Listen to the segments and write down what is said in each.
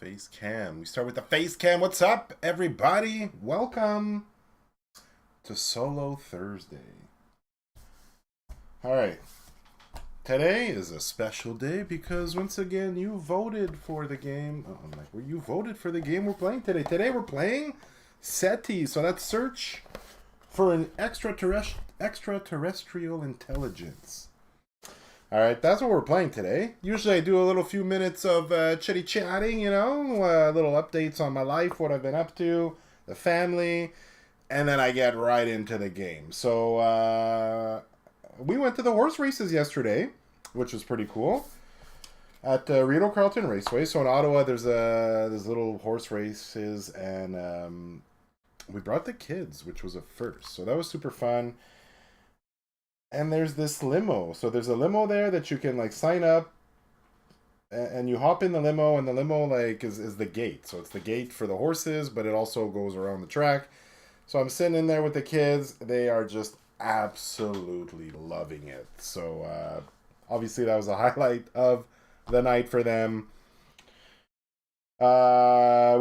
Face cam. We start with the face cam. What's up, everybody? Welcome to Solo Thursday. All right. Today is a special day because once again you voted for the game. Oh, I'm like, well, you voted for the game we're playing today. Today we're playing Seti. So that's search for an extraterrestrial intelligence. All right, that's what we're playing today. Usually I do a little few minutes of chitty-chatting, little updates on my life, what I've been up to, the family, and then I get right into the game. So we went to the horse races yesterday, which was pretty cool, at Rideau Carleton Raceway. So in Ottawa, there's little horse races, and we brought the kids, which was a first. So that was super fun. And there's this limo. So there's a limo there that you can like sign up and you hop in the limo, and the limo like is the gate. So it's the gate for the horses, but it also goes around the track. So I'm sitting in there with the kids. They are just absolutely loving it. So obviously that was a highlight of the night for them.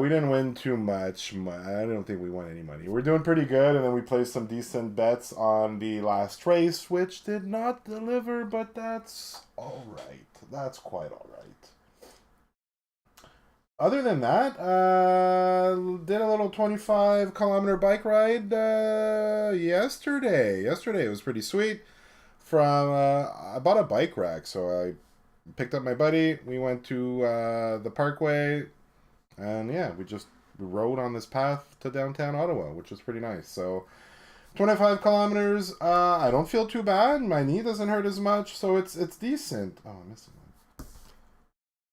We didn't win too much. I don't think we won any money. We're doing pretty good, and then we placed some decent bets on the last race, which did not deliver, but that's all right. That's quite all right. Other than that, did a little 25-kilometer bike ride yesterday. Yesterday it was pretty sweet. I bought a bike rack, so I picked up my buddy. We went to the Parkway. And yeah, we rode on this path to downtown Ottawa, which was pretty nice. So 25 kilometers, I don't feel too bad. My knee doesn't hurt as much, so it's decent. Oh, I'm missing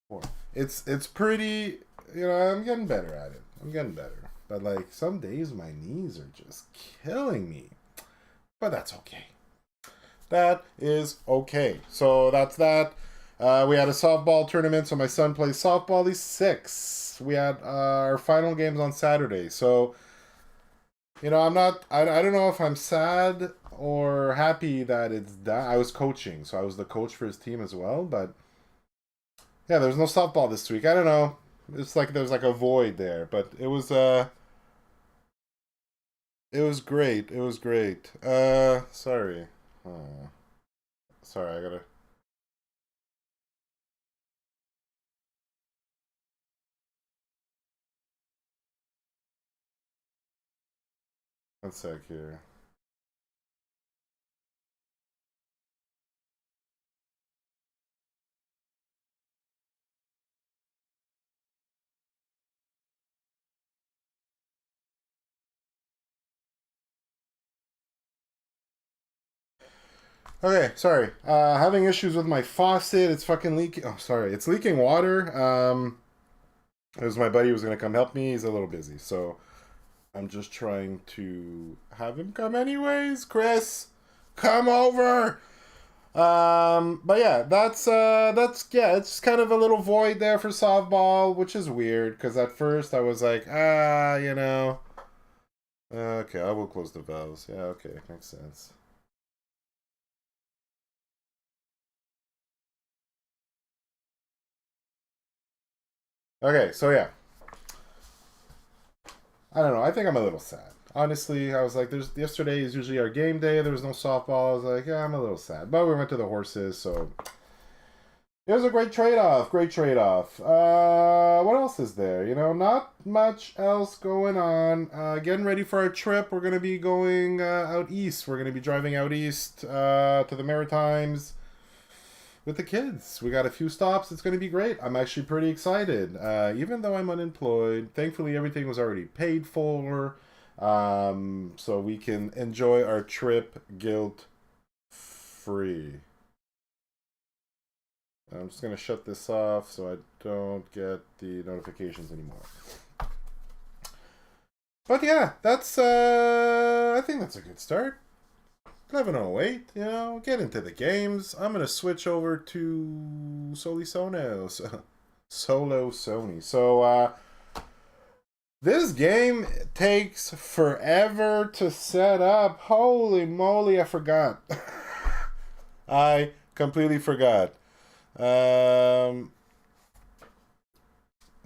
one. 4. It's pretty, I'm getting better at it. I'm getting better. But like some days my knees are just killing me. But that's okay. That is okay. So that's that. We had a softball tournament, so my son plays softball. He's 6. We had our final games on Saturday. So, I don't know if I'm sad or happy that it's done. I was coaching, so I was the coach for his team as well. But, yeah, there's no softball this week. I don't know. It's like there's like a void there. But it was great. It was great. Sorry. Oh. Sorry, I gotta... 1 sec here. Okay, sorry. Having issues with my faucet. It's fucking leaking. Oh, sorry. It's leaking water. It was my buddy who was gonna come help me. He's a little busy, so I'm just trying to have him come anyways. Chris, come over. But yeah, that's yeah. It's kind of a little void there for softball, which is weird because at first I was like, Okay, I will close the valves. Yeah, okay, makes sense. Okay, so yeah. I don't know. I think I'm a little sad. Honestly, I was like, yesterday is usually our game day. There was no softball. I was like, yeah, I'm a little sad. But we went to the horses, so it was a great trade-off. Great trade-off. What else is there? Not much else going on. Getting ready for our trip. We're gonna be going out east. We're gonna be driving out east to the Maritimes with the kids. We got a few stops. It's going to be great. I'm actually pretty excited. Even though I'm unemployed, thankfully everything was already paid for. So we can enjoy our trip guilt free. I'm just going to shut this off so I don't get the notifications anymore. But yeah, that's I think that's a good start. 11:08, get into the games. I'm going to switch over to Solo Sony. So, this game takes forever to set up. Holy moly, I forgot. I completely forgot.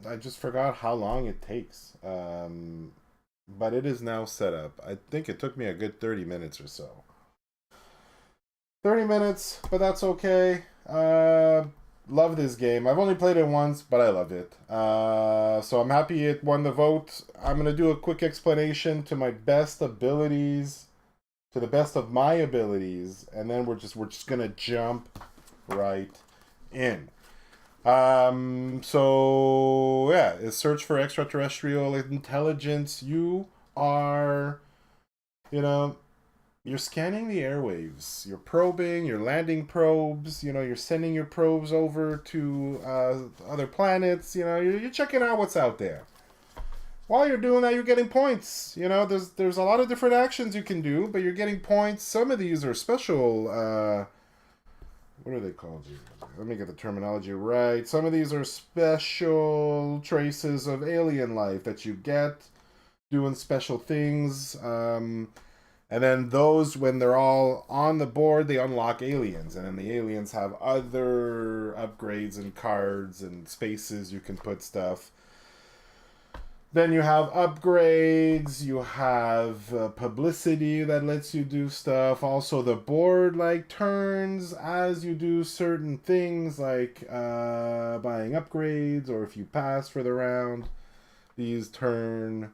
I just forgot how long it takes. But it is now set up. I think it took me a good 30 minutes or so. 30 minutes, but that's okay. Love this game. I've only played it once, but I love it. So I'm happy it won the vote. I'm going to do a quick explanation to my best abilities, to the best of my abilities, and then we're just going to jump right in. So yeah, it's search for extraterrestrial intelligence. You are, you know, you're scanning the airwaves. You're probing, you're landing probes, you're sending your probes over to other planets, you're checking out what's out there. While you're doing that, you're getting points. There's a lot of different actions you can do, but you're getting points. Some of these are special, what are they called? Let me get the terminology right. Some of these are special traces of alien life that you get doing special things. And then those, when they're all on the board, they unlock aliens. And then the aliens have other upgrades and cards and spaces you can put stuff. Then you have upgrades, you have publicity that lets you do stuff. Also, the board turns as you do certain things, like buying upgrades, or if you pass for the round, these turn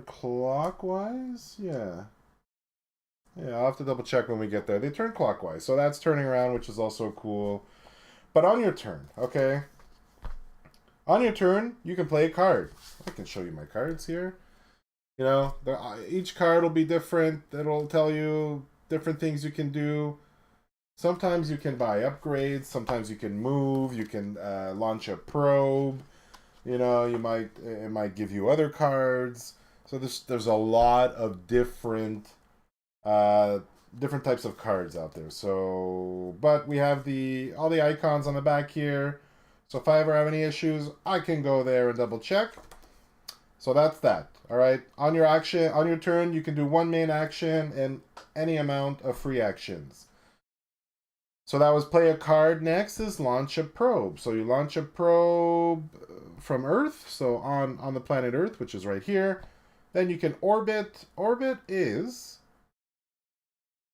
clockwise. Yeah, I'll have to double check when we get there. They turn clockwise, so that's turning around, which is also cool. But on your turn, okay. On your turn, you can play a card. I can show you my cards here. Each card will be different. It'll tell you different things you can do. Sometimes you can buy upgrades. Sometimes you can move. You can launch a probe. It might give you other cards. So there's a lot of different types of cards out there. So, but we have all the icons on the back here. So if I ever have any issues, I can go there and double check. So that's that. All right. On your turn, you can do one main action and any amount of free actions. So that was play a card. Next is launch a probe. So you launch a probe from Earth. So on the planet Earth, which is right here. Then you can orbit. Orbit is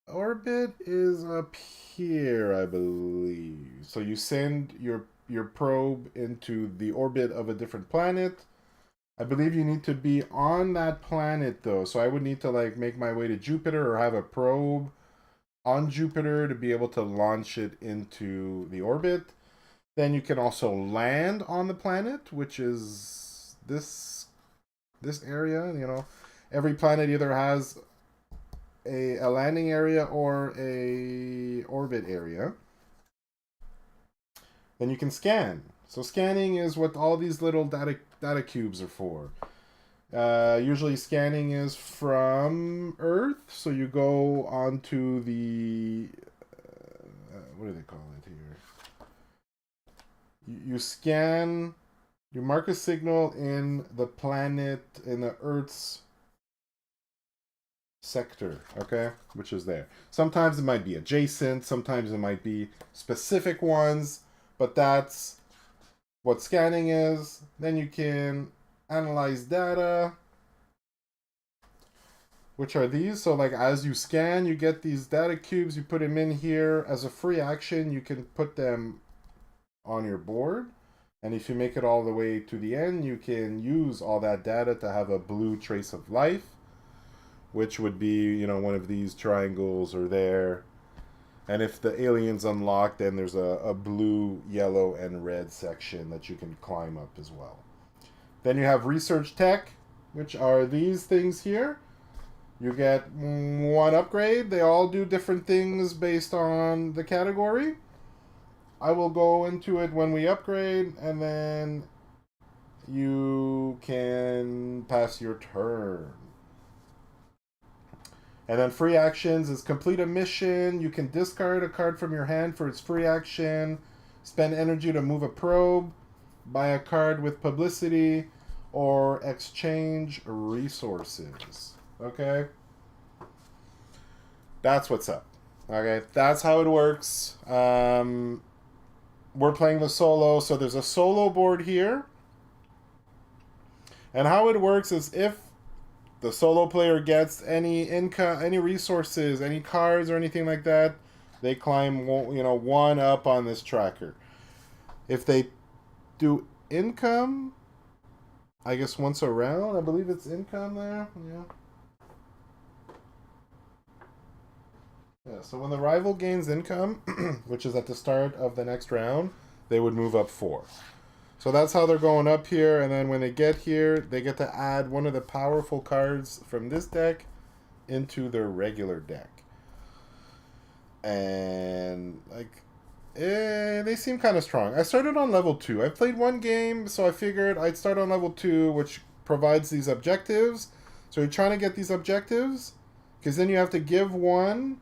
up here, I believe. So you send your probe into the orbit of a different planet. I believe you need to be on that planet, though. So I would need to make my way to Jupiter or have a probe on Jupiter to be able to launch it into the orbit. Then you can also land on the planet, which is this area. Every planet either has a landing area or a orbit area. Then you can scan. So scanning is what all these little data cubes are for. Usually scanning is from Earth. So you go onto the... what do they call it here? You scan... You mark a signal in the planet, in the Earth's sector, okay? Which is there. Sometimes it might be adjacent. Sometimes it might be specific ones. But that's what scanning is. Then you can analyze data, which are these. So as you scan, you get these data cubes. You put them in here. As a free action, you can put them on your board. And if you make it all the way to the end, you can use all that data to have a blue trace of life, which would be, one of these triangles or there. And if the alien's unlocked, then there's a blue, yellow, and red section that you can climb up as well. Then you have research tech, which are these things here. You get one upgrade. They all do different things based on the category. I will go into it when we upgrade, and then you can pass your turn. And then free actions is complete a mission. You can discard a card from your hand for its free action. Spend energy to move a probe. Buy a card with publicity. Or exchange resources. Okay? That's what's up. Okay? That's how it works. we're playing the solo, so there's a solo board here. And how it works is if the solo player gets any income, any resources, any cards or anything like that, they climb, one up on this tracker. If they do income, I guess once a round, I believe it's income there. Yeah. Yeah, so when the rival gains income, which is at the start of the next round, they would move up 4. So that's how they're going up here, and then when they get here, they get to add one of the powerful cards from this deck into their regular deck. And, they seem kind of strong. I started on level 2. I played one game, so I figured I'd start on level 2, which provides these objectives. So you're trying to get these objectives, because then you have to give 1,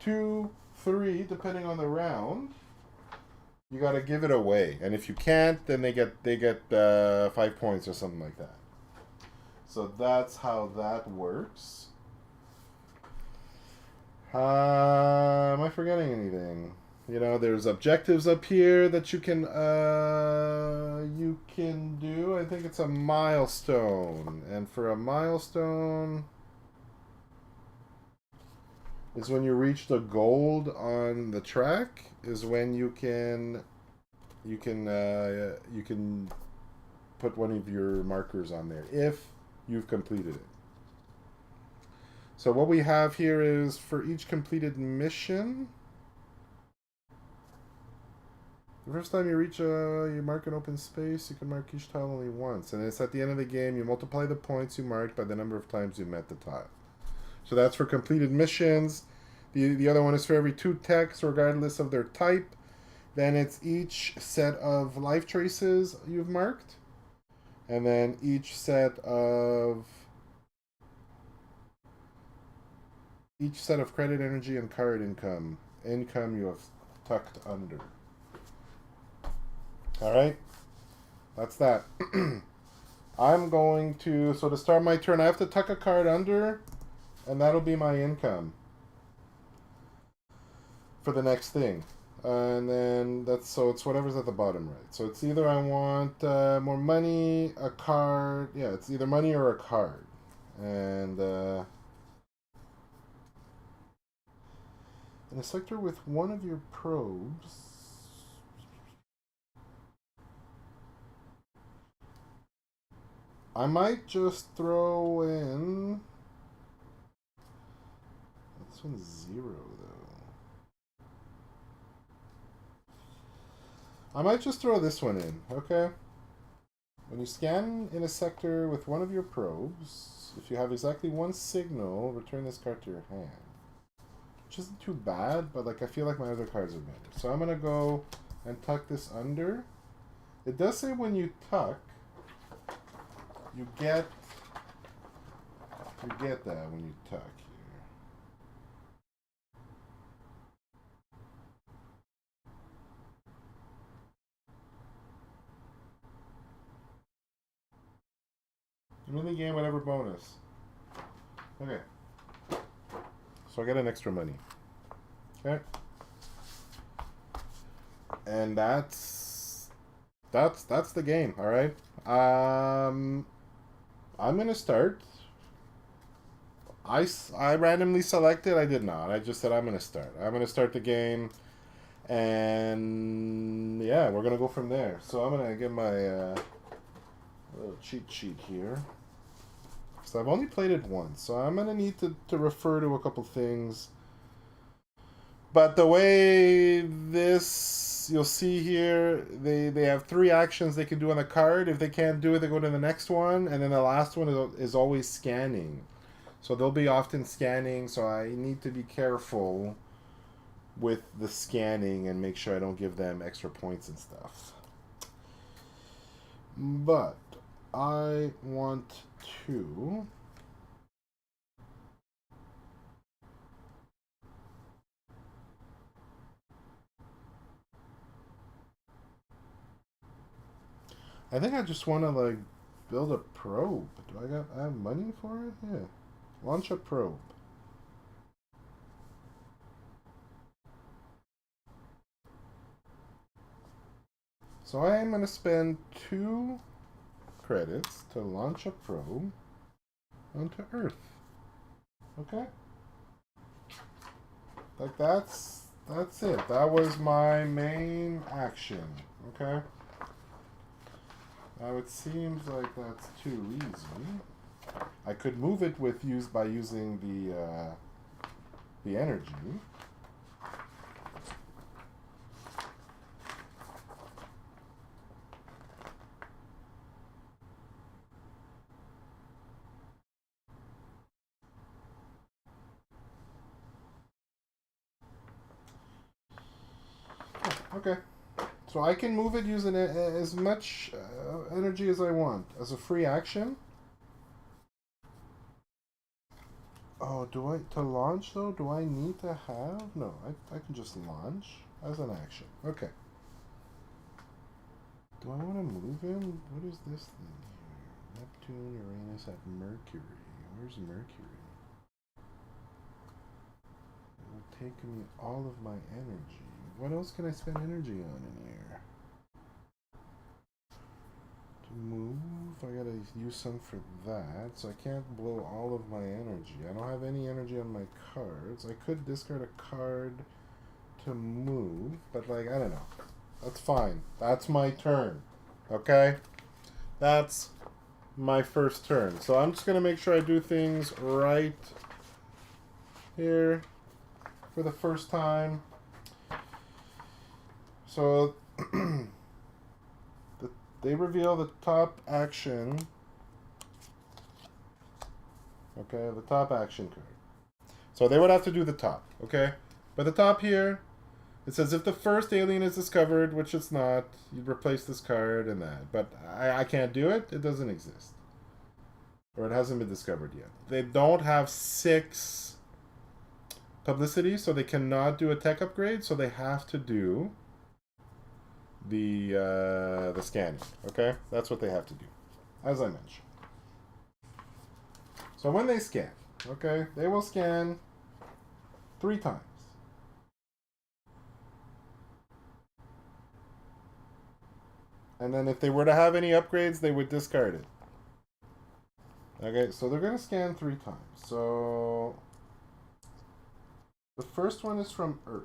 2, 3, depending on the round. You got to give it away, and if you can't, then they get 5 points or something like that. So that's how that works. Am I forgetting anything? There's objectives up here that you can do. I think it's a milestone, and for a milestone is when you reach the gold on the track. Is when you can put one of your markers on there if you've completed it. So what we have here is for each completed mission, the first time you reach you mark an open space, you can mark each tile only once, and it's at the end of the game. You multiply the points you marked by the number of times you met the tile. So that's for completed missions. The other one is for every 2 techs, regardless of their type. Then it's each set of life traces you've marked. And then each set of credit energy and card income. Income you have tucked under. Alright? That's that. I'm going to... So to start my turn, I have to tuck a card under. And that'll be my income for the next thing. And then it's whatever's at the bottom right. So it's either I want more money, a card. Yeah, it's either money or a card. And in a sector with one of your probes, I might just throw in... This one's 0 though. I might just throw this one in, okay? When you scan in a sector with one of your probes, if you have exactly 1 signal, return this card to your hand. Which isn't too bad, but I feel like my other cards are better. So I'm going to go and tuck this under. It does say when you tuck, you get that when you tuck. Mini game, whatever bonus. Okay. So I get an extra money. Okay. And that's the game, alright? I'm gonna start. I randomly selected, I did not. I just said I'm gonna start. I'm gonna start the game. And yeah, we're gonna go from there. So I'm gonna get my little cheat sheet here. So I've only played it once, so I'm going to need to refer to a couple things. But the way this, you'll see here, they have 3 actions they can do on the card. If they can't do it, they go to the next one. And then the last one is always scanning. So they'll be often scanning, so I need to be careful with the scanning and make sure I don't give them extra points and stuff. But I want to... I think I just want to build a probe. Do I have money for it? Yeah. Launch a probe. So I am going to spend 2 credits to launch a probe onto Earth. Okay? Like that's it. That was my main action. Okay? Now it seems like that's too easy. I could move it by using the energy. Okay. So I can move it using as much energy as I want. As a free action. Oh, to launch though? Do I need to have? No, I can just launch as an action. Okay. Do I want to move him? What is this thing here? Neptune, Uranus have Mercury. Where's Mercury? It will take me all of my energy. What else can I spend energy on in here? To move, I gotta use some for that, so I can't blow all of my energy. I don't have any energy on my cards. I could discard a card to move, but like, I don't know. That's fine. That's my turn. Okay? That's my first turn. So I'm just gonna make sure I do things right here for the first time. So they reveal the top action. Okay, the top action card. So they would have to do the top, okay? But the top here, it says if the first alien is discovered, which it's not, you replace this card and that. But I can't do it. It doesn't exist. Or it hasn't been discovered yet. They don't have 6 publicity, so they cannot do a tech upgrade, so they have to do the scanning. Okay? That's what they have to do, as I mentioned. So when they scan, okay, they will scan 3 times. And then if they were to have any upgrades, they would discard it. Okay, so they're going to scan 3 times. So the first one is from Earth.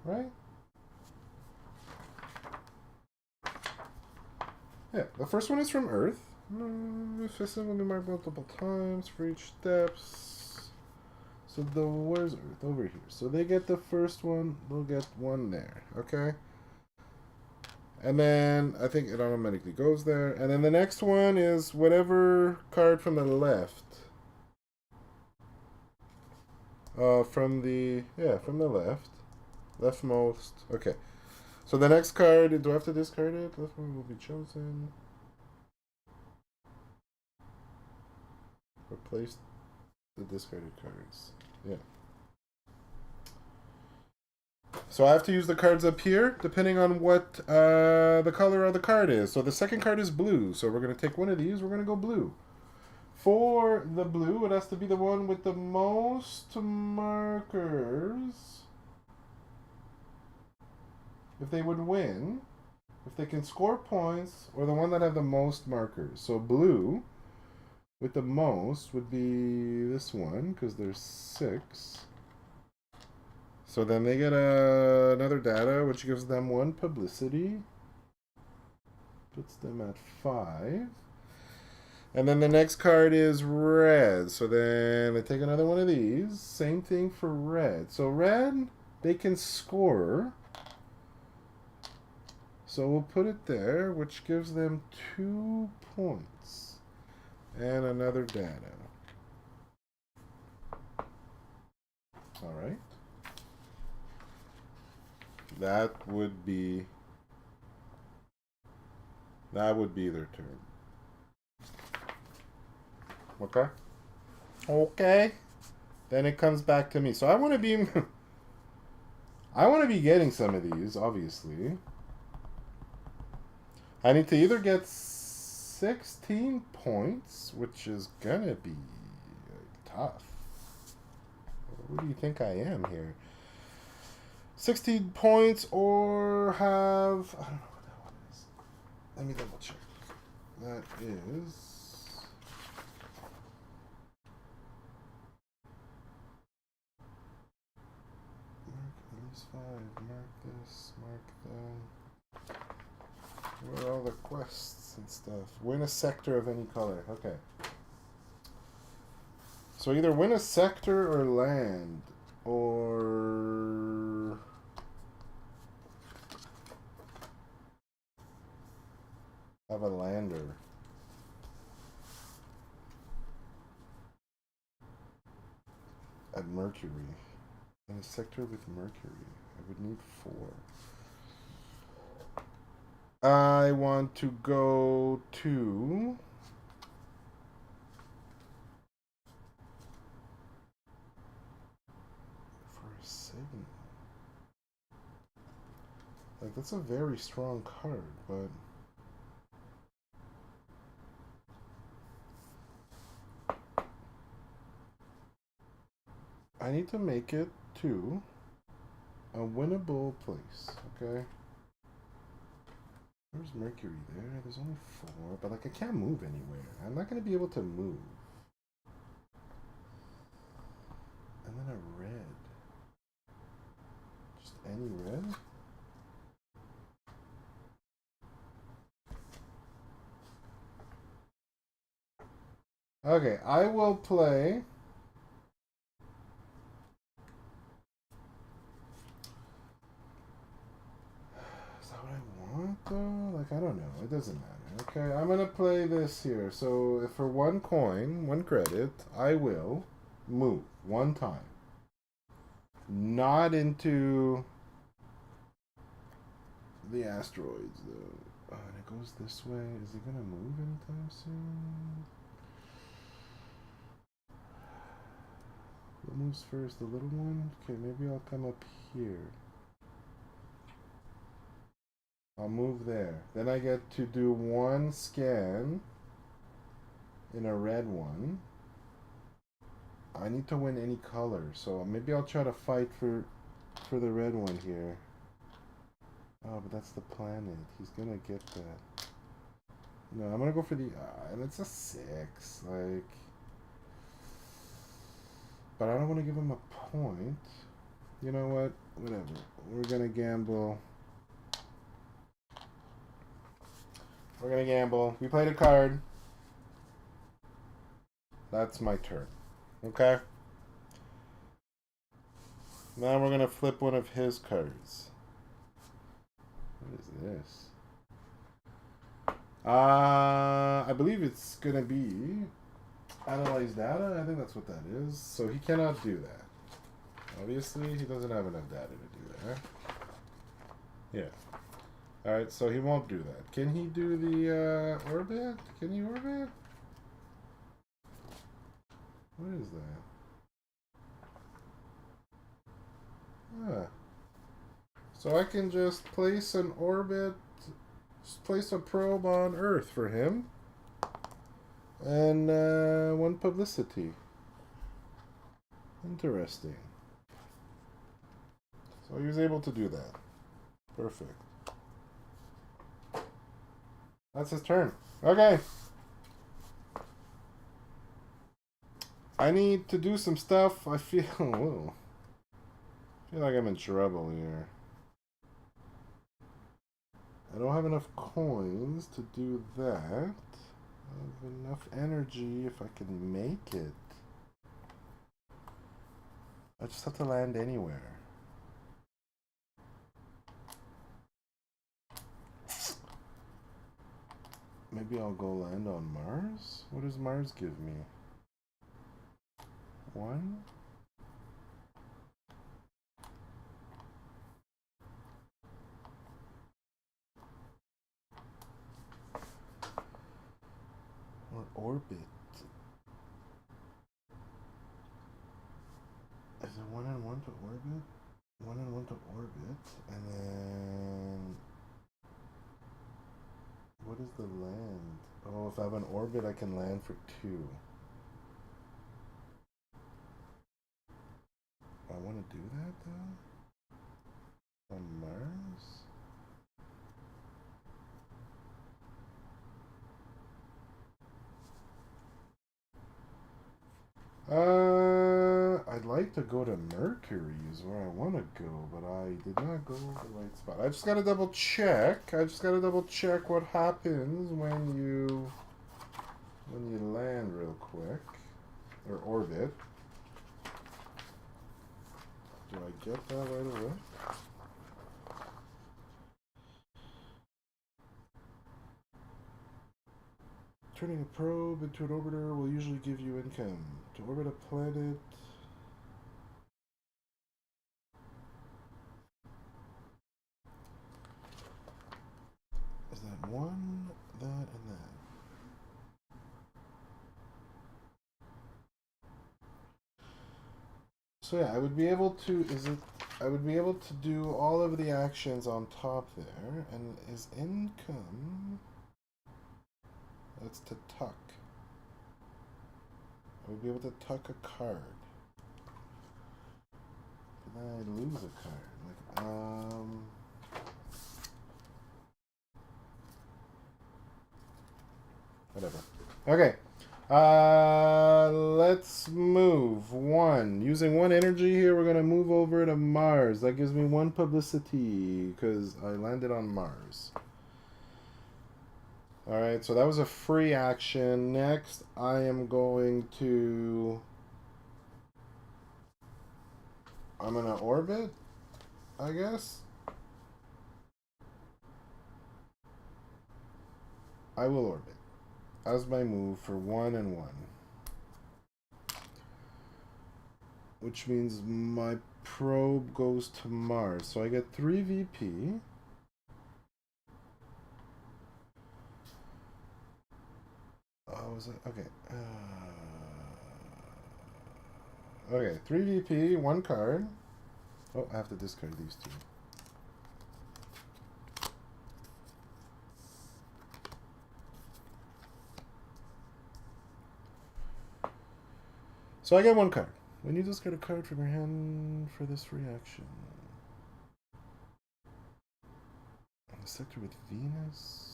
Right? Yeah, the first one is from Earth. This will be marked multiple times for each steps. So where's Earth? Over here. So they get the first one, they'll get 1 there. Okay? And then I think it automatically goes there. And then the next one is whatever card from the left. From the left. Leftmost. Okay. So the next card, do I have to discard it? Left one will be chosen. Replace the discarded cards. Yeah. So I have to use the cards up here, depending on what the color of the card is. So the second card is blue. So we're going to take one of these. We're going to go blue. For the blue, it has to be the one with the most markers. If they would win, if they can score points, or the one that have the most markers. So blue with the most would be this one, because there's 6. So then they get another data, which gives them 1 publicity. Puts them at 5. And then the next card is red. So then they take another one of these. Same thing for red. So red, they can score. So we'll put it there, which gives them 2 points. And another data. Alright. That would be their turn. Okay? Okay. Then it comes back to me. So I want to be getting some of these, obviously. I need to either get 16 points, which is gonna be tough. Who do you think I am here? 16 points or have... I don't know what that one is. Let me double check. That is... Mark at least 5. Mark this. Mark that. Where are all the quests and stuff? Win a sector of any color. Okay. So either win a sector or land. Or... have a lander. At Mercury. In a sector with Mercury. I would need 4. I want to go to... for a signal. Like, that's a very strong card, but... I need to make it to a winnable place, okay? Where's Mercury there? There's only 4, but like I can't move anywhere. I'm not gonna be able to move. And then a red. Just any red? Okay, I will play... though? Like, I don't know. It doesn't matter. Okay, I'm gonna play this here. So, if for 1 coin, 1 credit, I will move 1 time. Not into the asteroids, though. Oh, and it goes this way. Is it gonna move anytime soon? What moves first? The little one? Okay, maybe I'll come up here. I'll move there. Then I get to do 1 scan in a red one. I need to win any color, so maybe I'll try to fight for the red one here. Oh, but that's the planet. He's gonna get that. No, I'm gonna go for the... and it's a 6. Like... But I don't want to give him a point. You know what? Whatever. We're gonna gamble... We're gonna gamble. We played a card. That's my turn. Okay? Now we're gonna flip one of his cards. What is this? I believe it's gonna be analyze data. I think that's what that is. So he cannot do that. Obviously, he doesn't have enough data to do that. Yeah. Alright, so he won't do that. Can he do the orbit? Can he orbit? What is that? Ah. So I can just place an orbit, just place a probe on Earth for him. And 1 publicity. Interesting. So he was able to do that. Perfect. That's his turn. Okay. I need to do some stuff. I feel... Whoa. I feel like I'm in trouble here. I don't have enough coins to do that. I have enough energy if I can make it. I just have to land anywhere. Maybe I'll go land on Mars? What does Mars give me? 1? Or orbit? Is it 1 and 1 to orbit? 1 and 1 to orbit, and then... What is the land? Oh, if I have an orbit, I can land for 2. I want to do that, though? to go to Mercury is where I want to go, but I did not go to the right spot. I just got to double check. What happens when you land real quick. Or orbit. Do I get that right away? Turning a probe into an orbiter will usually give you income. To orbit a planet... Is that one, that, and that? So yeah, I would be able to... I would be able to do all of the actions on top there, and is income... That's to tuck. I would be able to tuck a card. But then I lose a card. Whatever. Okay. Let's move. Using one energy here, we're going to move over to Mars. That gives me one publicity because I landed on Mars. Alright, so that was a free action. Next, I am going to... I'm going to orbit, I guess. I will orbit as my move for 1 and 1. Which means my probe goes to Mars. So I get 3 VP. Oh, is it? Okay. Okay, 3 VP, 1 card. Oh, I have to discard these 2. So I get 1 card. When you discard a card from your hand for this reaction. On the sector with Venus.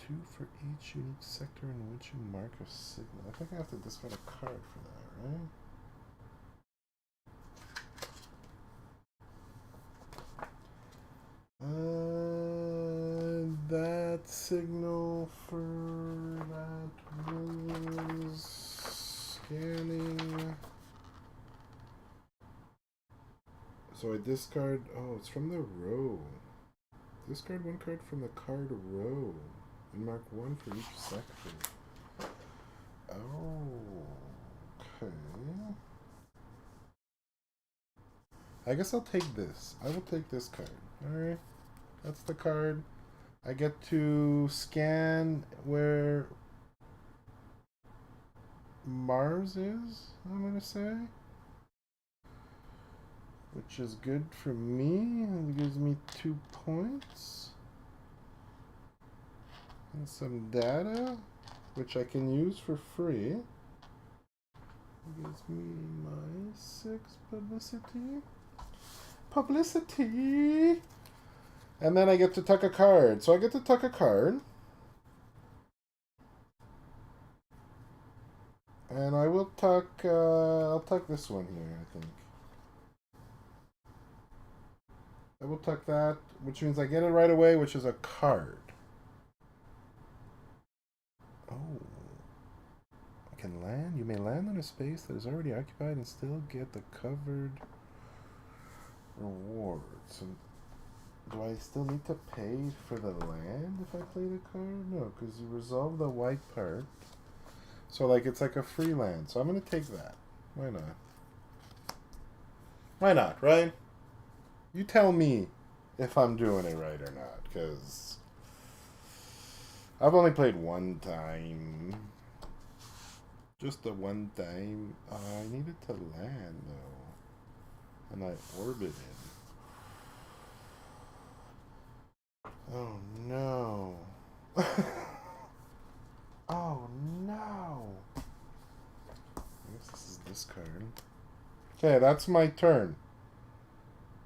2 for each unique sector in which you mark a signal. I think I have to discard a card for that, right? That signal for that was scanning. So I discard. Oh, it's from the row. Discard 1 card from the card row. And mark 1 for each sector. Oh, okay. I guess I'll take this. I will take this card. Alright. That's the card. I get to scan where Mars is, I'm going to say. Which is good for me. It gives me 2 points. And some data, which I can use for free. It gives me my 6 publicity. Publicity! And then I get to tuck a card. So I get to tuck a card. And I will tuck, I'll tuck this one here, I think. I will tuck that, which means I get it right away, which is a card. Oh. I can land. You may land on a space that is already occupied and still get the covered rewards. And do I still need to pay for the land if I play the card? No, because you resolve the white part. So, like, it's like a free land. So I'm going to take that. Why not? Why not, right? You tell me if I'm doing it right or not, because I've only played 1 time. Just the 1 time. I needed to land, though. And I orbited. Oh, no. Oh, no. I guess this is this card. Okay, that's my turn.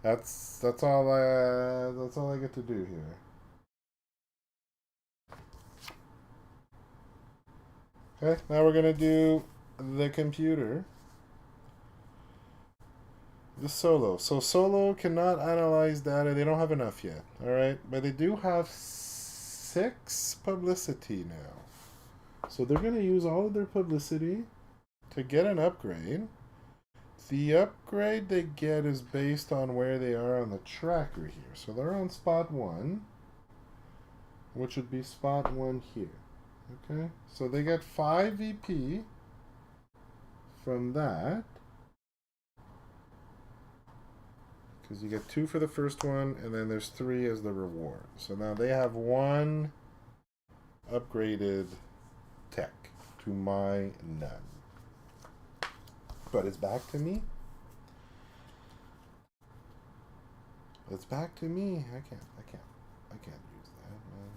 That's all I get to do here. Okay, now we're gonna do the computer. The Solo. So Solo cannot analyze data. They don't have enough yet. All right, but they do have 6 publicity now. So they're gonna use all of their publicity to get an upgrade. The upgrade they get is based on where they are on the tracker here. So they're on spot 1, which would be spot 1 here. Okay, so they get 5 VP from that. Because you get 2 for the first one, and then there's 3 as the reward. So now they have 1 upgraded tech to my none. But it's back to me. It's back to me. I can't use that, man.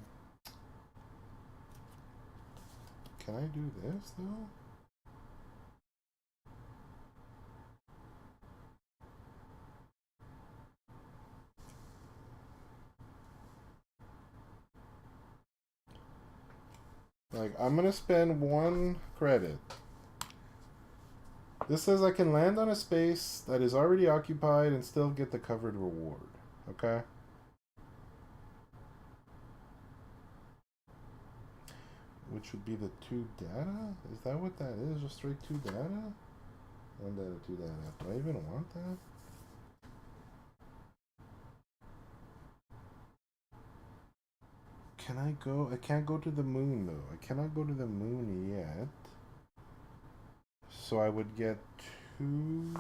Can I do this though? Like, I'm gonna spend 1 credit. This says I can land on a space that is already occupied and still get the covered reward. Okay? Which would be the 2 data? Is that what that is? Just straight 2 data? 1 data, 2 data. Do I even want that? Can I go? I can't go to the moon though. I cannot go to the moon yet. So I would get 2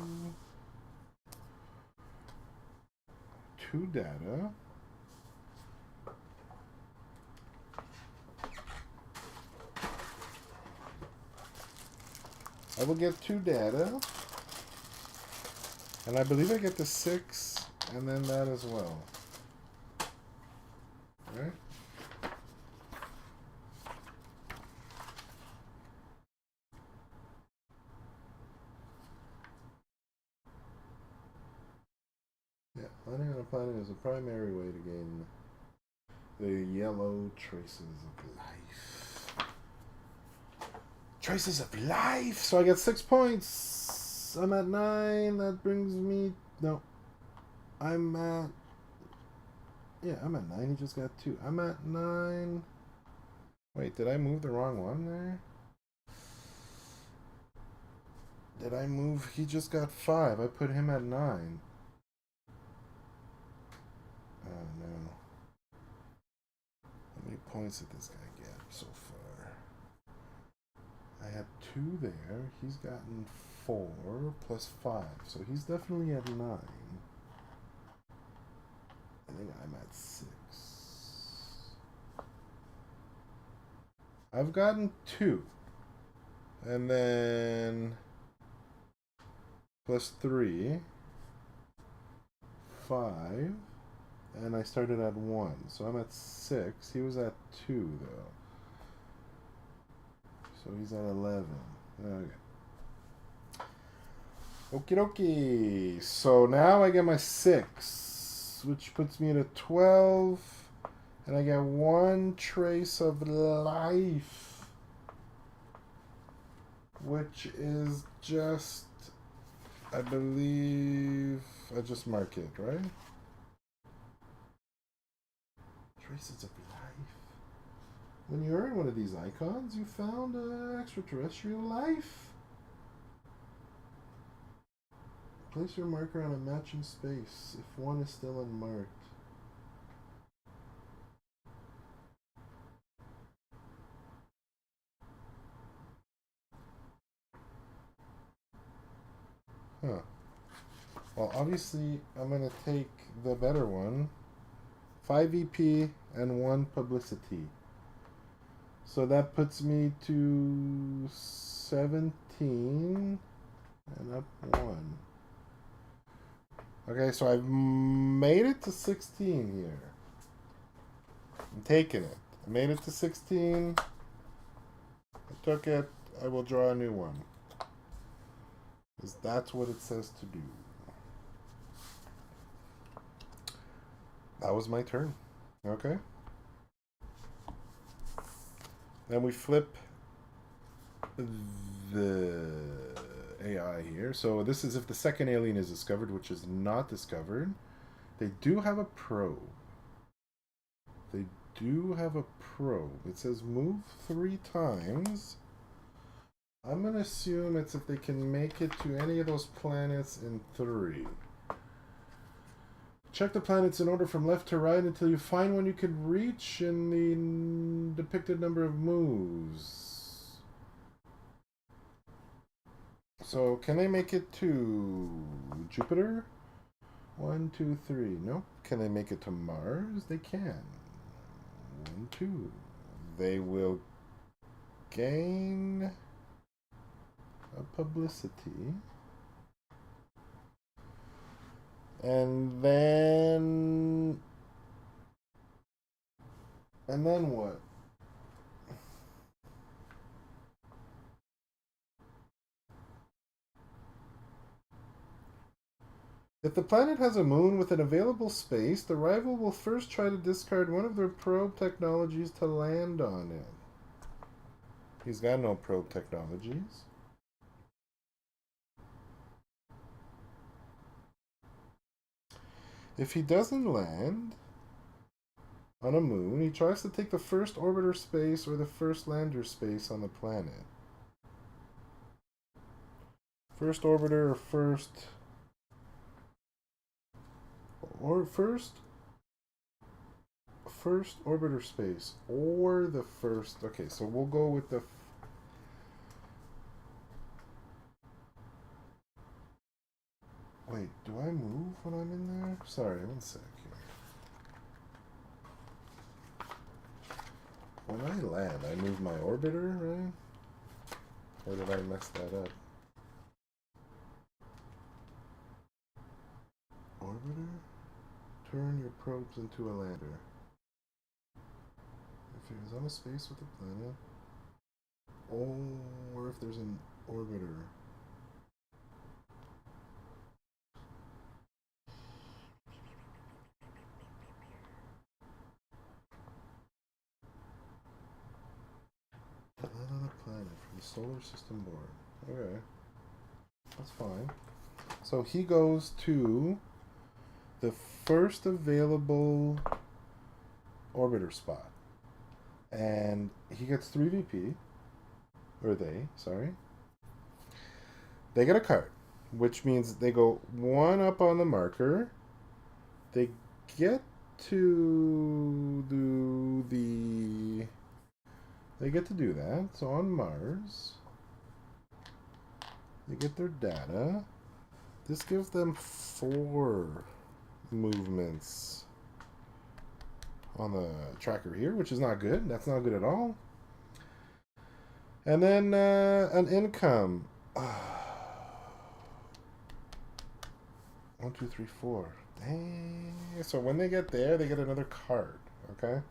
data. I will get 2 data. And I believe I get the 6 and then that as well. Right? Yeah, landing on a planet is a primary way to gain the yellow traces of life. Traces of life! So I get 6 points. I'm at 9. That brings me... No. I'm at... Yeah, I'm at 9. He just got 2. I'm at 9. Wait, did I move the wrong one there? Did I move... He just got 5. I put him at 9. Oh, no. How many points did this guy get so far? I had 2 there. He's gotten 4 plus 5. So he's definitely at 9. I think I'm at 6. I've gotten 2. And then plus 3. 5. And I started at 1. So I'm at 6. He was at 2 though. So he's at 11. Okay. Okie dokie. So now I get my 6, which puts me at a 12. And I get 1 trace of life, which is just, I believe, I just mark it, right? Traces of life. When you earn one of these icons, you found extraterrestrial life. Place your marker on a matching space if one is still unmarked. Huh. Well, obviously, I'm going to take the better one. 5 EP and 1 publicity. So that puts me to 17 and up 1. Okay, so I've made it to 16 here. I'm taking it. I made it to 16. I took it. I will draw a new one. Because that's what it says to do. That was my turn. Okay. Then we flip the AI here. So this is if the second alien is discovered, which is not discovered. They do have a probe. They do have a probe. It says move 3 times. I'm going to assume it's if they can make it to any of those planets in 3. Check the planets in order from left to right until you find one you can reach in the depicted number of moves. So, can they make it to Jupiter? 1, 2, 3. Nope. Can they make it to Mars? They can. 1, 2. They will gain a publicity. And then what? If the planet has a moon with an available space, the rival will first try to discard one of their probe technologies to land on it. He's got no probe technologies. If he doesn't land on a moon, he tries to take the first orbiter space or the first lander space on the planet. First orbiter or first orbiter space or the first. Okay, so we'll go with the wait, do I move when I'm in there? Sorry, one sec here. When I land, I move my orbiter, right? Or did I mess that up? Orbiter? Turn your probes into a lander. If it is on a space with a planet, or if there's an orbiter. Land on a planet from the solar system board. Okay. That's fine. So he goes to the first available orbiter spot. And he gets 3 VP. Or they, sorry. They get a card, which means they go 1 up on the marker. They get to do the... They get to do that. So on Mars, they get their data. This gives them 4 movements on the tracker here, which is not good. That's not good at all. And then an income. 1, 2, 3, 4. Dang. So when they get there, they get another card. Okay?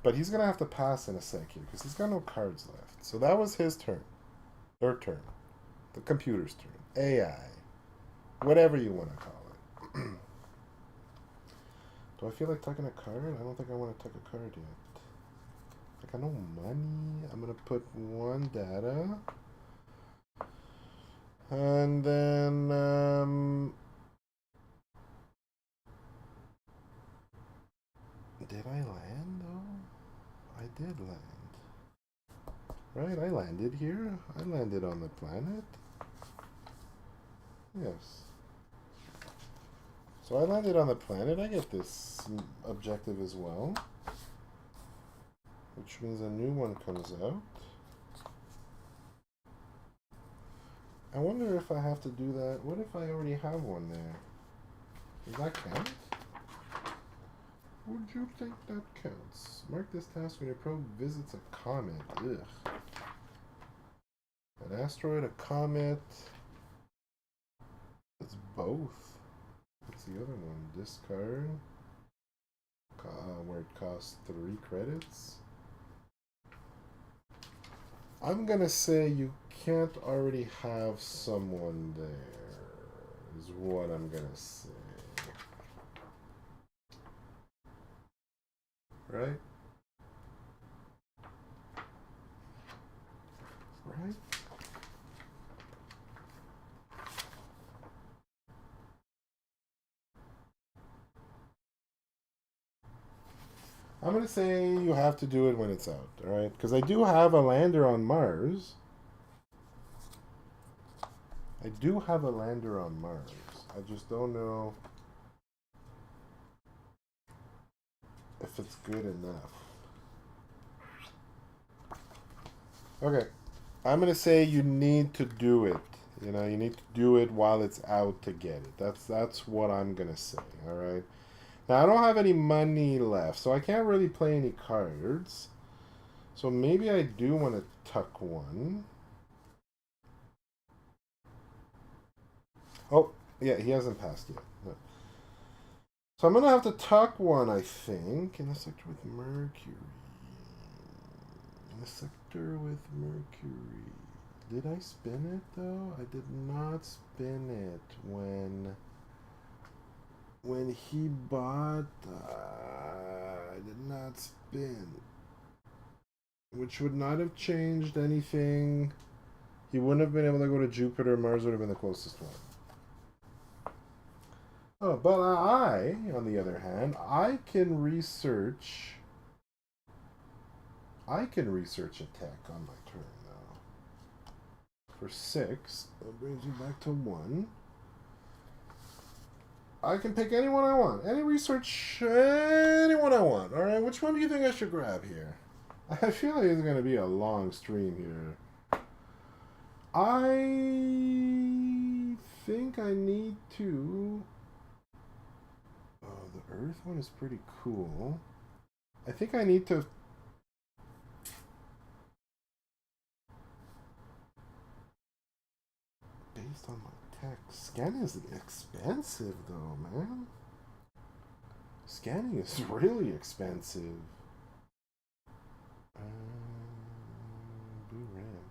But he's going to have to pass in a sec here because he's got no cards left. So that was his turn. Their turn. The computer's turn. AI. Whatever you want to call it. Do I feel like tucking a card? I don't think I want to tuck a card yet. I got no money. I'm going to put 1 data. And then, did I land though? I did land. Right, I landed here. I landed on the planet. Yes. So I landed on the planet. I get this objective as well. Which means a new one comes out. I wonder if I have to do that. What if I already have one there? Does that count? Would you think that counts? Mark this task when your probe visits a comet. Ugh. An asteroid, a comet. It's both. What's the other one? Discard. Where it costs 3 credits. I'm gonna say you can't already have someone there, is what I'm gonna say. Right? I'm going to say you have to do it when it's out, alright? Because I do have a lander on Mars. I do have a lander on Mars. I just don't know if it's good enough. Okay. I'm going to say you need to do it. You know, you need to do it while it's out to get it. That's what I'm going to say, alright? Now, I don't have any money left, so I can't really play any cards. So maybe I do want to tuck one. Oh, yeah, he hasn't passed yet. No. So I'm going to have to tuck one, I think, in a sector with Mercury. In a sector with Mercury. Did I spin it, though? I did not spin it when he bought. I did not spin. Which would not have changed anything. He wouldn't have been able to go to Jupiter. Mars would have been the closest one. Oh, but I, on the other hand, I can research a tech on my turn, though. For 6, that brings you back to 1. I can pick anyone I want. Anyone I want. Alright, which one do you think I should grab here? I feel like it's going to be a long stream here. I think I need to... Oh, the Earth one is pretty cool. I think I need to... Based on my tech, scanning is expensive though, man. Scanning is really expensive. Blue red.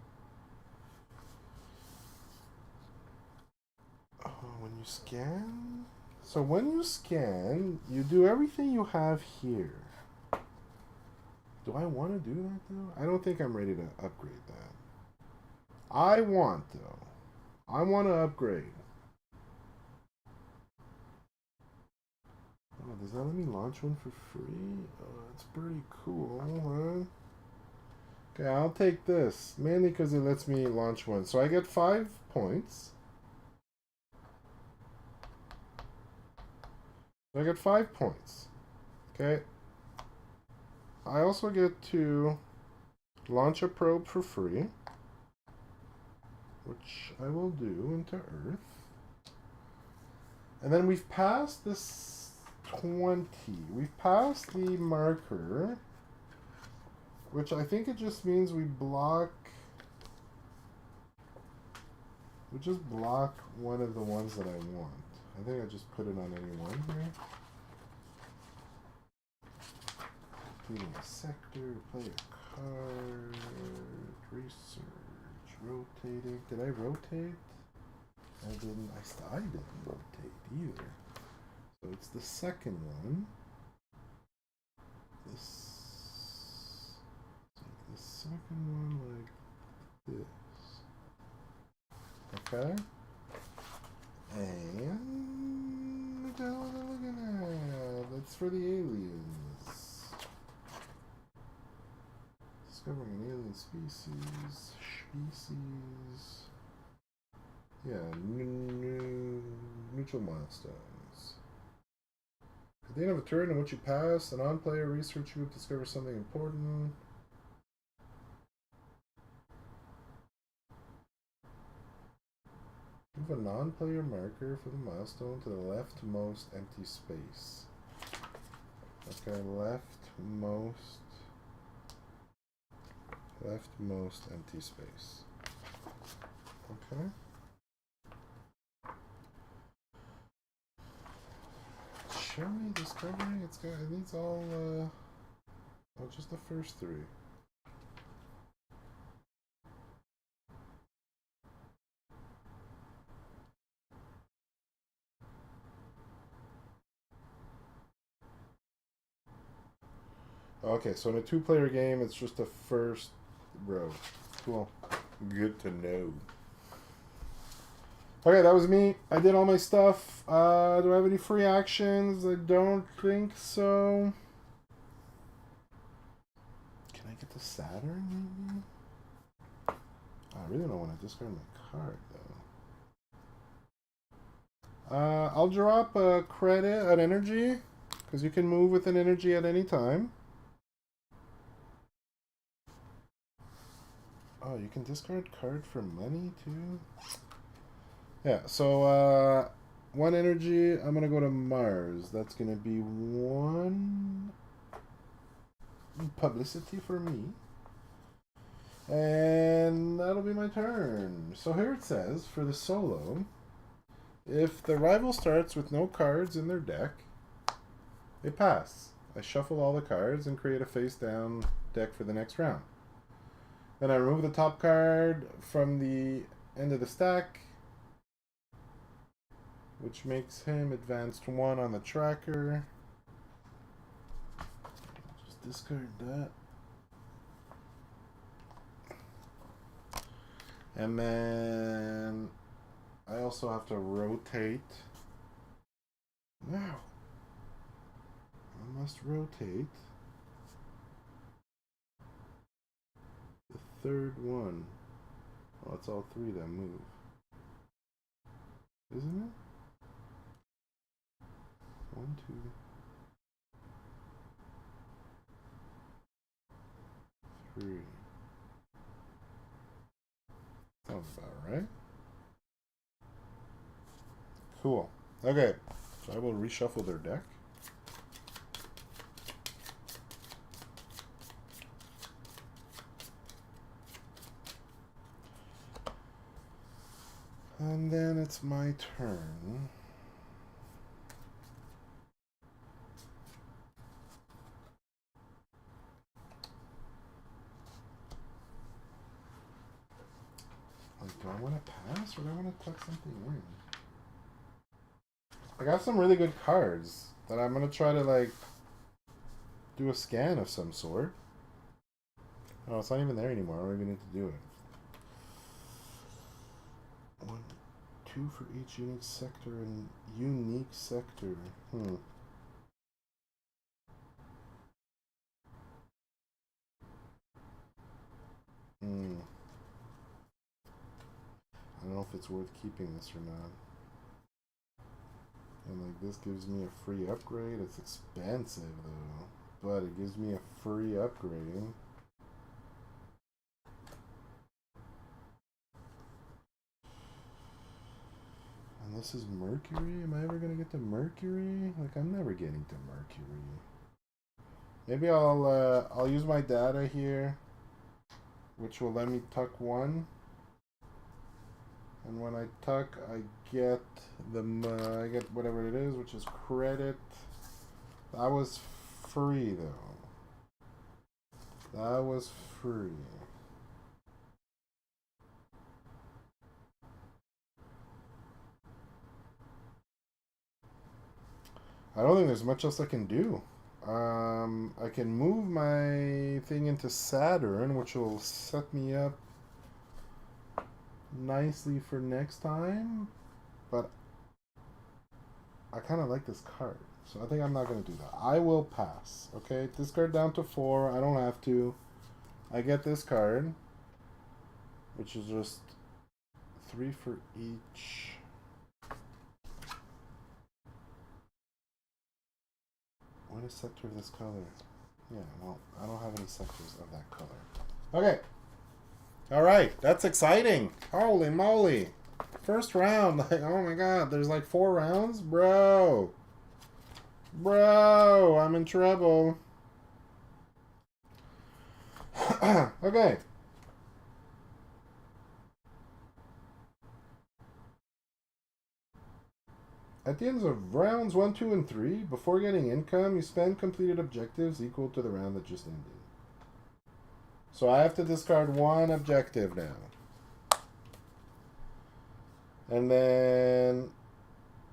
Oh, when you scan? So when you scan, you do everything you have here. Do I want to do that though? I don't think I'm ready to upgrade that. I want though. I want to upgrade. Oh, does that let me launch one for free? Oh, that's pretty cool, huh? Okay, I'll take this. Mainly because it lets me launch one. So I get 5 points. I get 5 points. Okay. I also get to launch a probe for free, which I will do into Earth. And then we've passed this 20. We've passed the marker, which I think it just means we block... We just block one of the ones that I want. I think I just put it on any one here. Completing a sector, play a card, research, rotating. Did I rotate? I didn't. I didn't rotate either. So it's the second one. The second one like this. Okay. And what the hell am I looking at? That's for the aliens. Discovering an alien species. Yeah, neutral milestones. At the end of a turn in which you pass, a non-player research group discovers something important. Move a non-player marker for the milestone to the leftmost empty space. Okay, leftmost empty space. Okay. Show me discovering. It needs all. Oh, just the first 3. Okay, so in a 2-player game, it's just the first row. Cool. Good to know. Okay, that was me. I did all my stuff. Do I have any free actions? I don't think so. Take it to Saturn, maybe? I really don't want to discard my card, though. I'll drop a credit, an energy, because you can move with an energy at any time. Oh, you can discard card for money, too? Yeah, so, one energy, I'm going to go to Mars. That's going to be one publicity for me. And that'll be my turn. So here it says, for the solo, if the rival starts with no cards in their deck, they pass. I shuffle all the cards and create a face-down deck for the next round. Then I remove the top card from the end of the stack, which makes him advanced 1 on the tracker. Just discard that. And then I also have to rotate. Now, I must rotate the third one. Oh, it's all 3 that move. Isn't it? 1, 2, 3. Sounds about right. Cool. Okay, so I will reshuffle their deck. And then it's my turn. Do I want to pass or do I want to tuck something in? I got some really good cards that I'm going to try to, like, do a scan of some sort. Oh, it's not even there anymore. I don't even need to do it. 1, 2 for each unique sector and unique sector. I don't know if it's worth keeping this or not. And like this gives me a free upgrade. It's expensive though, but it gives me a free upgrade. And this is Mercury. Am I ever gonna get to Mercury? Like I'm never getting to Mercury. Maybe I'll use my data here, which will let me tuck 1. And when I tuck, I get I get whatever it is, which is credit. That was free though. That was free. I don't think there's much else I can do. I can move my thing into Saturn, which will set me up nicely for next time, but I kind of like this card, so I think I'm not going to do that. I will pass. Okay, discard down to 4. I don't have to. I get this card, which is just 3 for each. What is sector of this color? Yeah, well, I don't have any sectors of that color. Okay. All right, that's exciting. Holy moly. First round, like, oh my god, there's like 4 rounds? Bro. Bro, I'm in trouble. Okay. At the end of rounds 1, 2, and 3, before getting income, you spend completed objectives equal to the round that just ended. So I have to discard 1 objective now. And then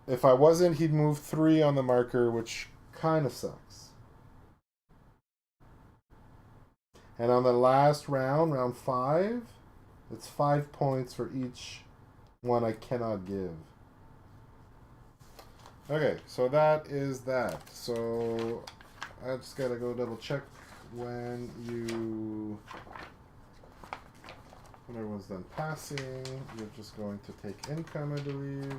if I wasn't, he'd move 3 on the marker, which kind of sucks. And on the last round, round 5, it's 5 points for each one I cannot give. Okay, so that is that. So I just gotta go double check when everyone's done passing, you're just going to take income, I believe.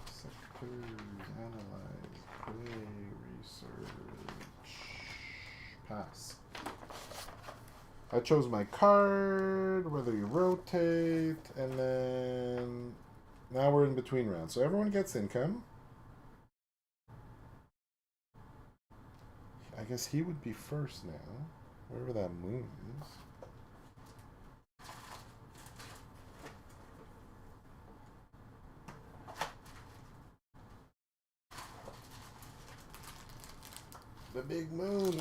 Sectors, analyze, play, research, pass. I chose my card, whether you rotate, and then now we're in between rounds. So everyone gets income. I guess he would be first now, wherever that moon is. The big moon.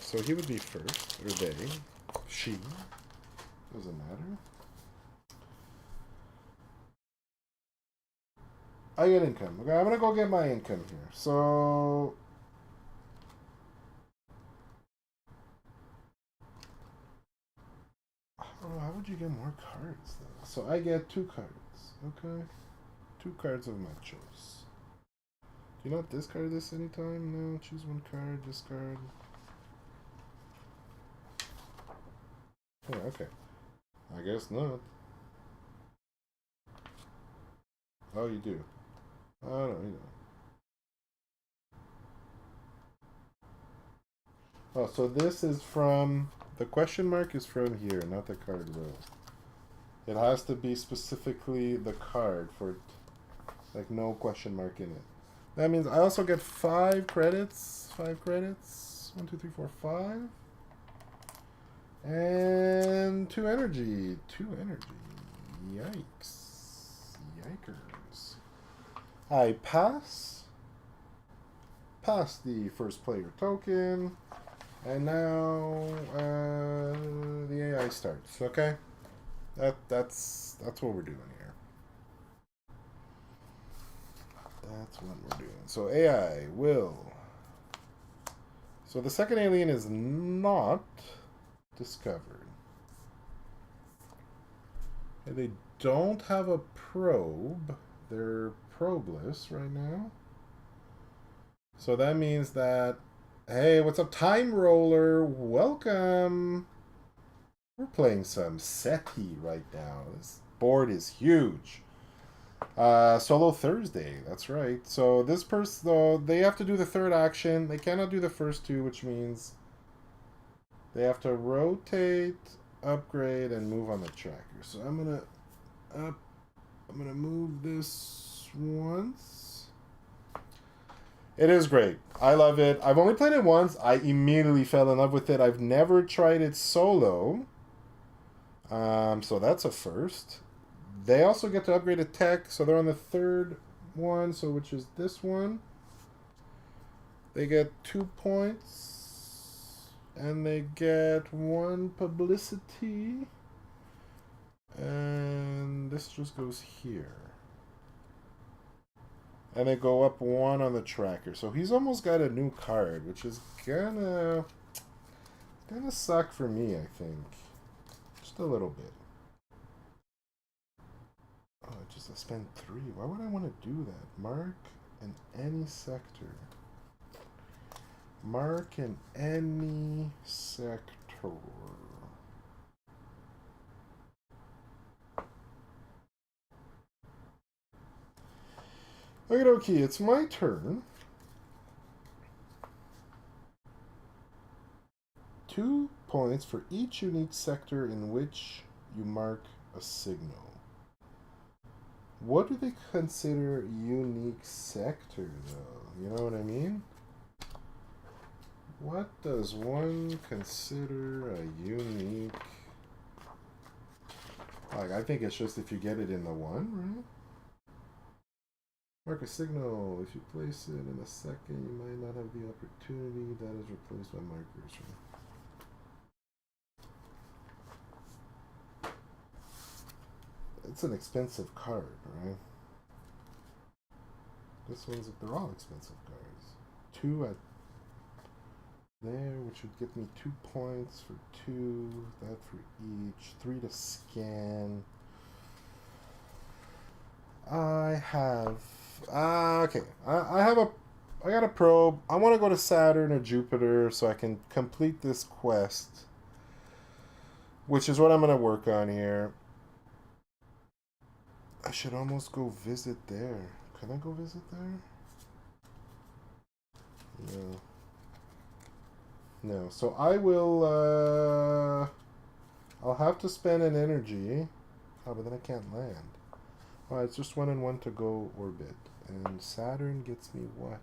So he would be first, or they. She. Doesn't matter. I get income. Okay, I'm gonna go get my income here. So oh, how would you get more cards though? So I get 2 cards. Okay. 2 cards of my choice. Do you not discard this anytime? No, choose 1 card, discard. Yeah, okay. I guess not. Oh, you do. Oh, no, you don't. Oh, so this is from... The question mark is from here, not the card row. It has to be specifically the card for it. Like, no question mark in it. That means I also get 5 credits. 5 credits. 1, 2, 3, 4, 5. And 2 energy. 2 energy. Yikes. Yikers. I pass. Pass the first player token. And now the AI starts. Okay? That's what we're doing here. That's what we're doing. So AI will. So the second alien is not discovered. They don't have a probe. They're probeless right now. So that means that, hey, what's up, Time Roller? Welcome. We're playing some Seti right now. This board is huge. Solo Thursday, that's right. So this person, though, they have to do the third action. They cannot do the first 2, which means they have to rotate, upgrade, and move on the tracker. So I'm gonna move this once. It is great. I love it. I've only played it once. I immediately fell in love with it. I've never tried it solo. So that's a first. They also get to upgrade a tech, so they're on the 3rd one, so which is this one. They get 2 points, and they get 1 publicity, and this just goes here. And they go up 1 on the tracker, so he's almost got a new card, which is gonna suck for me, I think. Just a little bit. Oh, I spent 3. Why would I want to do that? Mark in any sector. Mark in any sector. Okay, it's my turn. 2 points for each unique sector in which you mark a signal. What do they consider unique sector, though? You know what I mean? What does one consider a unique... Like, I think it's just if you get it in the 1, right? Mark a signal. If you place it in a second, you might not have the opportunity. That is replaced by markers, right? It's an expensive card, right? This one's, they're all expensive cards. 2 at there, which would give me 2 points for 2, that for each, 3 to scan. I have, okay, I I got a probe. I want to go to Saturn or Jupiter so I can complete this quest, which is what I'm going to work on here. I should almost go visit there. Can I go visit there? No. No. So I will, I'll have to spend an energy. Oh, but then I can't land. Oh, it's just 1 and 1 to go orbit. And Saturn gets me what?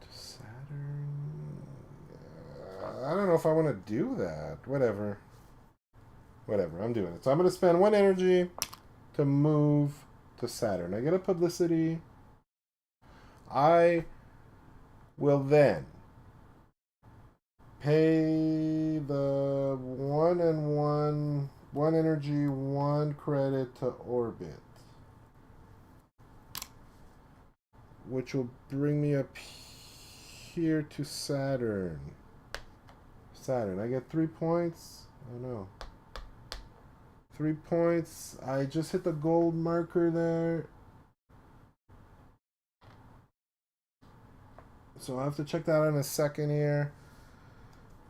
Saturn... I don't know if I want to do that. Whatever. Whatever, I'm doing it. So I'm going to spend 1 energy to move to Saturn. I get a publicity. I will then pay the 1 and 1 energy, 1 credit to orbit, which will bring me up here to Saturn. Saturn, I get 3 points. Oh no. 3 points. I just hit the gold marker there. So I'll have to check that out in a second here.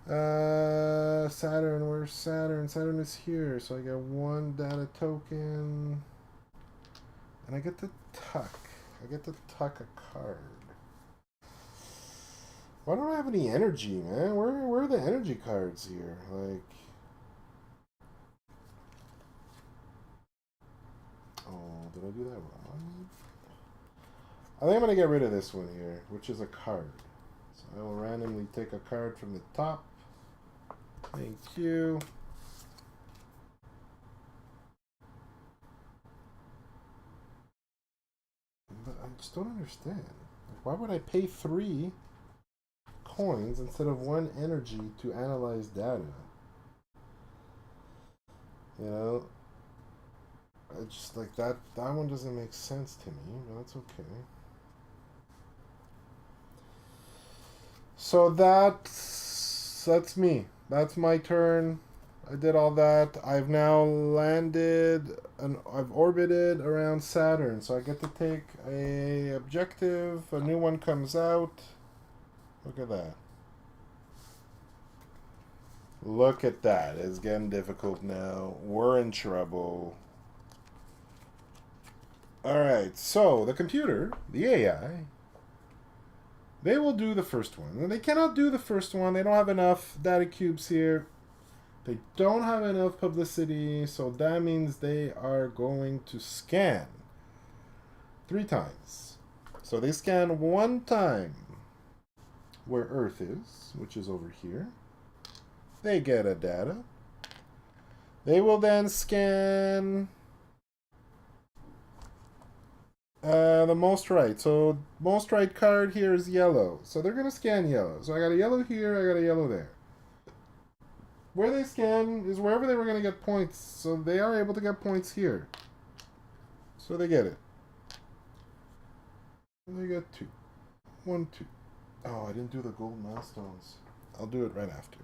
Saturn, where's Saturn? Saturn is here. So I get 1 data token. And I get to tuck. I get to tuck a card. Why don't I have any energy, man? Where are the energy cards here? Like... Oh, did I do that wrong? I think I'm going to get rid of this one here, which is a card. So I will randomly take a card from the top. Thank you. But I just don't understand. Like, why would I pay 3 coins instead of 1 energy to analyze data? You know? It's just like that one doesn't make sense to me, but that's okay. So that's me. That's my turn. I did all that. I've now landed and I've orbited around Saturn, so I get to take a objective. A new one comes out. Look at that. Look at that. It's getting difficult now. We're in trouble. Alright, so the computer, the AI, they will do the first one. And they cannot do the first one. They don't have enough data cubes here. They don't have enough publicity, so that means they are going to scan 3 times. So they scan 1 time where Earth is, which is over here. They get a data. They will then scan... the most right. So most right card here is yellow. So they're going to scan yellow. So I got a yellow here, I got a yellow there. Where they scan is wherever they were going to get points. So they are able to get points here. So they get it. And they get 2. 1, 2. Oh, I didn't do the gold milestones. I'll do it right after.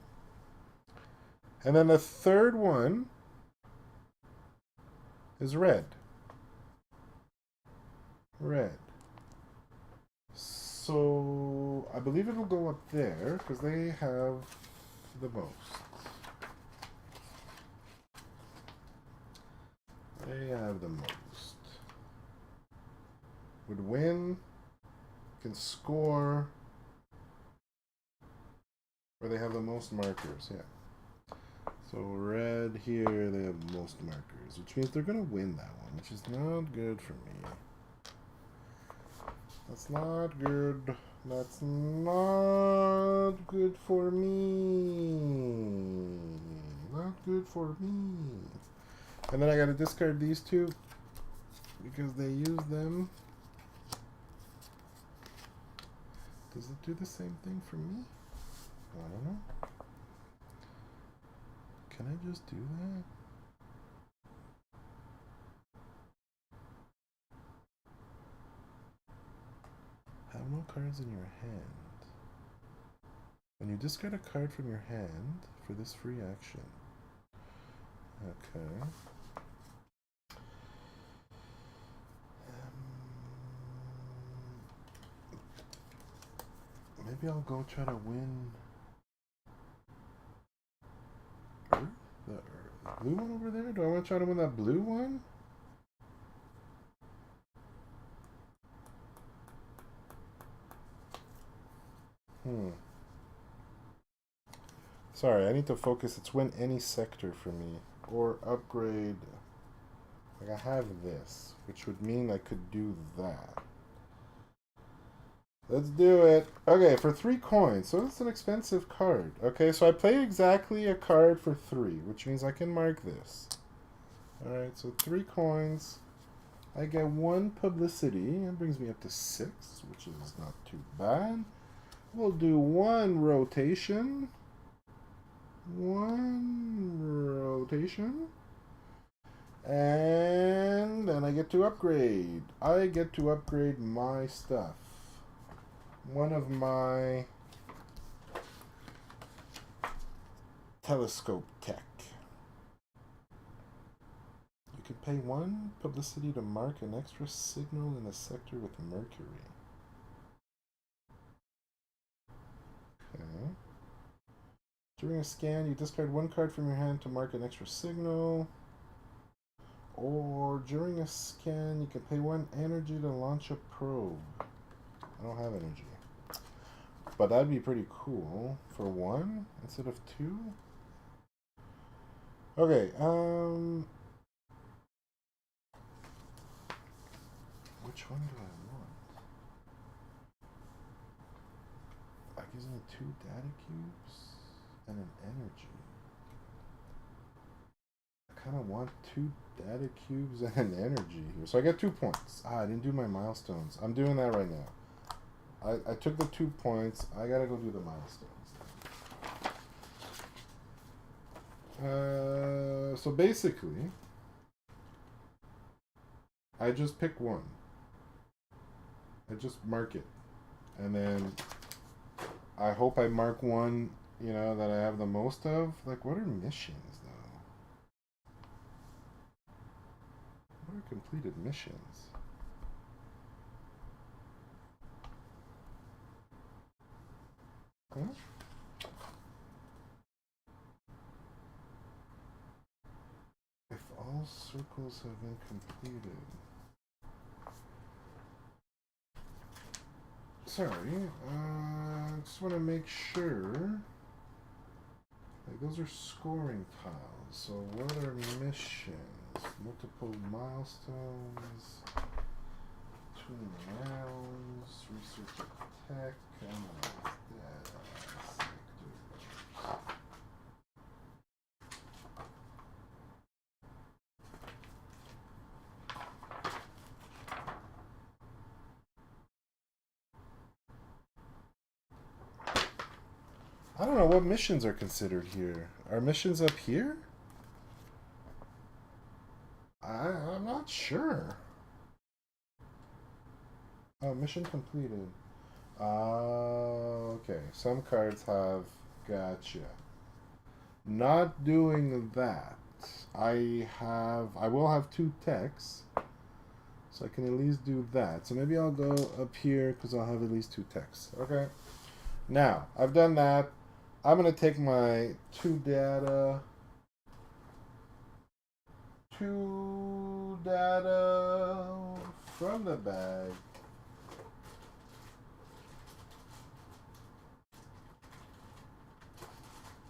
And then the third one is red. Red. So I believe it'll go up there because they have the most. They have the most. Would win. Can score. Where they have the most markers, yeah. So red here, they have the most markers, which means they're going to win that one, which is not good for me. That's not good. That's not good for me. Not good for me. And then I gotta discard these 2 because they use them. Does it do the same thing for me? I don't know. Can I just do that? Have no cards in your hand. When you discard a card from your hand for this free action. Okay. Maybe I'll go try to win Earth? The blue one over there? Do I want to try to win that blue one? Sorry, I need to focus. It's win any sector for me. Or upgrade. Like I have this, which would mean I could do that. Let's do it. Okay, for 3 coins. So it's an expensive card. Okay, so I played exactly a card for 3, which means I can mark this. Alright, so 3 coins. I get 1 publicity. That brings me up to 6, which is not too bad. We'll do 1 rotation. 1 rotation. And then I get to upgrade. I get to upgrade my stuff. One of my telescope tech. You can pay 1 publicity to mark an extra signal in a sector with Mercury. Okay. During a scan, you discard 1 card from your hand to mark an extra signal. Or during a scan, you can pay 1 energy to launch a probe. I don't have energy. But that'd be pretty cool for 1 instead of 2. Okay, which one do I want? That gives me 2 data cubes and an energy. I kind of want 2 data cubes and an energy here. So I get 2 points. I didn't do my milestones. I'm doing that right now. I took the 2 points. I gotta go do the milestones. So basically, I just pick 1. I just mark it. And then I hope I mark 1, you know, that I have the most of. Like, what are missions, though? What are completed missions? Huh? If all circles have been completed. Sorry, I just want to make sure. Like, those are scoring tiles. So what are missions? Multiple milestones. 2 rounds. Research tech. Analyze data. Sectors. I don't know what missions are considered here. Are missions up here? I'm not sure. Oh, mission completed. Okay. Some cards have. Gotcha. Not doing that. I will have 2 techs. So I can at least do that. So maybe I'll go up here because I'll have at least 2 techs. Okay. Now, I've done that. I'm going to take my 2 data. 2 data from the bag.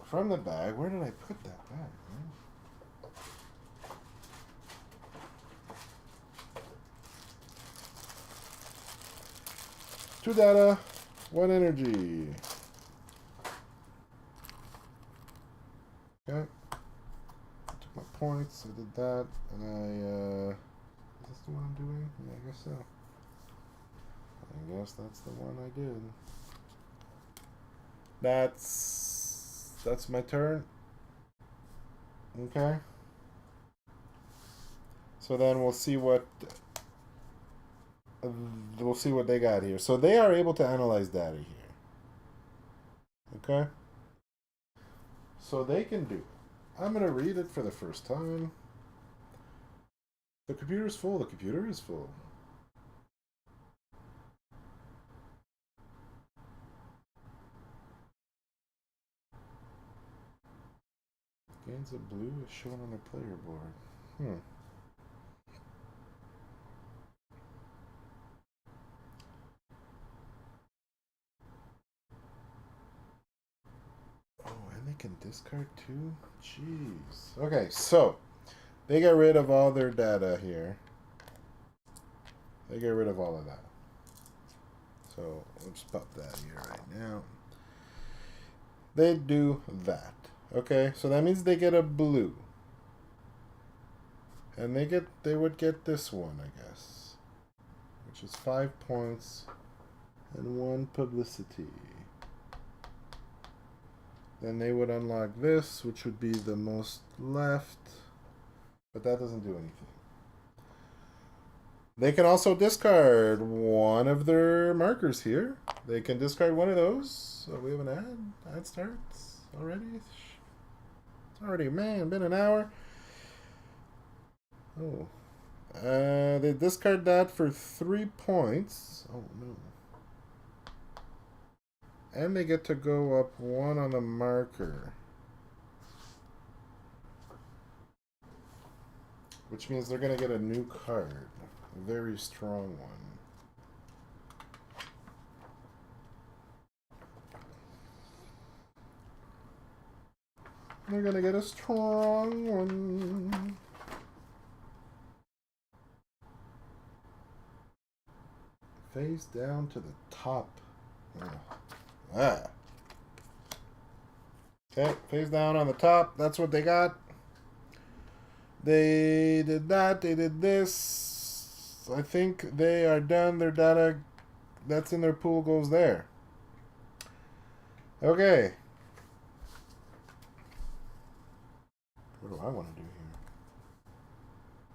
From the bag? Where did I put that bag, man? 2 data, 1 energy. Okay. Took my points, I did that, and is this the one I'm doing? Yeah, I guess so. I guess that's the one I did. That's my turn. Okay. So then we'll see what they got here. So they are able to analyze data here. Okay. So they can do it. I'm going to read it for the first time. The computer is full. The computer is full. Lines of blue is shown on the player board. Oh, and they can discard too? Jeez. Okay, so they get rid of all their data here. They get rid of all of that. So let's pop that here right now. They do that. Okay, so that means they get a blue. And they would get this one, I guess. Which is 5 points and 1 publicity. Then they would unlock this, which would be the most left. But that doesn't do anything. They can also discard one of their markers here. They can discard one of those. So we have an ad. Ad starts already. It's already, man, been an hour. Oh. They discard that for 3 points. Oh, no. And they get to go up 1 on the marker. Which means they're going to get a new card. A very strong one. They're going to get a strong one. Face down to the top. Okay, face down on the top. That's what they got. They did that. They did this. I think they are done. Their data that's in their pool goes there. Okay. What do I want to do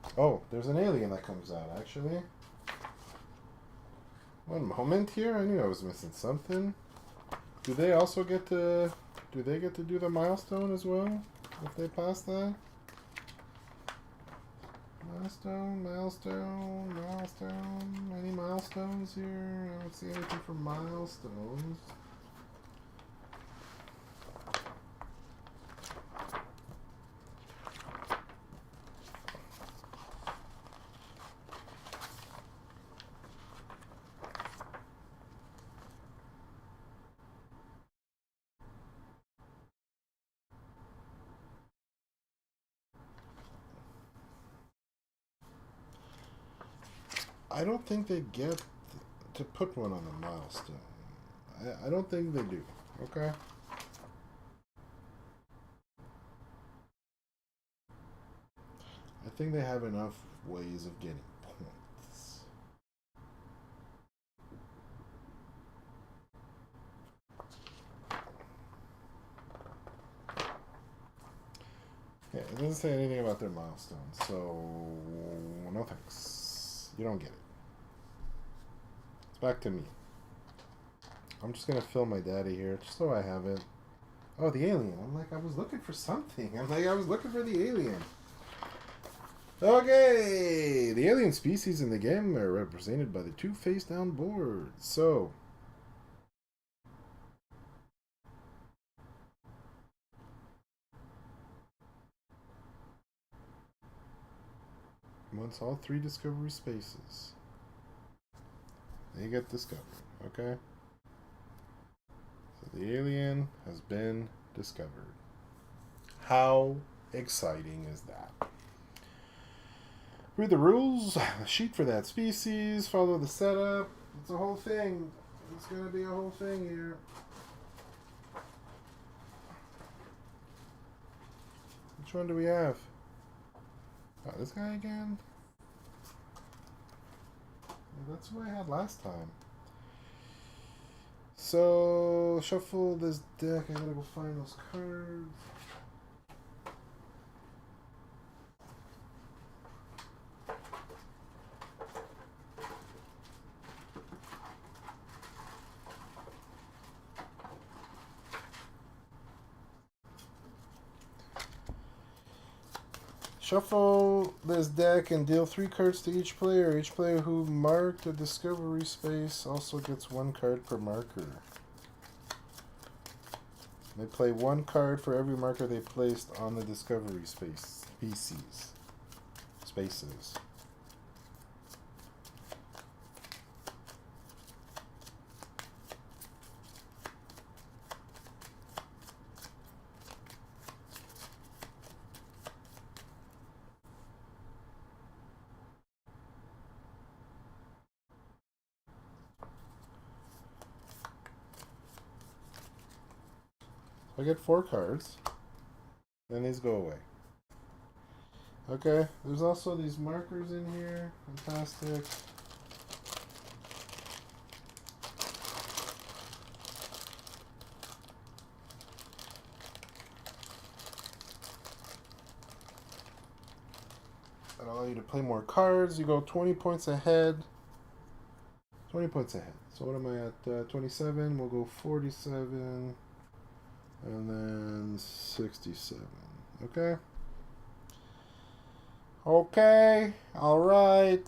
here? Oh, there's an alien that comes out, actually. One moment here. I knew I was missing something. Do they also get to... Do they get to do the milestone as well? If they pass that? Milestone. Any milestones here? I don't see anything for milestones. I don't think they get to put one on the milestone. I don't think they do. Okay. I think they have enough ways of getting points. Yeah, it doesn't say anything about their milestones, so no thanks. You don't get it. It's back to me. I'm just gonna fill my data here, just so I have it. Oh, the alien. I'm like, I was looking for something. I was looking for the alien. Okay, the alien species in the game are represented by the 2 face-down boards. So, once all 3 discovery spaces, they get discovered. Okay. So the alien has been discovered. How exciting is that? Read the rules, a sheet for that species, follow the setup. It's a whole thing. It's going to be a whole thing here. Which one do we have? Oh, this guy again? Yeah, that's who I had last time. So, shuffle this deck. I gotta go find those cards. Shuffle this deck and deal 3 cards to each player. Each player who marked a discovery space also gets 1 card per marker. They play one card for every marker they placed on the discovery spaces. I get 4 cards. Then these go away. Okay, there's also these markers in here. Fantastic. That allow you to play more cards. You go 20 points ahead. 20 points ahead. So what am I at? 27. We'll go 47. And then 67. Okay. Okay. Alright.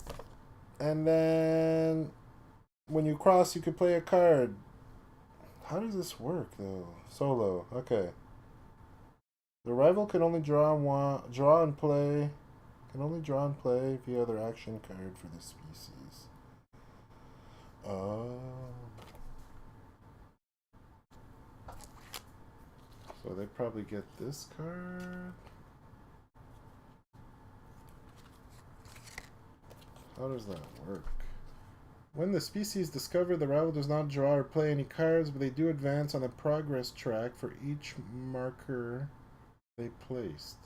And then when you cross, you can play a card. How does this work, though? Solo. Okay. The rival can only draw and play. Can only draw and play via their action card for this species. Oh. So they probably get this card. How does that work? When the species discovered, the rival does not draw or play any cards, but they do advance on the progress track for each marker they placed.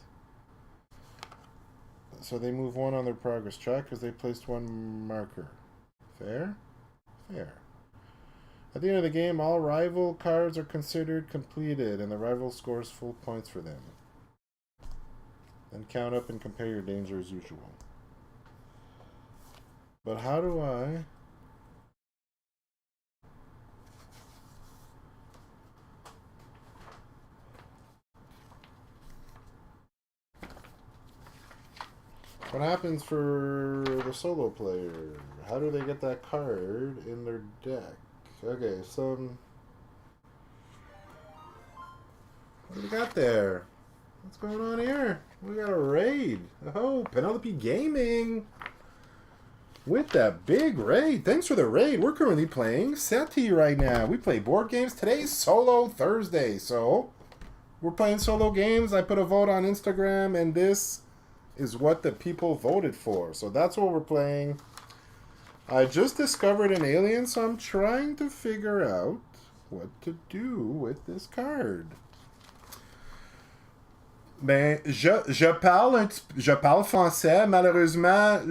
So they move 1 on their progress track because they placed 1 marker. Fair? Fair. At the end of the game, all rival cards are considered completed, and the rival scores full points for them. Then count up and compare your danger as usual. But how do I... What happens for the solo player? How do they get that card in their deck? Okay, so... What do we got there? What's going on here? We got a raid. Oh, Penelope Gaming! With that big raid. Thanks for the raid. We're currently playing Seti right now. We play board games. Today's Solo Thursday, so... We're playing solo games. I put a vote on Instagram, and this is what the people voted for. So that's what we're playing. I just discovered an alien, so I'm trying to figure out what to do with this card. Ben, je parle français. Malheureusement,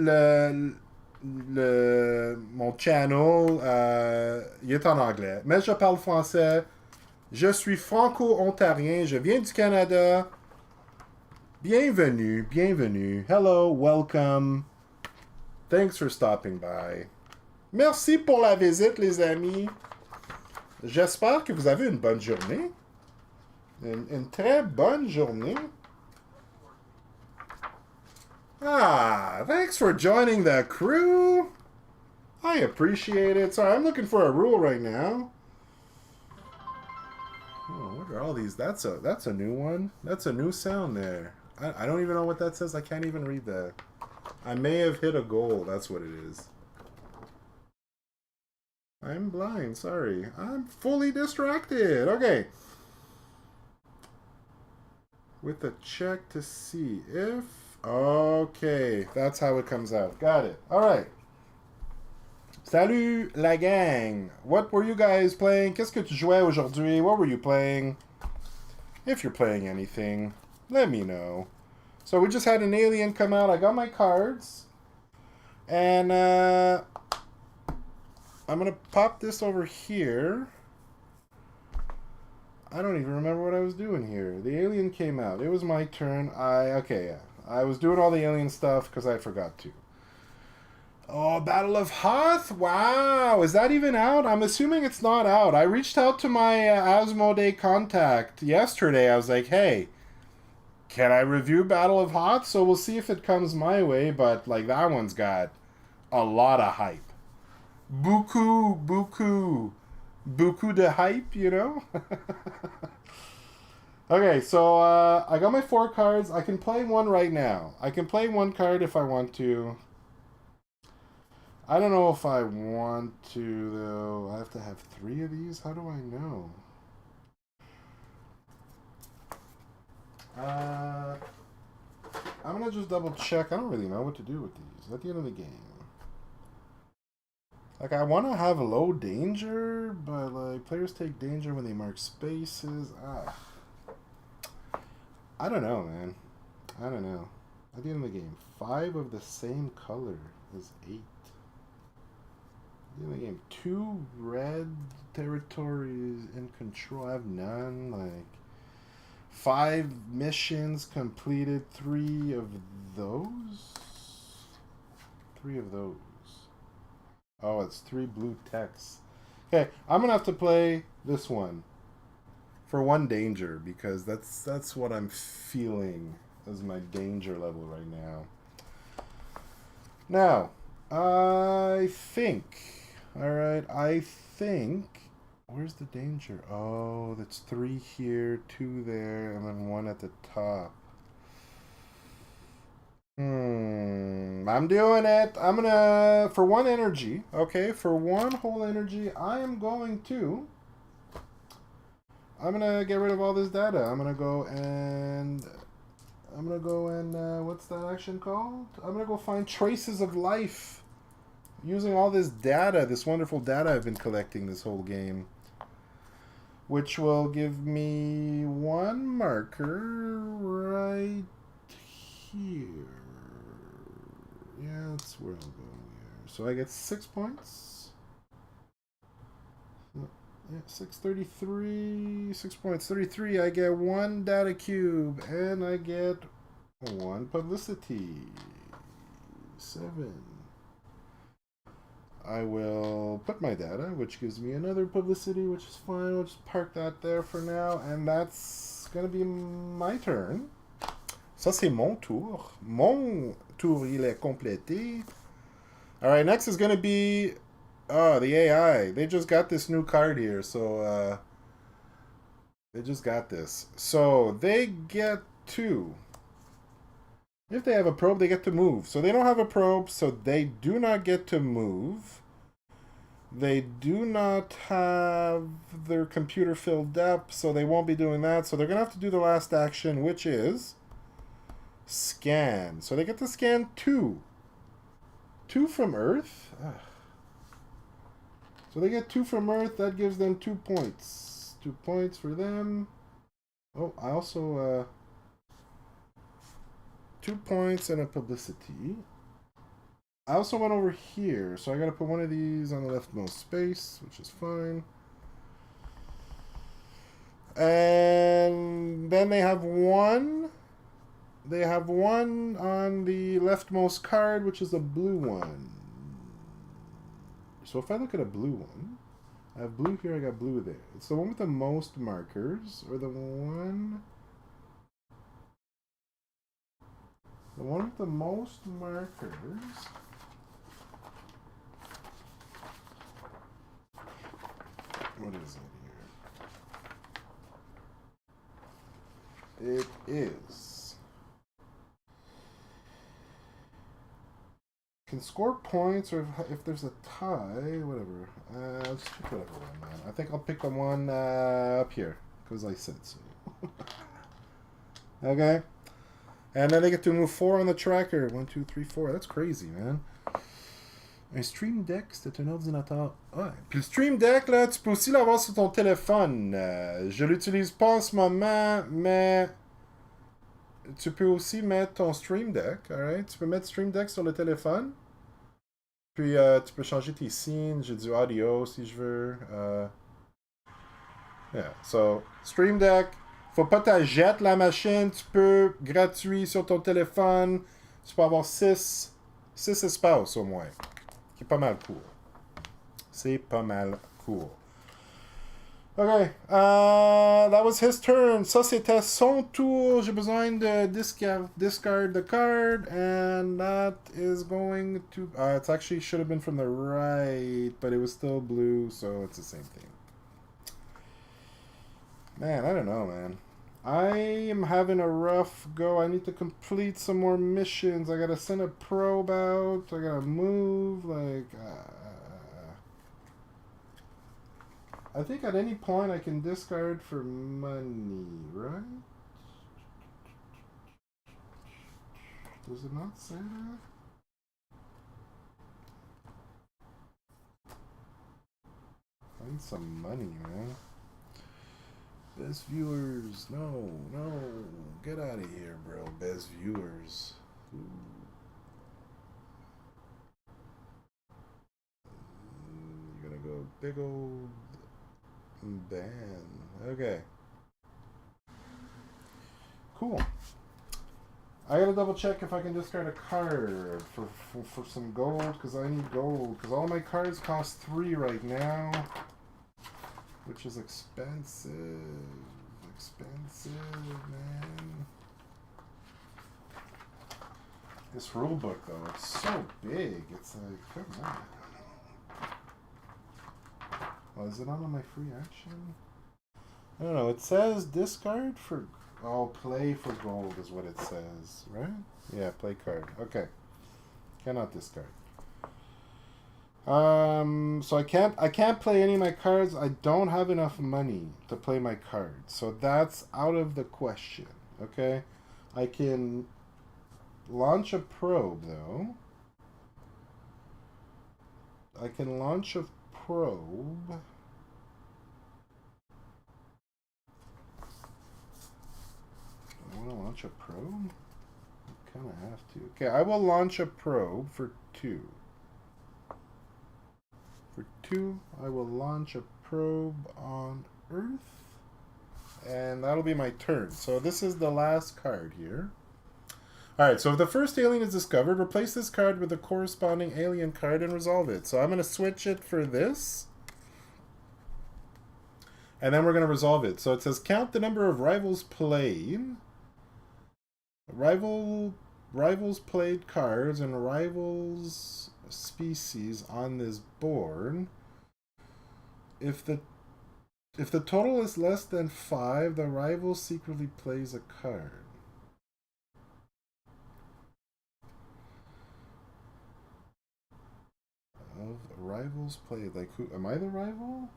mon channel, il est en anglais. Mais je parle français. Je suis franco-ontarien. Je viens du Canada. Bienvenue, bienvenue. Hello, welcome. Thanks for stopping by. Merci pour la visite, les amis. J'espère que vous avez une bonne journée. Une très bonne journée. Ah, thanks for joining the crew. I appreciate it. Sorry, I'm looking for a rule right now. Oh, what are all these? That's a new one. That's a new sound there. I don't even know what that says. I can't even read that. I may have hit a goal. That's what it is. I'm blind. Sorry. I'm fully distracted. Okay. With a check to see if... Okay. That's how it comes out. Got it. All right. Salut la gang. What were you guys playing? Qu'est-ce que tu jouais aujourd'hui? What were you playing? If you're playing anything, let me know. So we just had an alien come out. I got my cards. And I'm going to pop this over here. I don't even remember what I was doing here. The alien came out. It was my turn. I was doing all the alien stuff because I forgot to. Oh, Battle of Hoth? Wow. Is that even out? I'm assuming it's not out. I reached out to my Asmodee contact yesterday. I was like, hey, can I review Battle of Hoth? So we'll see if it comes my way. But, like, that one's got a lot of hype. Beaucoup de hype, you know? Okay, so I got my 4 cards. I can play one right now. I can play 1 card if I want to. I don't know if I want to, though. I have to have 3 of these? How do I know? I'm going to just double check. I don't really know what to do with these at the end of the game. Like, I want to have low danger, but, like, players take danger when they mark spaces. I don't know, man. I don't know. At the end of the game, 5 of the same color is 8. At the end of the game, 2 red territories in control. I have none. Like, 5 missions completed. 3 of those? 3 of those. Oh, it's 3 blue texts. Okay, I'm gonna have to play this one for 1 danger because that's what I'm feeling as my danger level right now. Now, I think. All right, I think. Where's the danger? Oh, that's 3 here, 2 there, and then 1 at the top. I'm doing it. I'm gonna, for 1 energy, okay, for 1 whole energy, I'm gonna get rid of all this data. I'm gonna go and, what's that action called? I'm gonna go find traces of life. Using all this data, this wonderful data I've been collecting this whole game. Which will give me 1 marker right here. Yeah, that's where I'm going here. So I get 6 points. Yeah, 633. 6 points. 33. I get 1 data cube. And I get 1 publicity. 7. I will put my data, which gives me another publicity, which is fine. We'll just park that there for now. And that's going to be my turn. Ça, c'est mon tour. Mon tour, il est complété. Alright, next is going to be... Oh, the AI. They just got this new card here, so... they just got this. So, they get 2. If they have a probe, they get to move. So they don't have a probe, so they do not get to move. They do not have their computer filled up, so they won't be doing that. So they're going to have to do the last action, which is scan. So they get to scan 2. 2 from Earth. Ugh. So they get 2 from Earth. That gives them 2 points. 2 points for them. Oh, I also... 2 points and a publicity. I also went over here, so I gotta put 1 of these on the leftmost space, which is fine. And then they have 1. They have 1 on the leftmost card, which is a blue one. So if I look at a blue one, I have blue here, I got blue there. It's the one with the most markers, or the one... The one with the most markers. What is it here? It is. Can score points, or if there's a tie, whatever. Let's pick whatever one, man. I think I'll pick the one up here, because I said so. Okay. And then they get to move 4 on the tracker. 1, 2, 3, 4. That's crazy, man. Un Stream Deck, c'est un ordinateur. Ah, puis le Stream Deck, là, tu peux aussi l'avoir sur ton téléphone. Je l'utilise pas en ce moment, mais tu peux aussi mettre ton Stream Deck, alright? Tu peux mettre Stream Deck sur le téléphone. Puis tu peux changer tes scenes. J'ai du audio si je veux. Yeah, so Stream Deck. Faut pas t'achètes la machine, tu peux, gratuit sur ton téléphone, tu peux avoir 6 espaces au moins. Qui est pas mal cool. C'est pas mal cool. Ok, that was his turn. Ça c'était son tour. J'ai besoin de discard the card, and that is going to... it actually should have been from the right, but it was still blue, so it's the same thing. Man, I don't know, man. I am having a rough go. I need to complete some more missions. I gotta send a probe out. I gotta move. Like, I think at any point I can discard for money, right? Does it not say that? Find some money, man. Best viewers. No, no. Get out of here, bro. Best viewers. Ooh. You're gonna go big old ban. Okay. Cool. I gotta double check if I can discard a card for some gold, because I need gold. Because all my cards cost 3 right now, which is expensive. Expensive, man. This rule book, though, it's so big. It's like, come on. Oh, is it not on my free action? I don't know. It says discard for... Oh, play for gold is what it says, right? Yeah, play card. Okay. Cannot discard. So I can't play any of my cards. I don't have enough money to play my cards. So that's out of the question. Okay? I can launch a probe, though. I can launch a probe. I want to launch a probe? I kind of have to. Okay, I will launch a probe for 2. For 2, I will launch a probe on Earth. And that'll be my turn. So this is the last card here. Alright, so if the first alien is discovered, replace this card with the corresponding alien card and resolve it. So I'm going to switch it for this. And then we're going to resolve it. So it says count the number of rivals played. Rivals played cards and rivals species on this board. If the total is less than 5, the rival secretly plays a card. Of rivals played, like who? Am I the rival?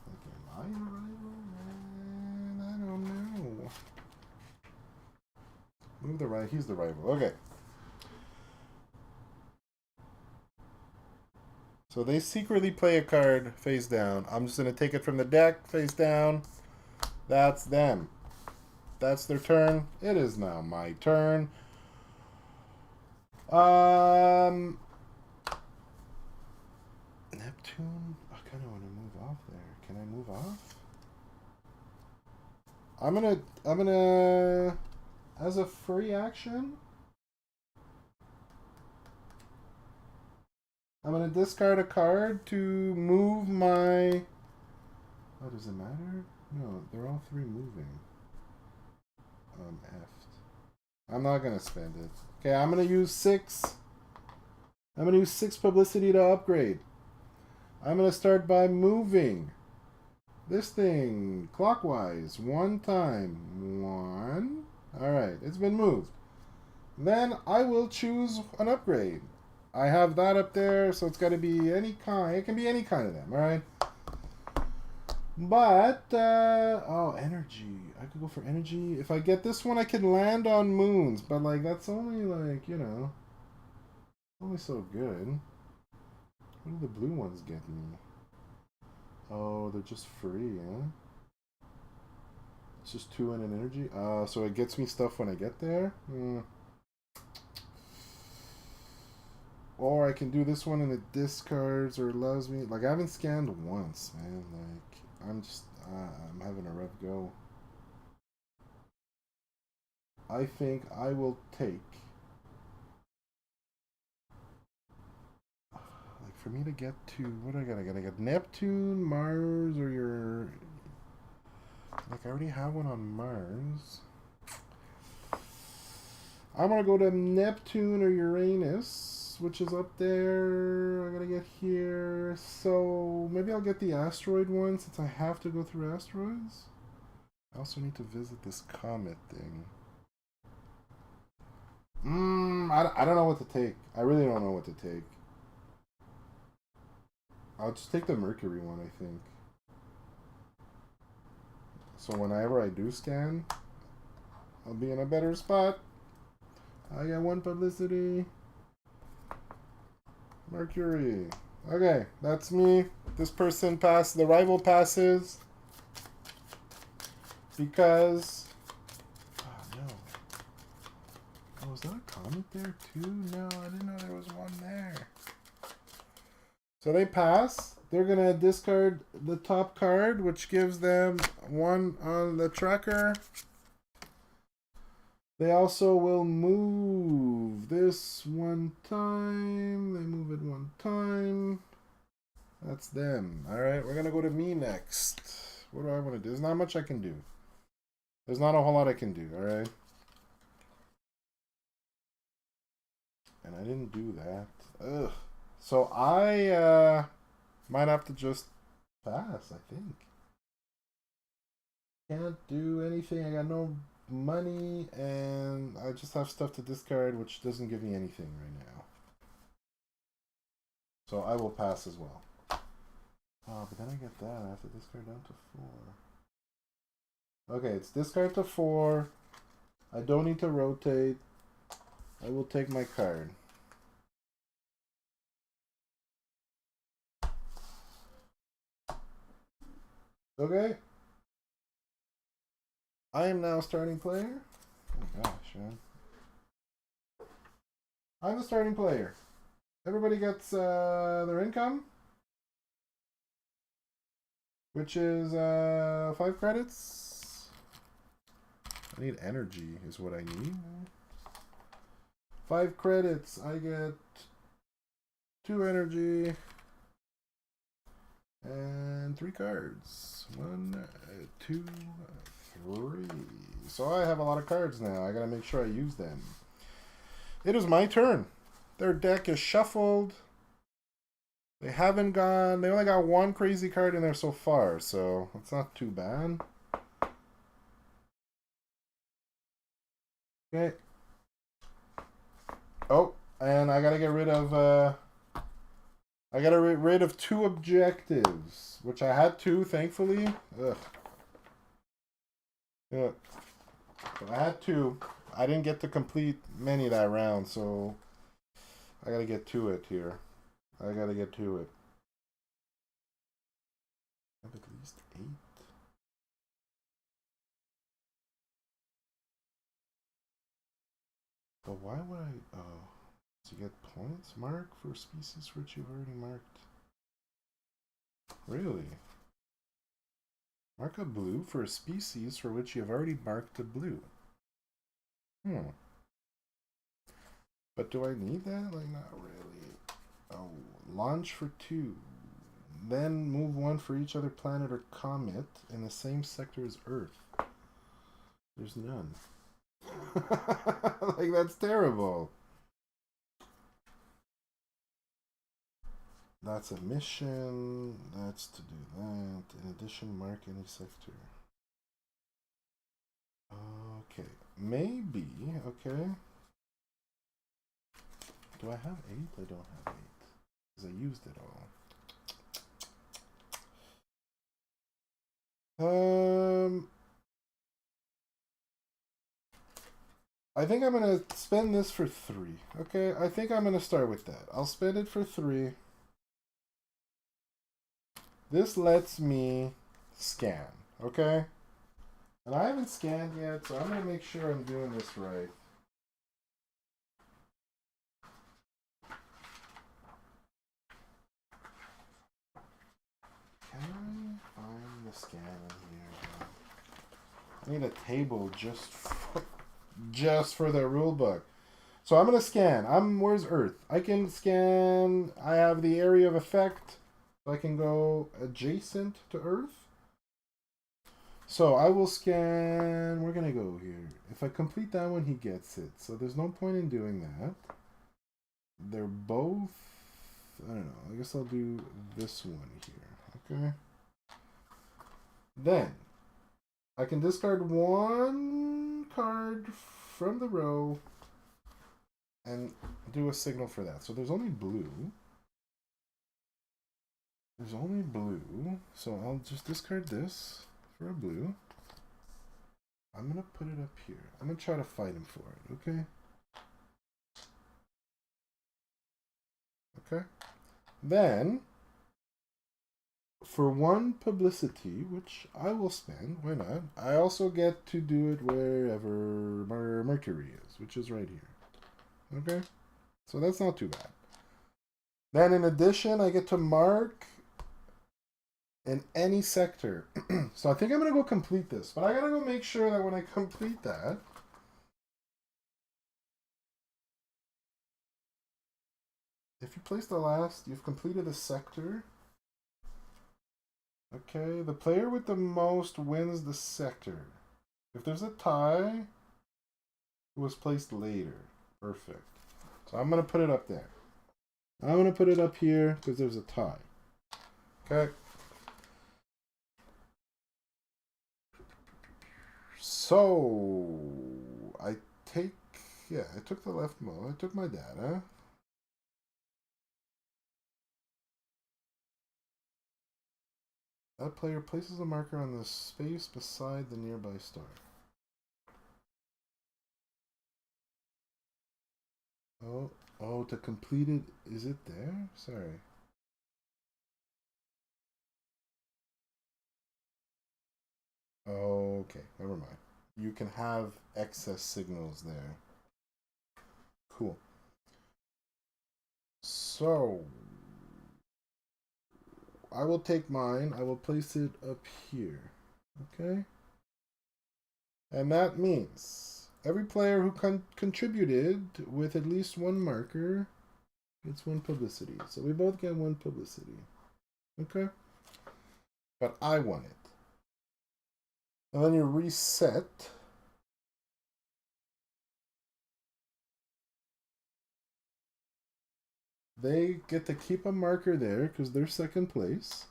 Like, am I the rival? Man, I don't know. Move the right. He's the rival. Okay. So they secretly play a card face down. I'm just going to take it from the deck face down. That's them. That's their turn. It is now my turn. Neptune. I kind of want to move off there. Can I move off? I'm gonna, as a free action, I'm gonna discard a card to move my... Oh, does it matter? No, they're all 3 moving. F'd. I'm not gonna spend it. Okay, I'm gonna use 6. I'm gonna use 6 publicity to upgrade. I'm gonna start by moving this thing clockwise 1 time. 1. Alright, it's been moved. Then I will choose an upgrade. I have that up there, so it's got to be any kind. It can be any kind of them, alright? But, oh, energy. I could go for energy. If I get this one, I can land on moons. But, like, that's only, like, you know, only so good. What do the blue ones get me? Oh, they're just free, huh? It's just 2 in an energy? So it gets me stuff when I get there? Or I can do this one and it discards or allows me... Like, I haven't scanned once, man. Like, I'm just... I'm having a rough go. I think I will take... Like, for me to get to... What do I got? I gotta get Neptune, Mars, or your... Like, I already have one on Mars. I'm gonna go to Neptune or Uranus which is up there. I gotta get here. So maybe I'll get the asteroid one since I have to go through asteroids. I also need to visit this comet thing. I don't know what to take. I really don't know what to take. I'll just take the Mercury one, I think. So whenever I do scan, I'll be in a better spot. I got one publicity. Mercury. Okay, that's me. This person passed. The rival passes. Because... Oh, no. Oh, was that a comet there too? No, I didn't know there was one there. So they pass. They're going to discard the top card, which gives them one on the tracker. They also will move this one time. They move it one time. That's them. Alright, we're going to go to me next. What do I want to do? There's not much I can do. There's not a whole lot I can do, alright? And I didn't do that. Ugh. So I might have to just pass, I think. Can't do anything. I got no money, and I just have stuff to discard, which doesn't give me anything right now. So I will pass as well. Oh, but then I get that. I have to discard down to 4. Okay, it's discard to 4. I don't need to rotate. I will take my card. Okay. I am now starting player. Oh my gosh, man. I'm the starting player. Everybody gets their income, which is 5 credits. I need energy is what I need. 5 credits. I get 2 energy and 3 cards. 1, 2, 3. So I have a lot of cards now. I gotta make sure I use them. It is my turn. Their deck is shuffled. They haven't gone. They only got 1 crazy card in there so far, so it's not too bad. Okay. Oh, and I gotta get rid of. I gotta get rid of 2 objectives, which I had 2, thankfully. Ugh. Yeah. So I had 2. I didn't get to complete many that round, so I gotta get to it here. I gotta get to it. I have at least 8. But why would I... Oh. To get points? Mark for species which you've already marked. Really? Mark a blue for a species for which you have already marked a blue. But do I need that? Like, not really. Oh, launch for 2. Then move 1 for each other planet or comet in the same sector as Earth. There's none. Like, that's terrible. That's a mission. That's to do that. In addition, mark any sector. Okay. Maybe. Okay. Do I have 8? I don't have 8. Because I used it all. I think I'm going to spend this for 3. Okay, I think I'm going to start with that. I'll spend it for 3. This lets me scan, okay? And I haven't scanned yet, so I'm going to make sure I'm doing this right. Can I find the scan in here? I need a table just for the rule book. So I'm going to scan. Where's Earth? I can scan. I have the area of effect. I can go adjacent to Earth. So I will scan. We're going to go here. If I complete that one, he gets it. So there's no point in doing that. they're both, I don't know, I guess I'll do this one here, okay? Then, I can discard one card from the row and do a signal for that. So there's only blue. There's only blue, so I'll just discard this for a blue. I'm going to put it up here. I'm going to try to fight him for it, okay? Okay. Then, for one publicity, which I will spend, why not? I also get to do it wherever Mercury is, which is right here. Okay? So that's not too bad. Then in addition, I get to mark in any sector. So I think I'm going to go complete this. But I got to go make sure that when I complete that, if you place the last, you've completed a sector. Okay, the player with the most wins the sector. If there's a tie, it was placed later. Perfect. So I'm going to put it up there. I'm going to put it up here because there's a tie. Okay. So, I took the left mode. I took my data. That player places a marker on the space beside the nearby star. Oh, to complete it, is it there? Sorry. Okay, never mind. You can have excess signals there. Cool. So, I will take mine. I will place it up here. Okay? And that means every player who contributed with at least one marker gets one publicity. So we both get one publicity. Okay? But I won it. And then you reset. They get to keep a marker there because they're second place.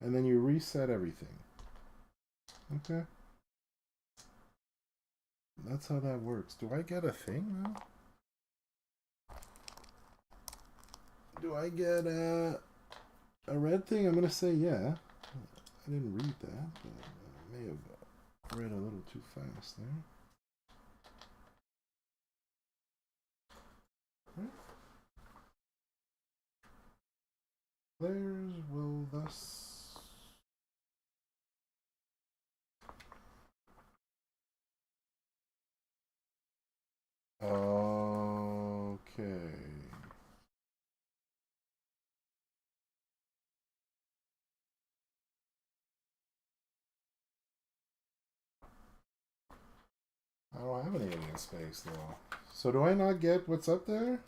And then you reset everything. Okay? That's how that works. Do I get a thing now? Do I get a red thing? I'm going to say yeah. I didn't read that, but I may have read a little too fast there. Right. Players will thus... Okay. I don't have any alien space though. So do I not get what's up there?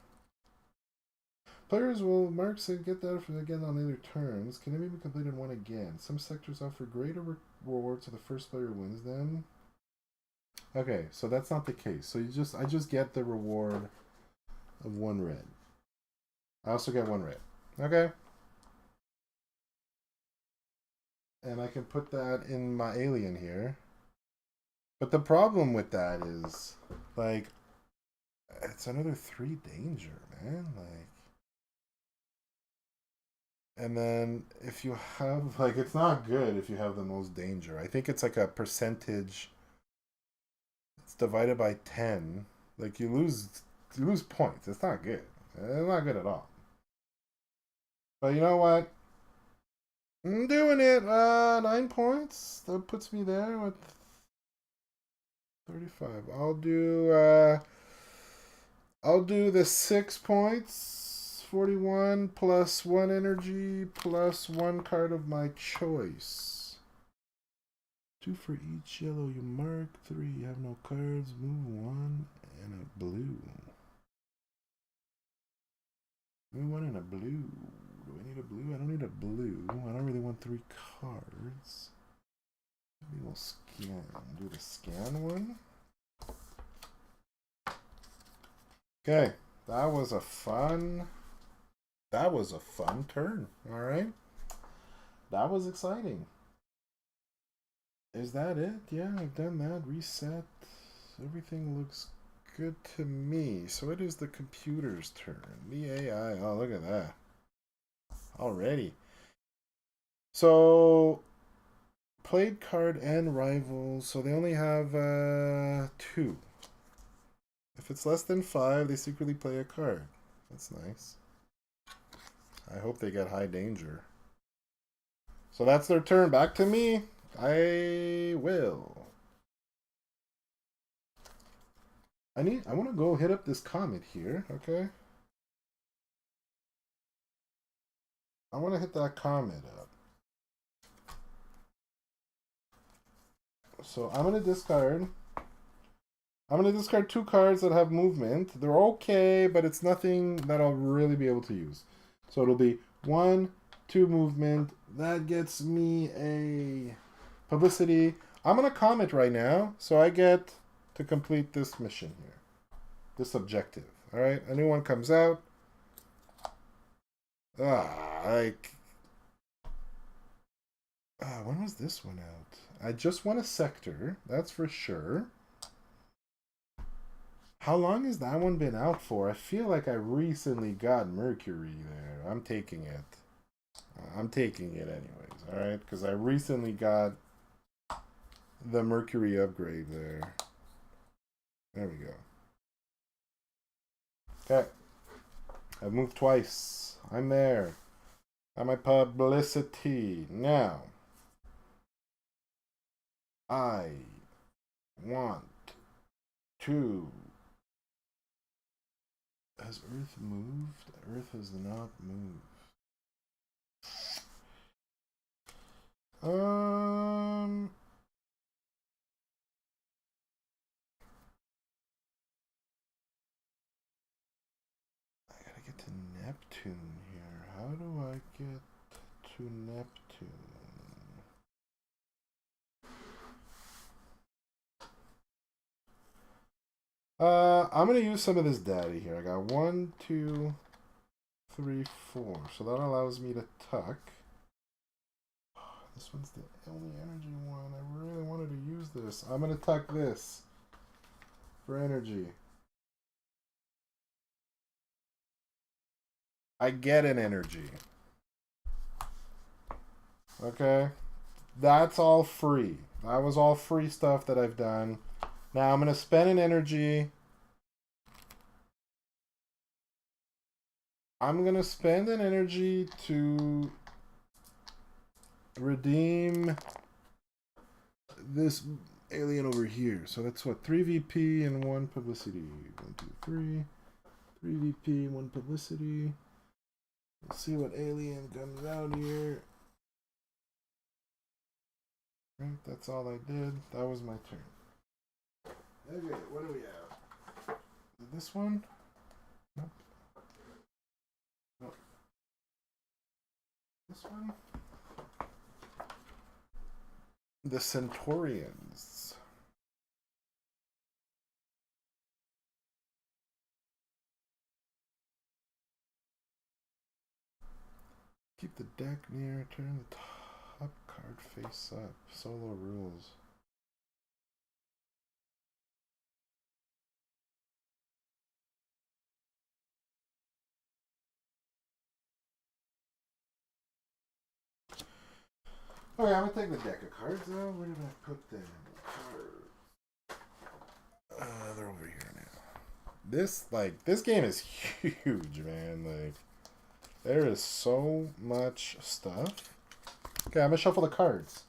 Players will mark and get that again on either turns. Can it be completed one again? Some sectors offer greater rewards to the first player who wins them. Okay, so that's not the case. So I just get the reward of one red. I also get one red. Okay. And I can put that in my alien here. But the problem with that is, like, it's another 3 danger, man. Like, and then if you have, like, it's not good if you have the most danger. I think it's like a percentage. It's divided by 10. Like, you lose points. It's not good. It's not good at all. But you know what? I'm doing it. 9 points. That puts me there with 35. I'll do the 6 points. 41 plus 1 energy plus 1 card of my choice. 2 for each yellow you mark. 3 you have no cards. Move 1 and a blue. Move 1 and a blue. Do I need a blue? I don't need a blue. I don't really want 3 cards. Maybe we'll scan. Do the scan one. Okay. That was a fun. That was a fun turn. All right. That was exciting. Is that it? Yeah, I've done that. Reset. Everything looks good to me. So it is the computer's turn. The AI. Oh, look at that. Already. So played card and rivals. So they only have 2. If it's less than 5, they secretly play a card. That's nice. I hope they get high danger. So that's their turn. Back to me. I will. I want to go hit up this comet here, okay? I want to hit that comet up. So I'm going to discard. I'm going to discard 2 cards that have movement. They're okay, but it's nothing that I'll really be able to use. So it'll be 1, 2 movement. That gets me a publicity. I'm going to comet right now, so I get to complete this mission here. This objective. All right, a new one comes out. When was this one out? I just won a sector, that's for sure. How long has that one been out for? I feel like I recently got Mercury there. I'm taking it. I'm taking it anyways, alright? Because I recently got the Mercury upgrade there. There we go. Okay. I've moved twice. I'm there. Got my publicity. Now, I want to... Has Earth moved? Earth has not moved. I gotta get to Neptune here. How do I get to Neptune? I'm gonna use some of this data here. I got 1, 2, 3, 4. So that allows me to tuck. This one's the only energy one. I really wanted to use this. I'm gonna tuck this for energy. I get an energy. Okay? That's all free. That was all free stuff that I've done. Now I'm gonna spend an energy. I'm gonna spend an energy to redeem this alien over here. So that's what, 3 VP and 1 publicity. 1, 2, 3. 3 VP, 1 publicity. Let's see what alien comes out here. Right, that's all I did. That was my turn. Okay, what do we have? This one? Nope. Nope. This one? The Centaurians. Keep the deck near, turn the top card face up. Solo rules. Okay, I'm gonna take the deck of cards out. Where did I put them? They're over here now. This game is huge, man. Like, there is so much stuff. Okay, I'm gonna shuffle the cards.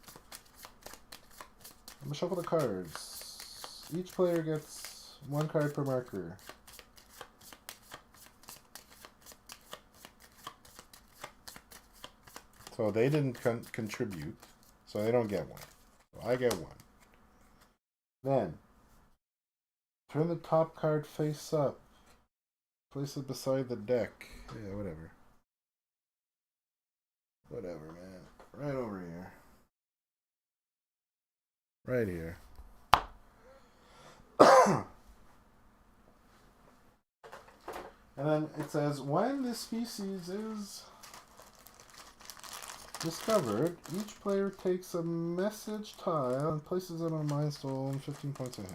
Each player gets 1 card per marker. So they didn't contribute, so they don't get 1. So I get 1. Then, turn the top card face up. Place it beside the deck. Yeah, whatever. Whatever, man. Right over here. Right here. And then it says, when this species is discovered, each player takes a message tile and places it on a milestone 15 points ahead.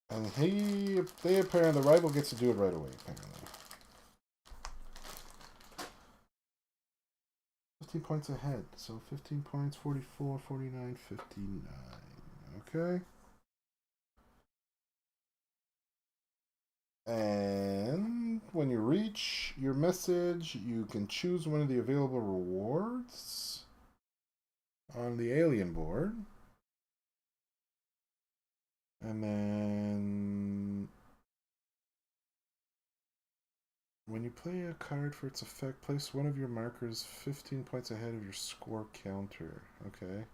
And the rival gets to do it right away, apparently. 15 points ahead. So 15 points, 44, 49, 59. Okay. And when you reach your message, you can choose one of the available rewards on the alien board. And then when you play a card for its effect, place one of your markers 15 points ahead of your score counter. Okay.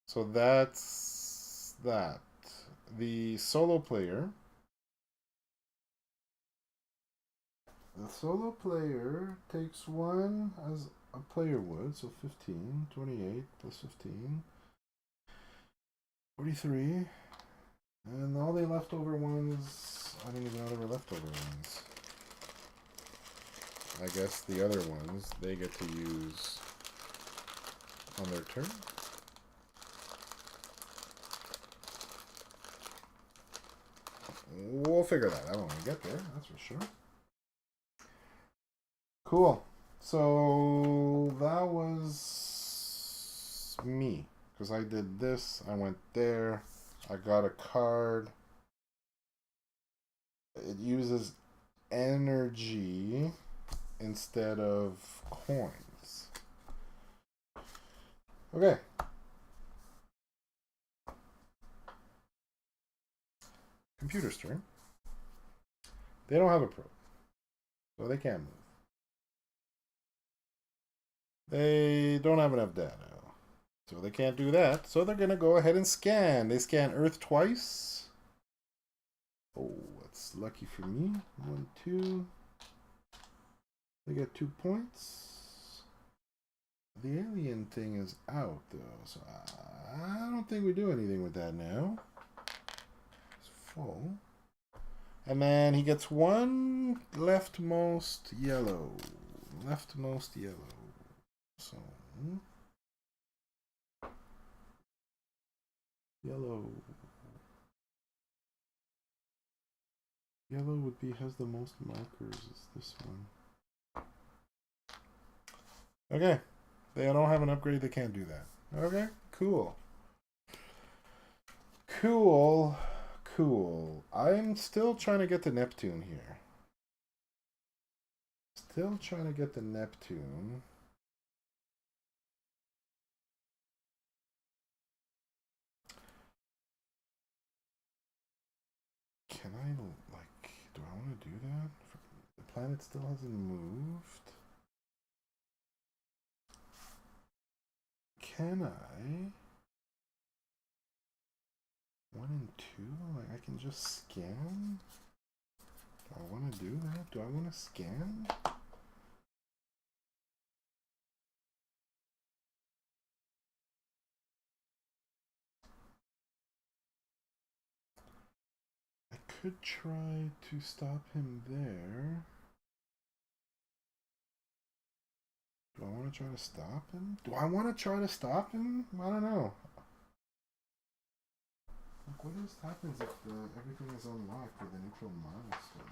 So that's that. The solo player. The solo player takes one as a player would, so 15, 28 plus 15, 43. And all the leftover ones, I didn't even know there were leftover ones. I guess the other ones they get to use on their turn. We'll figure that out when we get there, that's for sure. Cool. So that was me. Because I did this, I went there, I got a card. It uses energy instead of coins. Okay. Computer's turn. They don't have a probe, so they can't move. They don't have enough data, so they can't do that. So they're going to go ahead and scan. They scan Earth twice. Oh, that's lucky for me. 1, 2. They get 2 points. The alien thing is out, though, so I don't think we do anything with that now. It's full. And then he gets one leftmost yellow. Leftmost yellow. So, yellow. Yellow would be, has the most markers, is this one. Okay. They don't have an upgrade, they can't do that. Okay, cool. Cool. Cool. I'm still trying to get to Neptune here. Still trying to get to Neptune. Can I, like, do I want to do that? The planet still hasn't moved. Can I? 1 and 2? Like, I can just scan? Do I want to do that? Do I want to scan? I could try to stop him there. Do I want to try to stop him? Do I want to try to stop him? I don't know. Like, what happens if everything is unlocked with a neutral milestone?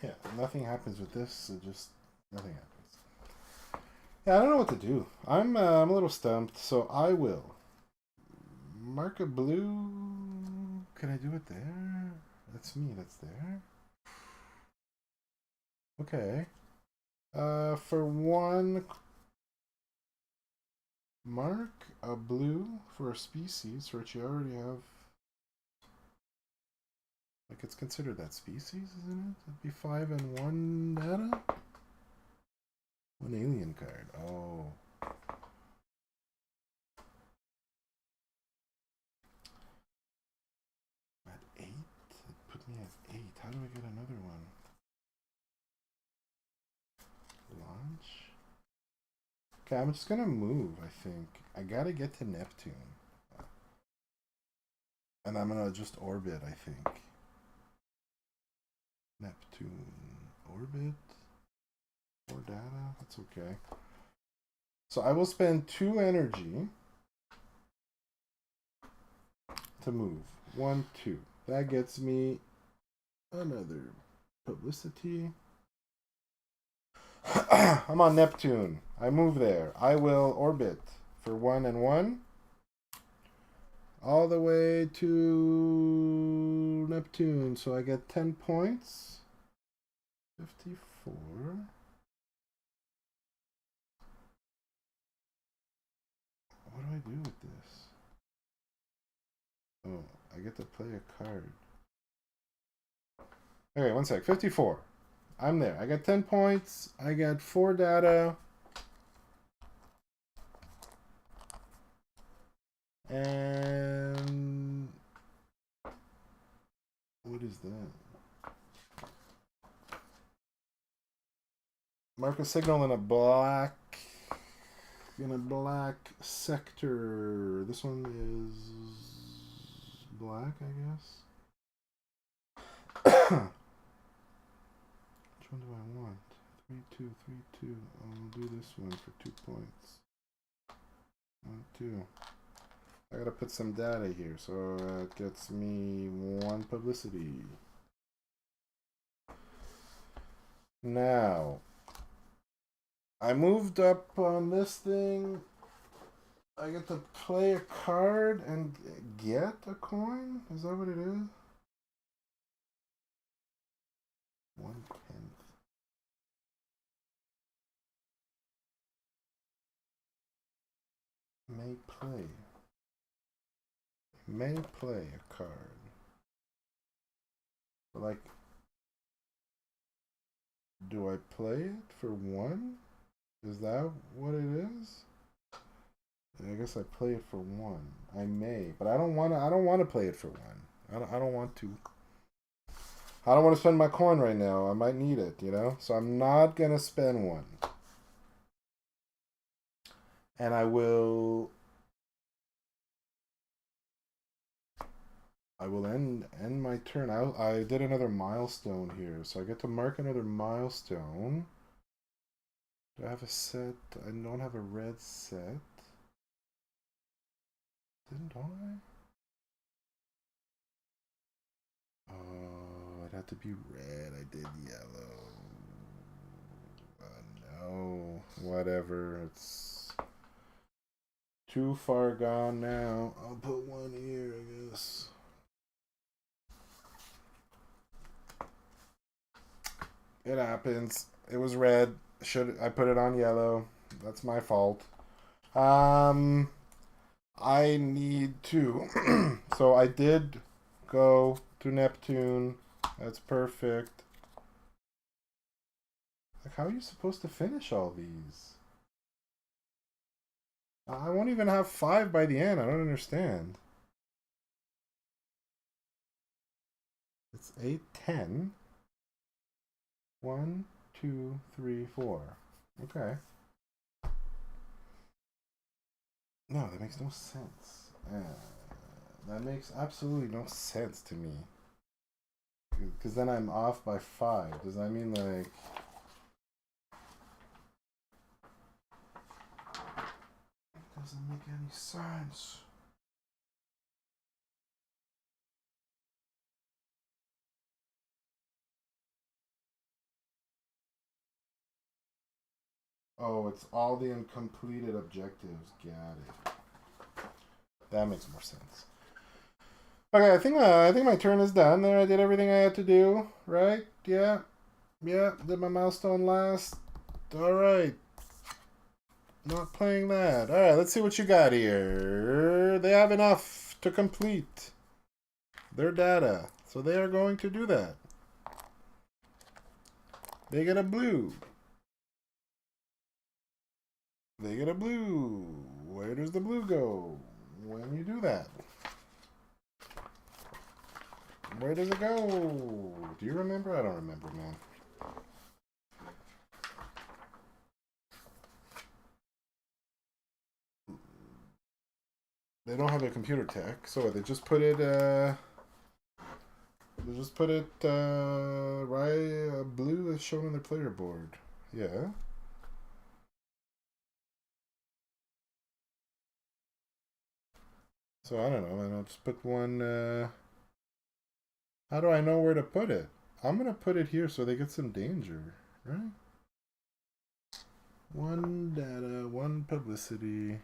Yeah, nothing happens with this. It just nothing happens. Yeah, I don't know what to do. I'm a little stumped, so I will mark a blue. Can I do it there? That's me. That's there. Okay. For one, mark a blue for a species for which you already have Like, it's considered that species, isn't it? It'd be 5 and 1 data? 1 alien card. Oh. At 8? It put me at 8. How do I get another one? Launch? Okay, I'm just gonna move, I think. I gotta get to Neptune. And I'm gonna just orbit, I think. Neptune. Orbit? More data? That's okay. So I will spend 2 energy to move. 1, 2. That gets me another publicity. I'm on Neptune. I move there. I will orbit for 1 and 1. All the way to Neptune. So I get 10 points. 54. What do I do with this? Oh, I get to play a card. Okay, 1 sec. 54. I'm there. I got 10 points. I got 4 data. And what is that? Mark a signal in a black sector. This one is black, I guess. Which one do I want? 3, 2, 3, 2. I'll do this one for 2 points. 1, 2. I gotta put some data here, so it gets me 1 publicity. Now, I moved up on this thing. I get to play a card and get a coin? Is that what it is? 1/10. May play a card. But like, do I play it for 1? Is that what it is? I guess I play it for 1. I may, but I don't want to play it for 1. I don't want to. I don't want to spend my coin right now. I might need it, you know? So I'm not going to spend 1. And I will end my turn. I did another milestone here, so I get to mark another milestone. Do I have a set? I don't have a red set. Don't I? Oh, it had to be red. I did yellow. No, whatever. It's too far gone now. I'll put 1 here, I guess. It happens. It was red. I put it on yellow? That's my fault. I need to. So I did go to Neptune. That's perfect. Like, how are you supposed to finish all these? I won't even have 5 by the end. I don't understand. It's 8, 10. 1, 2, 3, 4. Okay. No, that makes no sense. That makes absolutely no sense to me. Because then I'm off by 5. Does that mean, like... It doesn't make any sense. Oh, it's all the uncompleted objectives. Got it. That makes more sense. Okay, I think my turn is done there. I did everything I had to do, right? Yeah. Did my milestone last? All right. Not playing that. All right, let's see what you got here. They have enough to complete their data. So they are going to do that. They get a blue. They get a blue. Where does the blue go when you do that? Where does it go? Do you remember? I don't remember, man. They don't have a computer tech, so they just put it. They just put it right blue as shown on the player board. Yeah. So I don't know, and I'll just put one. How do I know where to put it? I'm gonna put it here so they get some danger, right? One data, one publicity.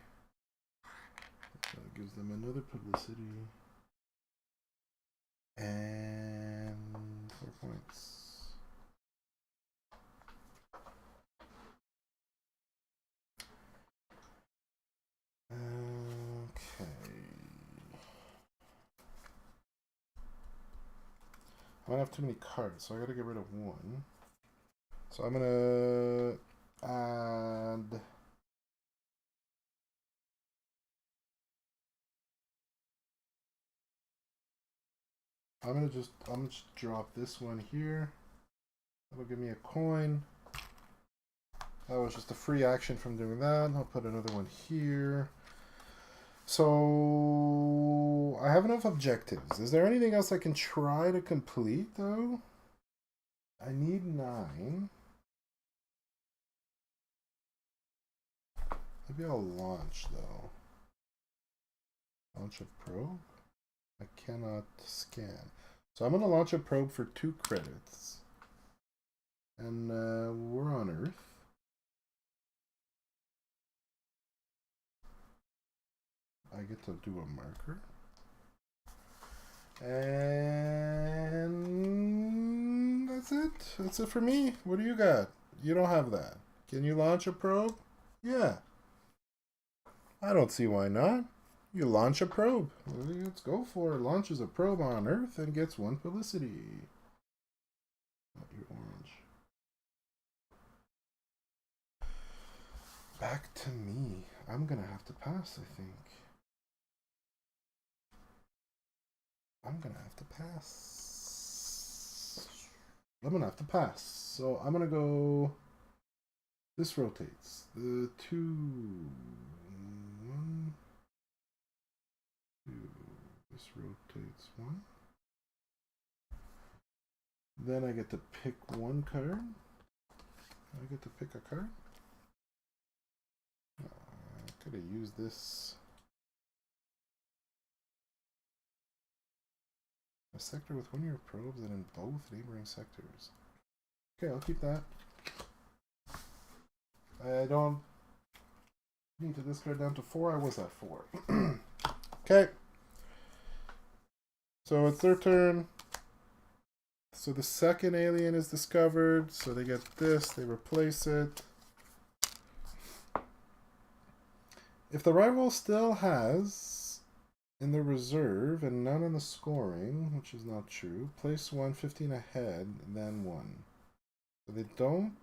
That gives them another publicity. And 4 points. Okay. I might have too many cards, so I gotta get rid of one. So I'm gonna add. I'm gonna just drop this one here. That'll give me a coin. That was just a free action from doing that. I'll put another one here. So I have enough objectives. Is there anything else I can try to complete though? I need 9. Maybe I'll launch though. Launch a probe? I cannot scan. So I'm going to launch a probe for 2 credits. And we're on Earth. I get to do a marker. And that's it. That's it for me. What do you got? You don't have that. Can you launch a probe? Yeah. I don't see why not. You launch a probe. Let's go for it. Launches a probe on Earth and gets 1 publicity. Not your orange. Back to me. I'm gonna have to pass, I think. I'm gonna have to pass. I'm gonna have to pass. So I'm gonna go. This rotates. The 2. 1. 2. This rotates 1. Then I get to pick 1 card. I get to pick a card. I could have used this. A sector with 1 of your probes and in both neighboring sectors. Okay, I'll keep that. I don't need to discard down to 4. I was at 4. Okay. So it's their turn. So the second alien is discovered. So they get this. They replace it. If the rival still has in the reserve and none in the scoring, which is not true, place 1 15 ahead, then 1. So they don't.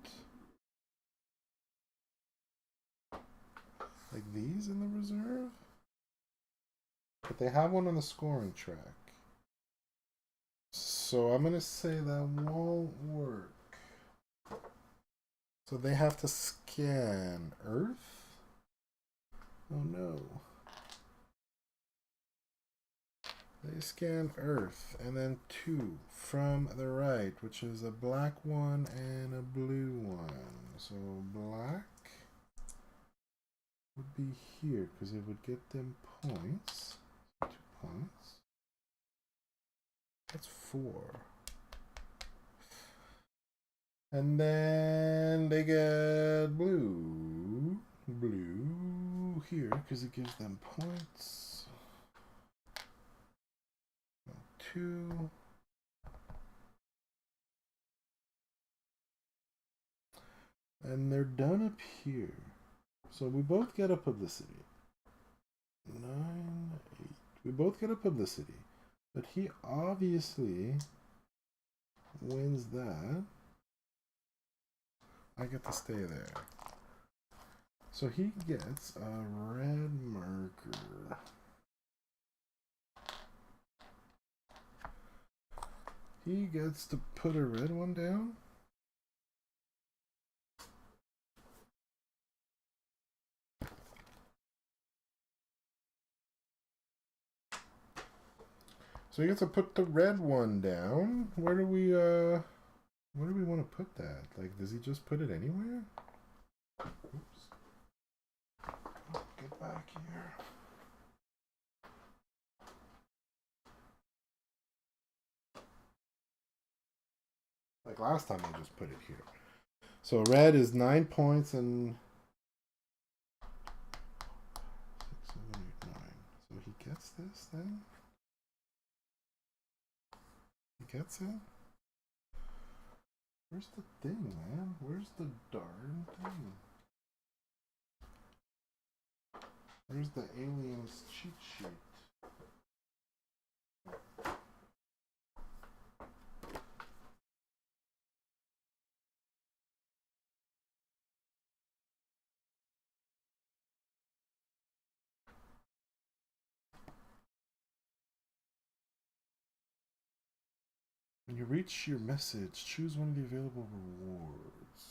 Like these in the reserve? But they have one on the scoring track. So I'm going to say that won't work. So they have to scan Earth? Oh no. They scan Earth and then 2 from the right, which is a black one and a blue one. So black would be here because it would get them points. 2 points. That's 4. And then they get blue. Blue here because it gives them points. 2. And they're done up here. So we both get a publicity. 9, 8. We both get a publicity. But he obviously wins that. I get to stay there. So he gets a red marker. He gets to put a red one down. So he gets to put the red one down. Where do we want to put that? Like, does he just put it anywhere? Oops. Oh, get back here. Like last time I just put it here. So red is 9 points and 6, 7, 8, 9. So he gets this then? He gets it? Where's the thing, man? Where's the darn thing? Where's the aliens cheat sheet? When you reach your message, choose one of the available rewards.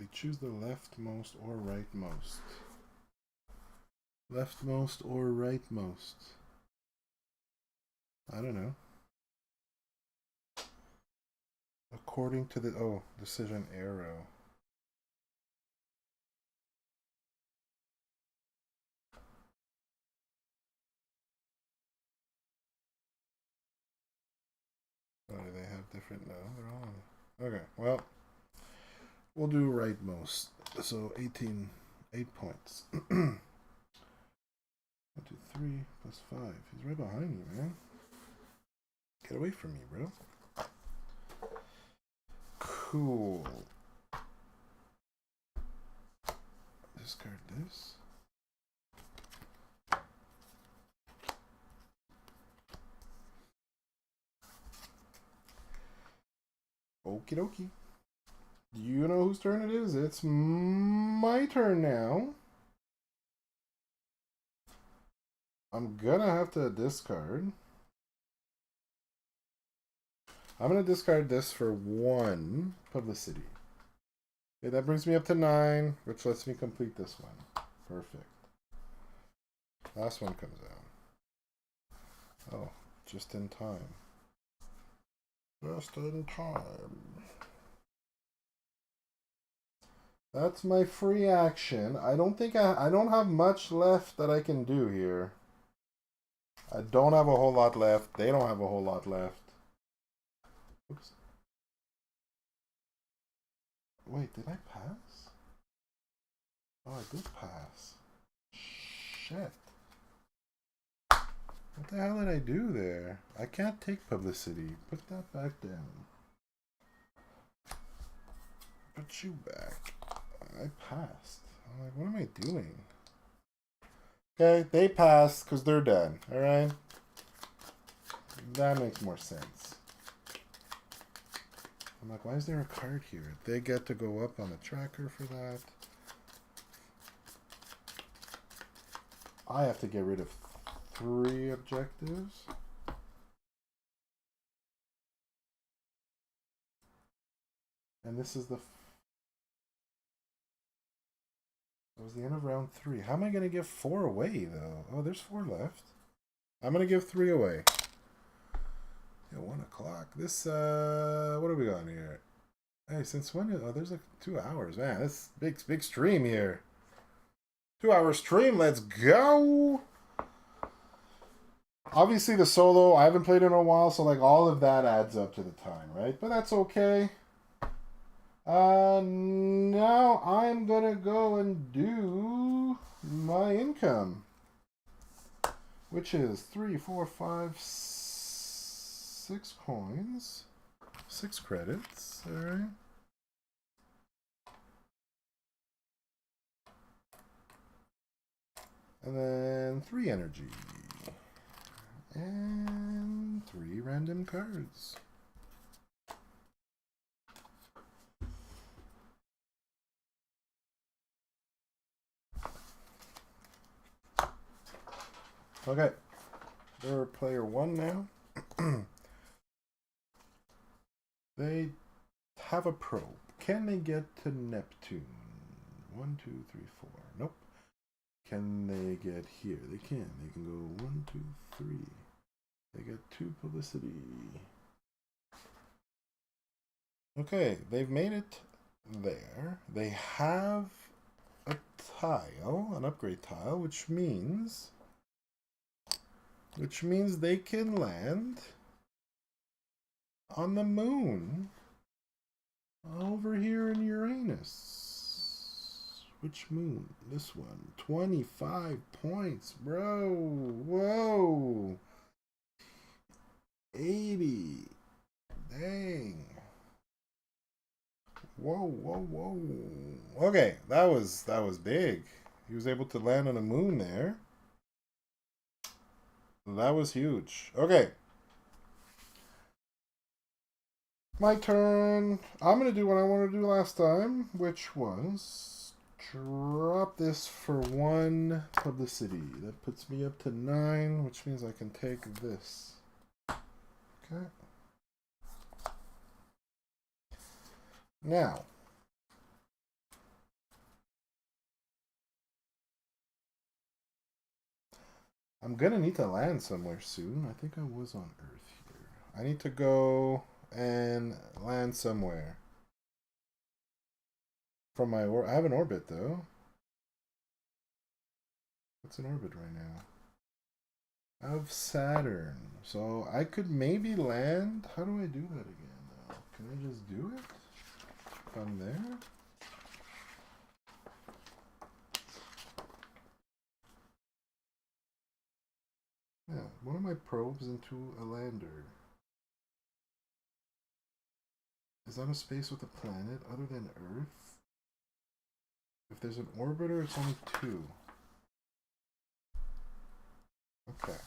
They choose the leftmost or rightmost. Leftmost or rightmost. I don't know. According to the decision arrow. Oh, do they have different? No, they're all on. Okay, well, we'll do rightmost. So 18, 8 points. 1, 2, 3 plus 5. He's right behind me, man. Get away from me, bro. Cool. Discard this. Okie dokie. Do you know whose turn it is? It's my turn now. I'm gonna have to discard. I'm gonna discard this for 1 publicity. Okay, that brings me up to 9, which lets me complete this one. Perfect. Last one comes out. Oh, just in time. Just in time. That's my free action. I don't think I don't have much left that I can do here. I don't have a whole lot left. They don't have a whole lot left. Oops. Wait, did I pass? Oh, I did pass. Shit. What the hell did I do there? I can't take publicity. Put that back down. Put you back. I passed. I'm like, what am I doing? Okay, they passed because they're dead. Alright? That makes more sense. I'm like, why is there a card here? They get to go up on the tracker for that. I have to get rid of 3 objectives. And this is the... That was the end of round 3. How am I going to give 4 away, though? Oh, there's 4 left. I'm going to give 3 away. Yeah, 1 o'clock. This, what are we on here? Hey, since when? Oh, there's like 2 hours. Man, this big stream here. 2-hour stream. Let's go. Obviously, the solo, I haven't played in a while, so like all of that adds up to the time, right? But that's okay. Now I'm gonna go and do my income, which is 3, 4, 5, 6 coins, 6 credits. All right. And then 3 energy. And 3 random cards. Okay. They're player 1 now. They have a probe. Can they get to Neptune? 1, 2, 3, 4. Nope. Can they get here? They can. They can go 1, 2, 3. They get 2 publicity. Okay, they've made it there. They have a tile, an upgrade tile, which means they can land on the moon over here in Uranus. Which moon? This one. 25 points, bro. Whoa. 80. Dang. Whoa, whoa, whoa. Okay, that was big. He was able to land on the moon there. That was huge. Okay. My turn. I'm going to do what I wanted to do last time, which was drop this for 1 publicity. That puts me up to 9, which means I can take this. Okay. Now, I'm going to need to land somewhere soon. I think I was on Earth here. I need to go and land somewhere. From my I have an orbit, though. What's in orbit right now? Of Saturn. So I could maybe land. How do I do that again, though? Can I just do it? From there? Yeah, one of my probes into a lander. Is that a space with a planet other than Earth? If there's an orbiter, it's only 2. Okay.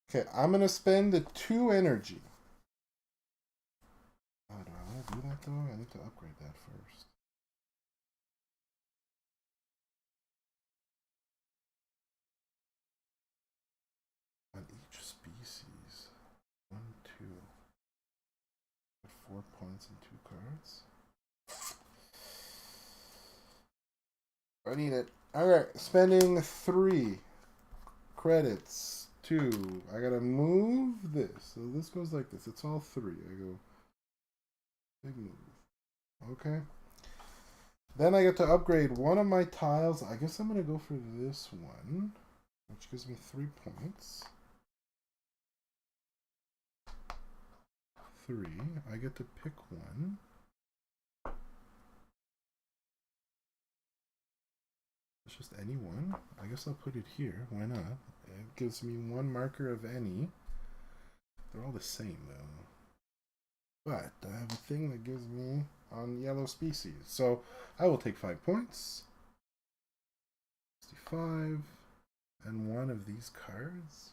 Okay, I'm going to spend the 2 energy. Oh, do I want to do that, though? I need to upgrade that first. On each species. 1, 2. 4 points and 2 cards. I need it. Alright, spending 3 credits. 2. I gotta move this. So this goes like this. It's all 3. I go big move. Okay. Then I get to upgrade one of my tiles. I guess I'm gonna go for this one, which gives me 3 points. 3. I get to pick one. It's just any one. I guess I'll put it here. Why not? It gives me 1 marker of any. They're all the same, though. But I have a thing that gives me on yellow species. So I will take 5 points. 65. And 1 of these cards.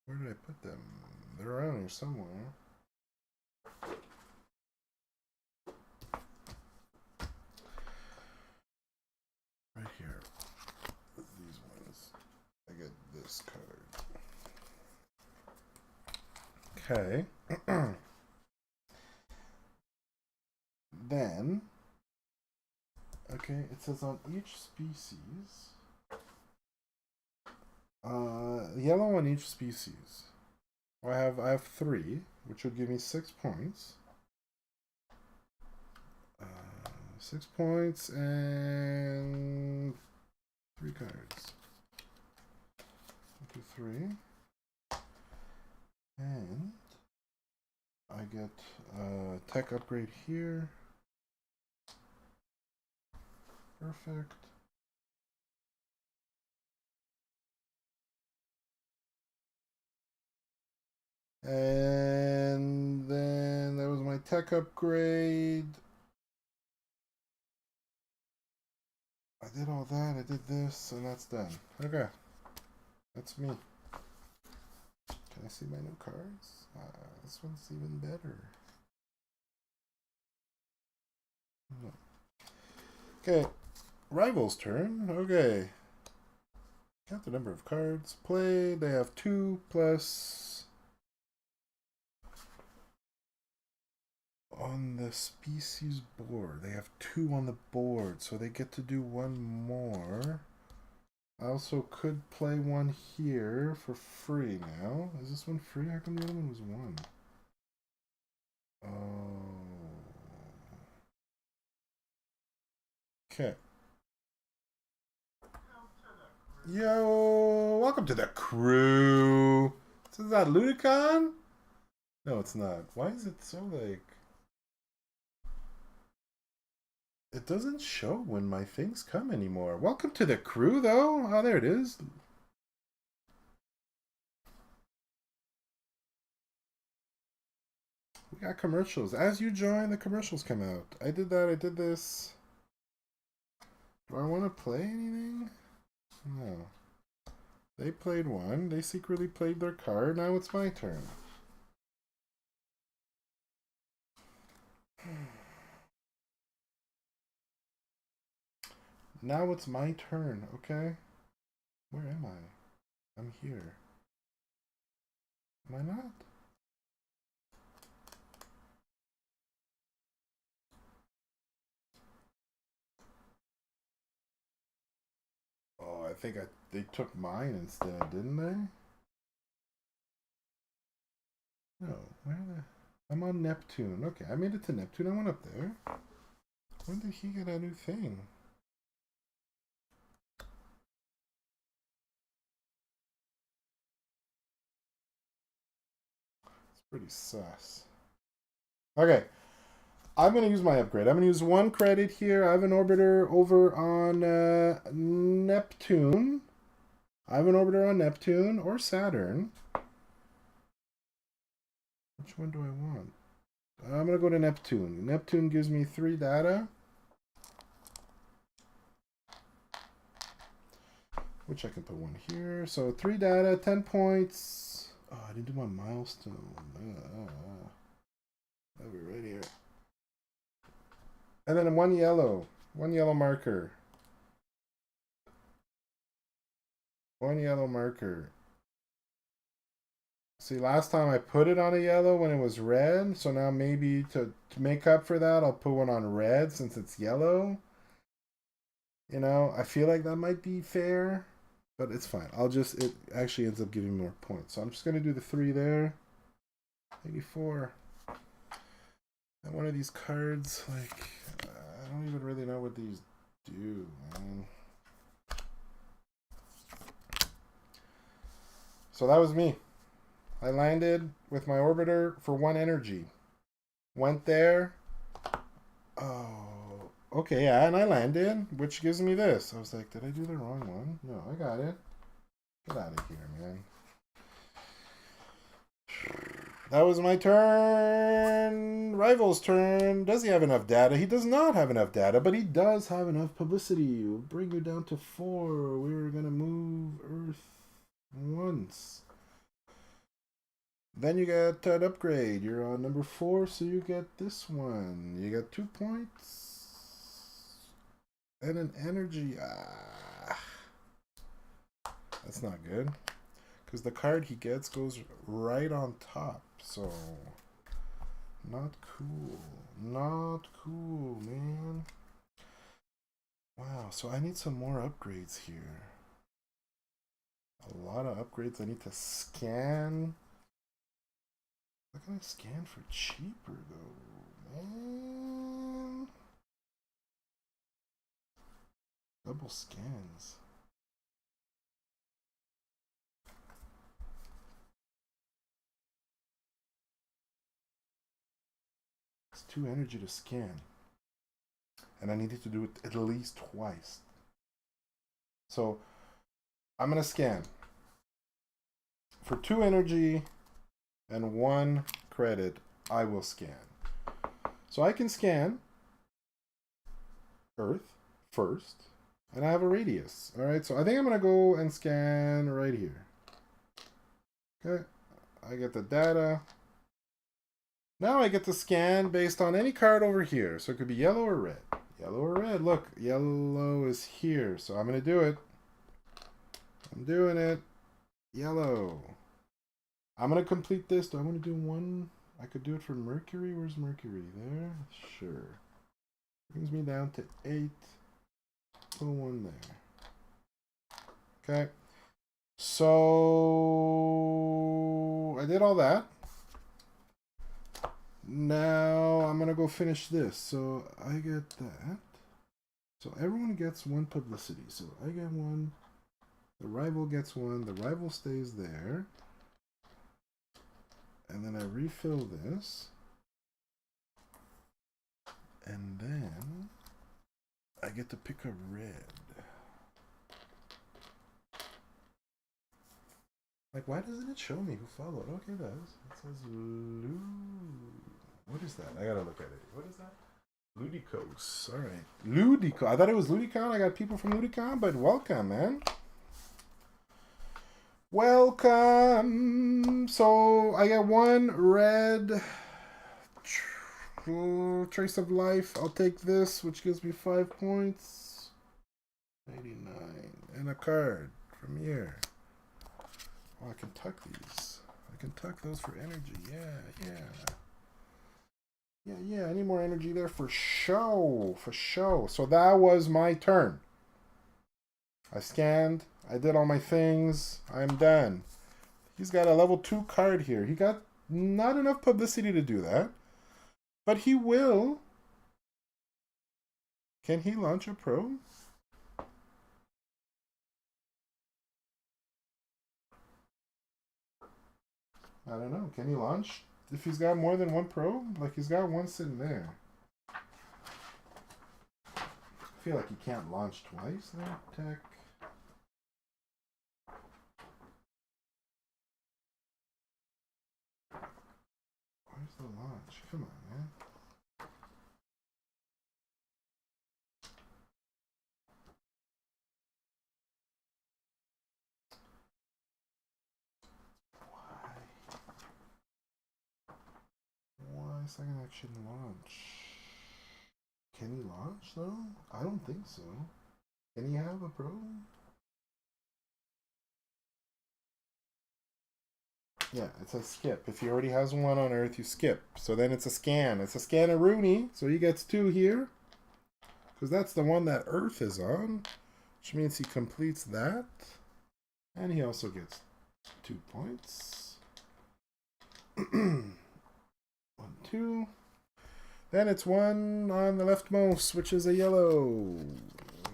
Where did I put them? They're around here somewhere. Right here. These ones. I get this card. Okay. Then, okay, it says on each species, yellow on each species. I have 3, which would give me 6 points. 6 points and 3 cards. 1, 2, 3. And I get tech upgrade here. Perfect. And then that was my tech upgrade. I did all that. I did this, and that's done. Okay. That's me. Can I see my new cards? This one's even better. No. Okay. Rival's turn. Okay. Count the number of cards played. They have 2 plus... On the species board. They have 2 on the board, so they get to do 1 more. I also could play 1 here for free now. Is this one free? How come the other one was 1? Oh. Okay. Yo, welcome to the crew. Is that Ludicon? No, it's not. Why is it so like... It doesn't show when my things come anymore. Welcome to the crew, though. Oh, there it is. We got commercials. As you join, the commercials come out. I did that. I did this. Do I want to play anything? No. They played 1. They secretly played their card. Now it's my turn. Now it's my turn, okay? Where am I? I'm here. Am I not? Oh, I think they took mine instead, didn't they? No, where the... I'm on Neptune. Okay, I made it to Neptune. I went up there. When did he get a new thing? Pretty sus. Okay. I'm going to use my upgrade. I'm going to use 1 credit here. I have an orbiter over on Neptune. I have an orbiter on Neptune or Saturn. Which one do I want? I'm going to go to Neptune. Neptune gives me 3 data. Which I can put 1 here. So 3 data, 10 points. Oh, I didn't do my milestone. That'll be right here. And then 1 yellow. 1 yellow marker. 1 yellow marker. See, last time I put it on a yellow when it was red. So now maybe to make up for that, I'll put 1 on red since it's yellow. You know, I feel like that might be fair. But it's fine. It actually ends up giving me more points. So I'm just going to do the 3 there. 84. And one of these cards, like, I don't even really know what these do, man. So that was me. I landed with my orbiter for 1 energy. Went there. Oh. Okay, yeah, and I landed, which gives me this. I was like, did I do the wrong one? No, I got it. Get out of here, man. That was my turn. Rival's turn. Does he have enough data? He does not have enough data, but he does have enough publicity. We'll bring you down to 4. We're going to move Earth once. Then you get an upgrade. You're on number 4, so you get this one. You get 2 points. And an energy. That's not good. Because the card he gets goes right on top. So, not cool. Not cool, man. Wow, so I need some more upgrades here. A lot of upgrades I need to scan. How can I scan for cheaper, though, man? Double scans. It's 2 energy to scan. And I needed to do it at least twice. So, I'm going to scan. For 2 energy and 1 credit, I will scan. So I can scan Earth first, and I have a radius. All right, so I think I'm going to go and scan right here. Okay, I get the data. Now I get to scan based on any card over here. So it could be yellow or red. Yellow or red. Look, yellow is here. So I'm going to do it. I'm doing it. Yellow. I'm going to complete this. Do I want to do one? I could do it for Mercury. Where's Mercury? There? Sure. Brings me down to 8. Put one there. Okay. So I did all that. Now I'm going to go finish this. So I get that. So everyone gets one publicity. So I get one. The rival gets one. The rival stays there. And then I refill this. And then I get to pick a red. Like, why doesn't it show me who followed? Okay, it does. It says Lu. What is that? I gotta look at it. What is that? Ludicos. Alright. Ludico. I thought it was Ludicon. I got people from Ludicon, but welcome, man. Welcome. So I get one red trace of life. I'll take this, which gives me 5 points. 89. And a card from here. Oh, I can tuck these. I can tuck those for energy. Yeah. I need more energy there for show. For show. So that was my turn. I scanned. I did all my things. I'm done. He's got a level 2 card here. He got not enough publicity to do that. But he will. Can he launch a probe? I don't know. Can he launch? If he's got more than one probe? Like, he's got one sitting there. I feel like he can't launch twice there. Tech. Where's the launch? Come on, man. Why second action launch? Can he launch though? I don't think so. Can he have a probe? Yeah, it says skip. If he already has one on Earth, you skip. So then it's a scan. It's a scan of Rooney. So he gets 2 here. Because that's the one that Earth is on. Which means he completes that. And he also gets 2 points. 1, 2. Then it's one on the leftmost, which is a yellow.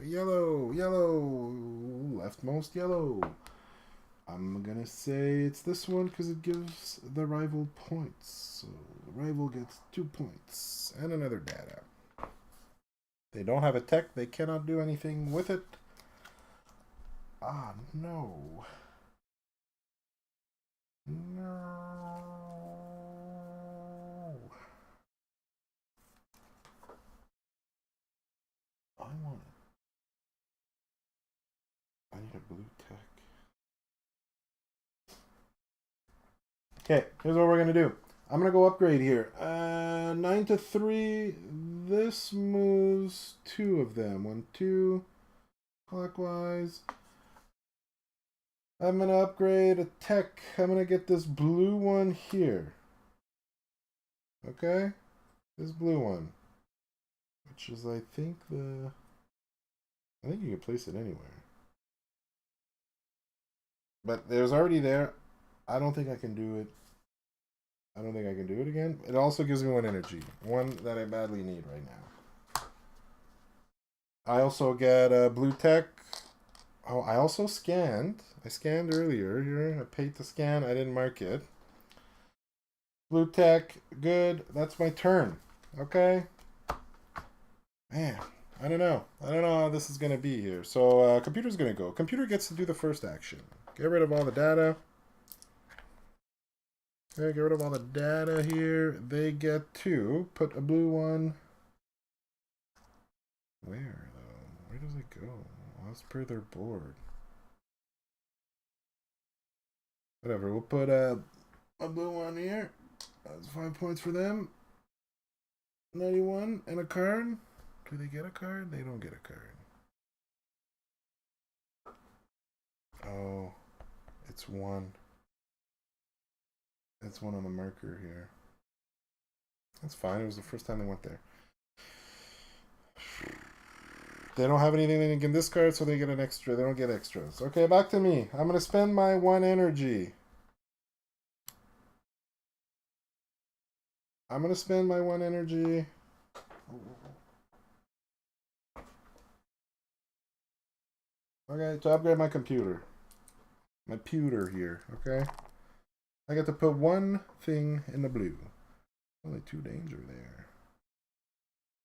Yellow. Leftmost yellow. I'm going to say it's this one because it gives the rival points. So the rival gets 2 points and another data. They don't have a tech. They cannot do anything with it. Ah, no. No. I want it. I need a blue tech. Okay, here's what we're going to do. I'm going to go upgrade here. 9 to 3. This moves 2 of them. 1, 2. Clockwise. I'm going to upgrade a tech. I'm going to get this blue one here. Okay? This blue one. Which is, I think you can place it anywhere. But there's already there. I don't think I can do it. I don't think I can do it again. It also gives me 1 energy. 1 that I badly need right now. I also get a blue tech. Oh, I also scanned. I scanned earlier here. I paid to scan. I didn't mark it. Blue tech. Good. That's my turn. Okay. Man, I don't know. I don't know how this is going to be here. So computer's going to go. Computer gets to do the first action. Get rid of all the data. Okay, get rid of all the data here. They get to put a blue one. Where, though? Where does it go? Well, as per their board. Whatever, we'll put a blue one here. That's 5 points for them. 91 and a card. Do they get a card? They don't get a card. Oh, it's one. It's one on the marker here. That's fine. It was the first time they went there. They don't have anything they can discard, so they get an extra. They don't get extras. Okay, back to me. I'm going to spend my 1 energy. I'm going to spend my 1 energy. Okay, to upgrade my computer. My pewter here, okay? I get to put 1 thing in the blue. Only 2 danger there.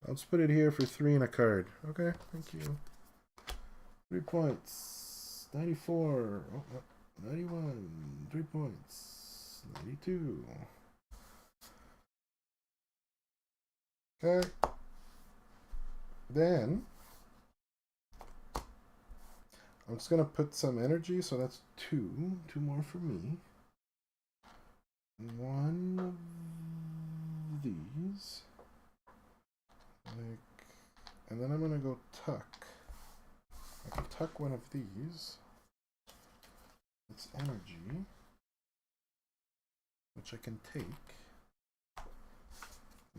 I'll just put it here for 3 and a card. Okay, thank you. 3 points. 94. Oh, 91. 3 points. 92. Okay. Then I'm just gonna put some energy, so that's 2. 2 more for me. 1 of these. And then I'm gonna go tuck. I can tuck 1 of these. It's energy, which I can take.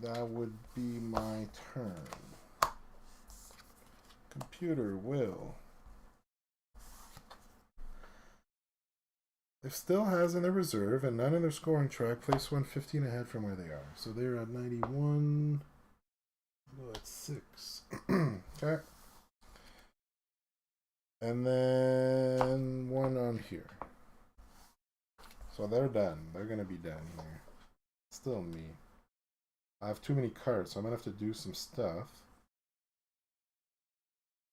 That would be my turn. Computer will. It still has in their reserve and none in their scoring track. Place 115 ahead from where they are. So they're at 91. Oh, that's 6. Okay. And then 1 on here. So they're done. They're going to be done here. Still me. I have too many cards, so I'm going to have to do some stuff.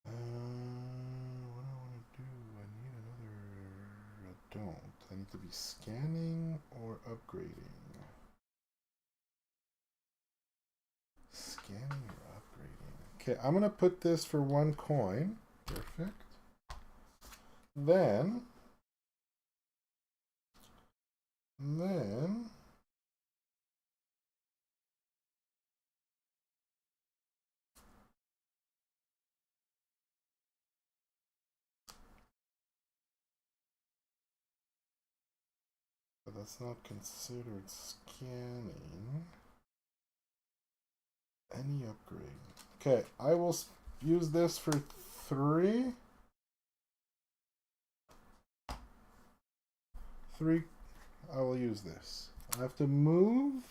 What do I want to do? I need another... I don't. I need to be scanning or upgrading. Scanning or upgrading. Okay, I'm going to put this for 1 coin. Perfect. Then... But that's not considered scanning. Any upgrade. Okay, I will use this for 3. 3. I will use this. I have to move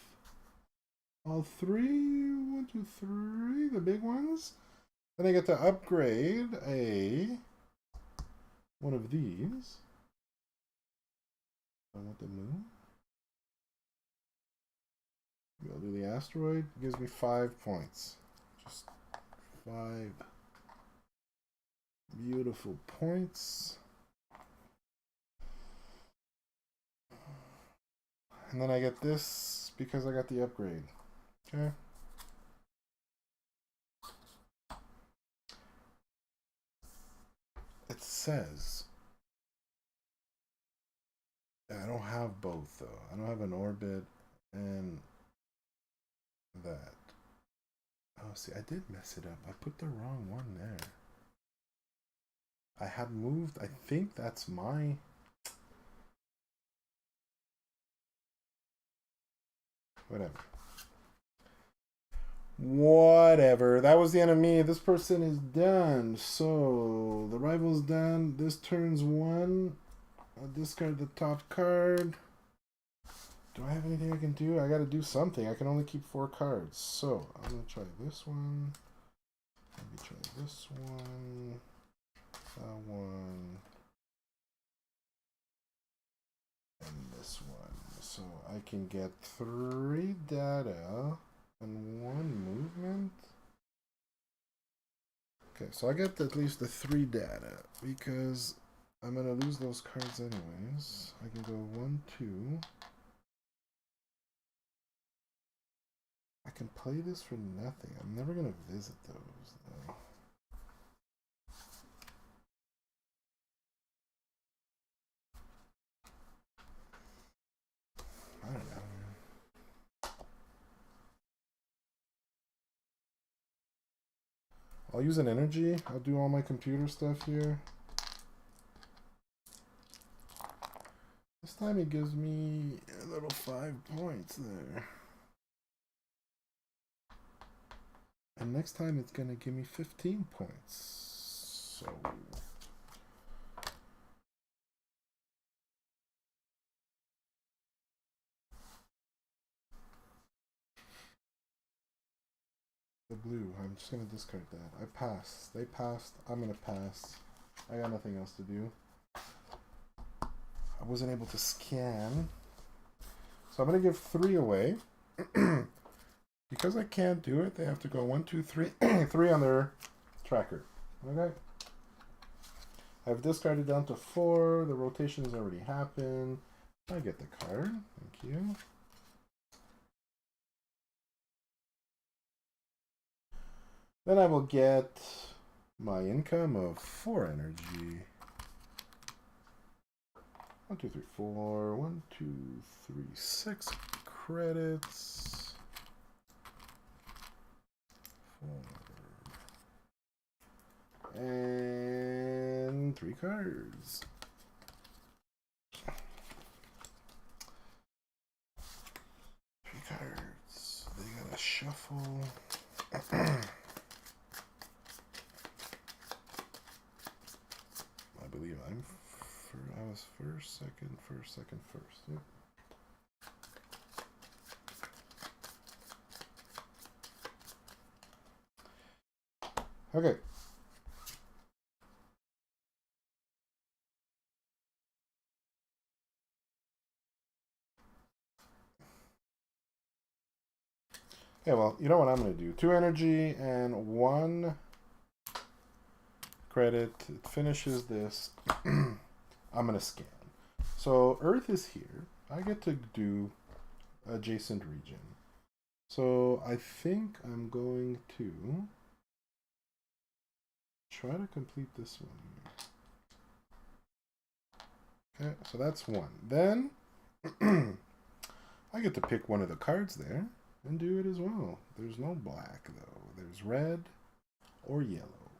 all 3. 1, 2, 3. The big ones. Then I get to upgrade one of these. I want the moon. I'll do the asteroid. It gives me 5 points. Just 5 beautiful points. And then I get this because I got the upgrade. Okay. It says... I don't have both, though. I don't have an orbit and that. Oh, see, I did mess it up. I put the wrong one there. I had moved... I think that's my... Whatever. That was the end of me. This person is done. So, the rival's done. This turn's 1. I'll discard the top card. Do I have anything I can do? I gotta do something. I can only keep 4 cards. So, I'm gonna try this one. Maybe try this one. That one. And this one. So, I can get 3 data and 1 movement. Okay, so I get at least the 3 data because I'm gonna lose those cards anyways. I can go 1, 2. I can play this for nothing. I'm never going to visit those, though. I don't know. I'll use an energy. I'll do all my computer stuff here. This time it gives me a little 5 points there. And next time it's going to give me 15 points. So... the blue, I'm just going to discard that. I pass. They passed. I'm going to pass. I got nothing else to do. I wasn't able to scan. So I'm going to give 3 away. Because I can't do it, they have to go 1, 2, 3, 3 on their tracker. Okay. I've discarded down to 4. The rotation has already happened. I get the card. Thank you. Then I will get my income of 4 energy. 1, 2, 3, 4. 1, 2, 3, 6 credits. 4. And 3 cards. 3 cards. They gotta shuffle. I believe I was first, second, first. Yep. Okay. Okay, well, you know what I'm going to do? 2 energy and 1 credit. It finishes this. I'm going to scan. So Earth is here. I get to do adjacent region. So I think I'm going to try to complete this one. Okay, so that's 1. Then I get to pick one of the cards there and do it as well. There's no black, though. There's red or yellow.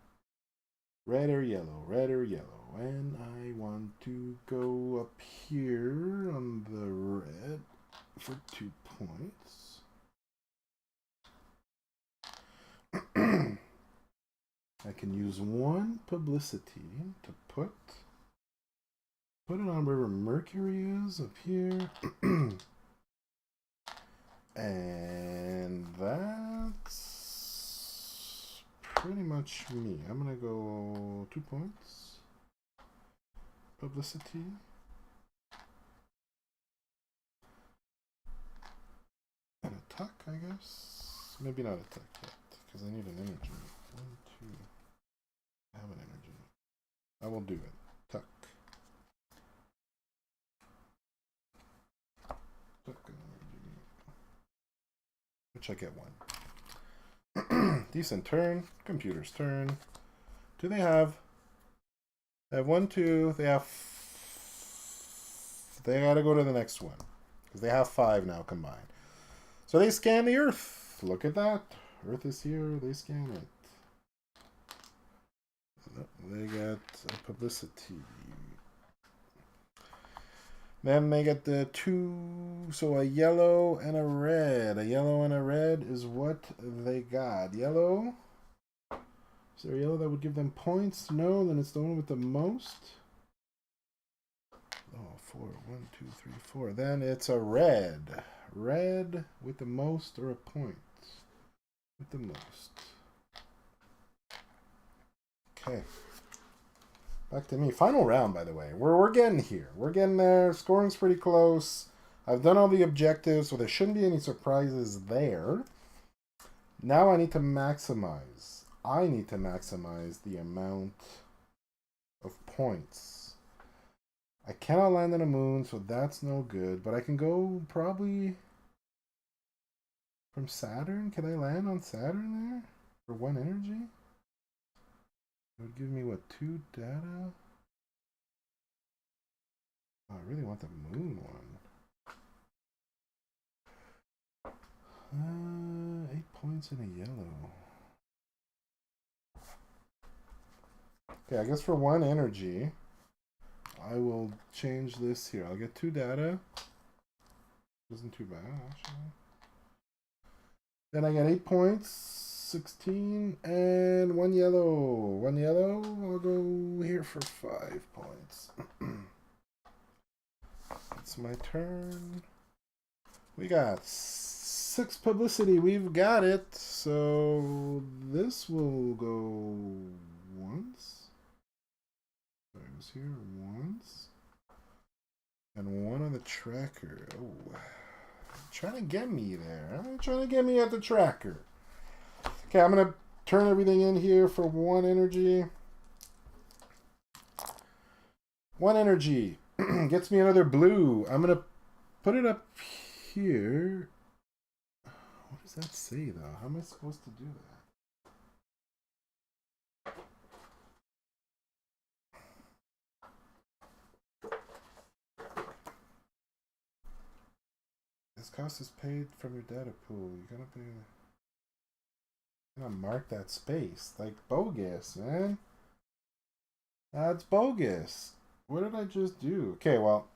Red or yellow, red or yellow. And I want to go up here on the red for 2 points. I can use 1 publicity to put it on wherever Mercury is up here. And that's pretty much me. I'm going to go 2 points. Publicity. An attack, I guess. Maybe not attack yet, because I need an energy. 1, 2. I have an energy. I will do it. Tuck. Tuck an energy. Which I get 1. Decent turn. Computer's turn. Do they have? They have 1, 2. They have. They gotta go to the next one. Because they have 5 now combined. So they scan the Earth. Look at that. Earth is here. They scan it. They get publicity. Then they get the 2. So a yellow and a red. A yellow and a red is what they got. Yellow. Is there a yellow that would give them points? No, then it's the one with the most. Oh, 4. 1, 2, 3, 4. Then it's a red. Red with the most or a point with the most. Okay. Back to me. Final round, by the way. We're getting here. We're getting there. Scoring's pretty close. I've done all the objectives, so there shouldn't be any surprises there. Now I need to maximize. I need to maximize the amount of points. I cannot land on a moon, so that's no good. But I can go probably From Saturn? Can I land on Saturn there? For 1 energy? It would give me, what, 2 data? Oh, I really want the moon one. 8 points in a yellow. Okay, I guess for 1 energy, I will change this here. I'll get 2 data. Isn't too bad, actually. Then I get 8 points, 16, and 1 yellow. 1 yellow, I'll go here for 5 points. It's my turn. We got 6 publicity. We've got it. So this will go once. So it was here once. And 1 on the tracker. Oh. Trying to get me there. Huh? Trying to get me at the tracker. Okay, I'm going to turn everything in here for 1 energy. 1 energy. Gets me another blue. I'm going to put it up here. What does that say, though? How am I supposed to do that? This cost is paid from your data pool. You gotta pay. I'm gonna mark that space. Like, bogus, man. That's bogus. What did I just do? Okay, well,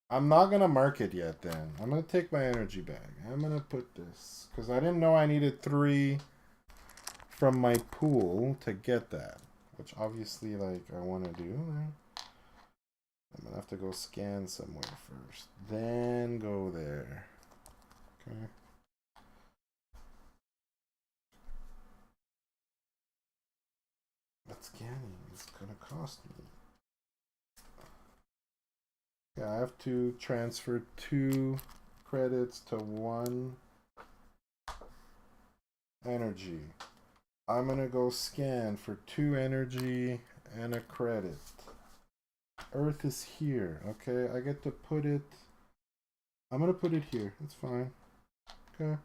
I'm not gonna mark it yet then. I'm gonna take my energy bag. I'm gonna put this, because I didn't know I needed 3 from my pool to get that. Which obviously, like, I want to do. I'm gonna have to go scan somewhere first. Then go there. Okay. But scanning is gonna cost me. Yeah, I have to transfer 2 credits to 1 energy. I'm gonna go scan for 2 energy and a credit. Earth is here, okay? I get to put it... I'm gonna put it here. It's fine. Okay.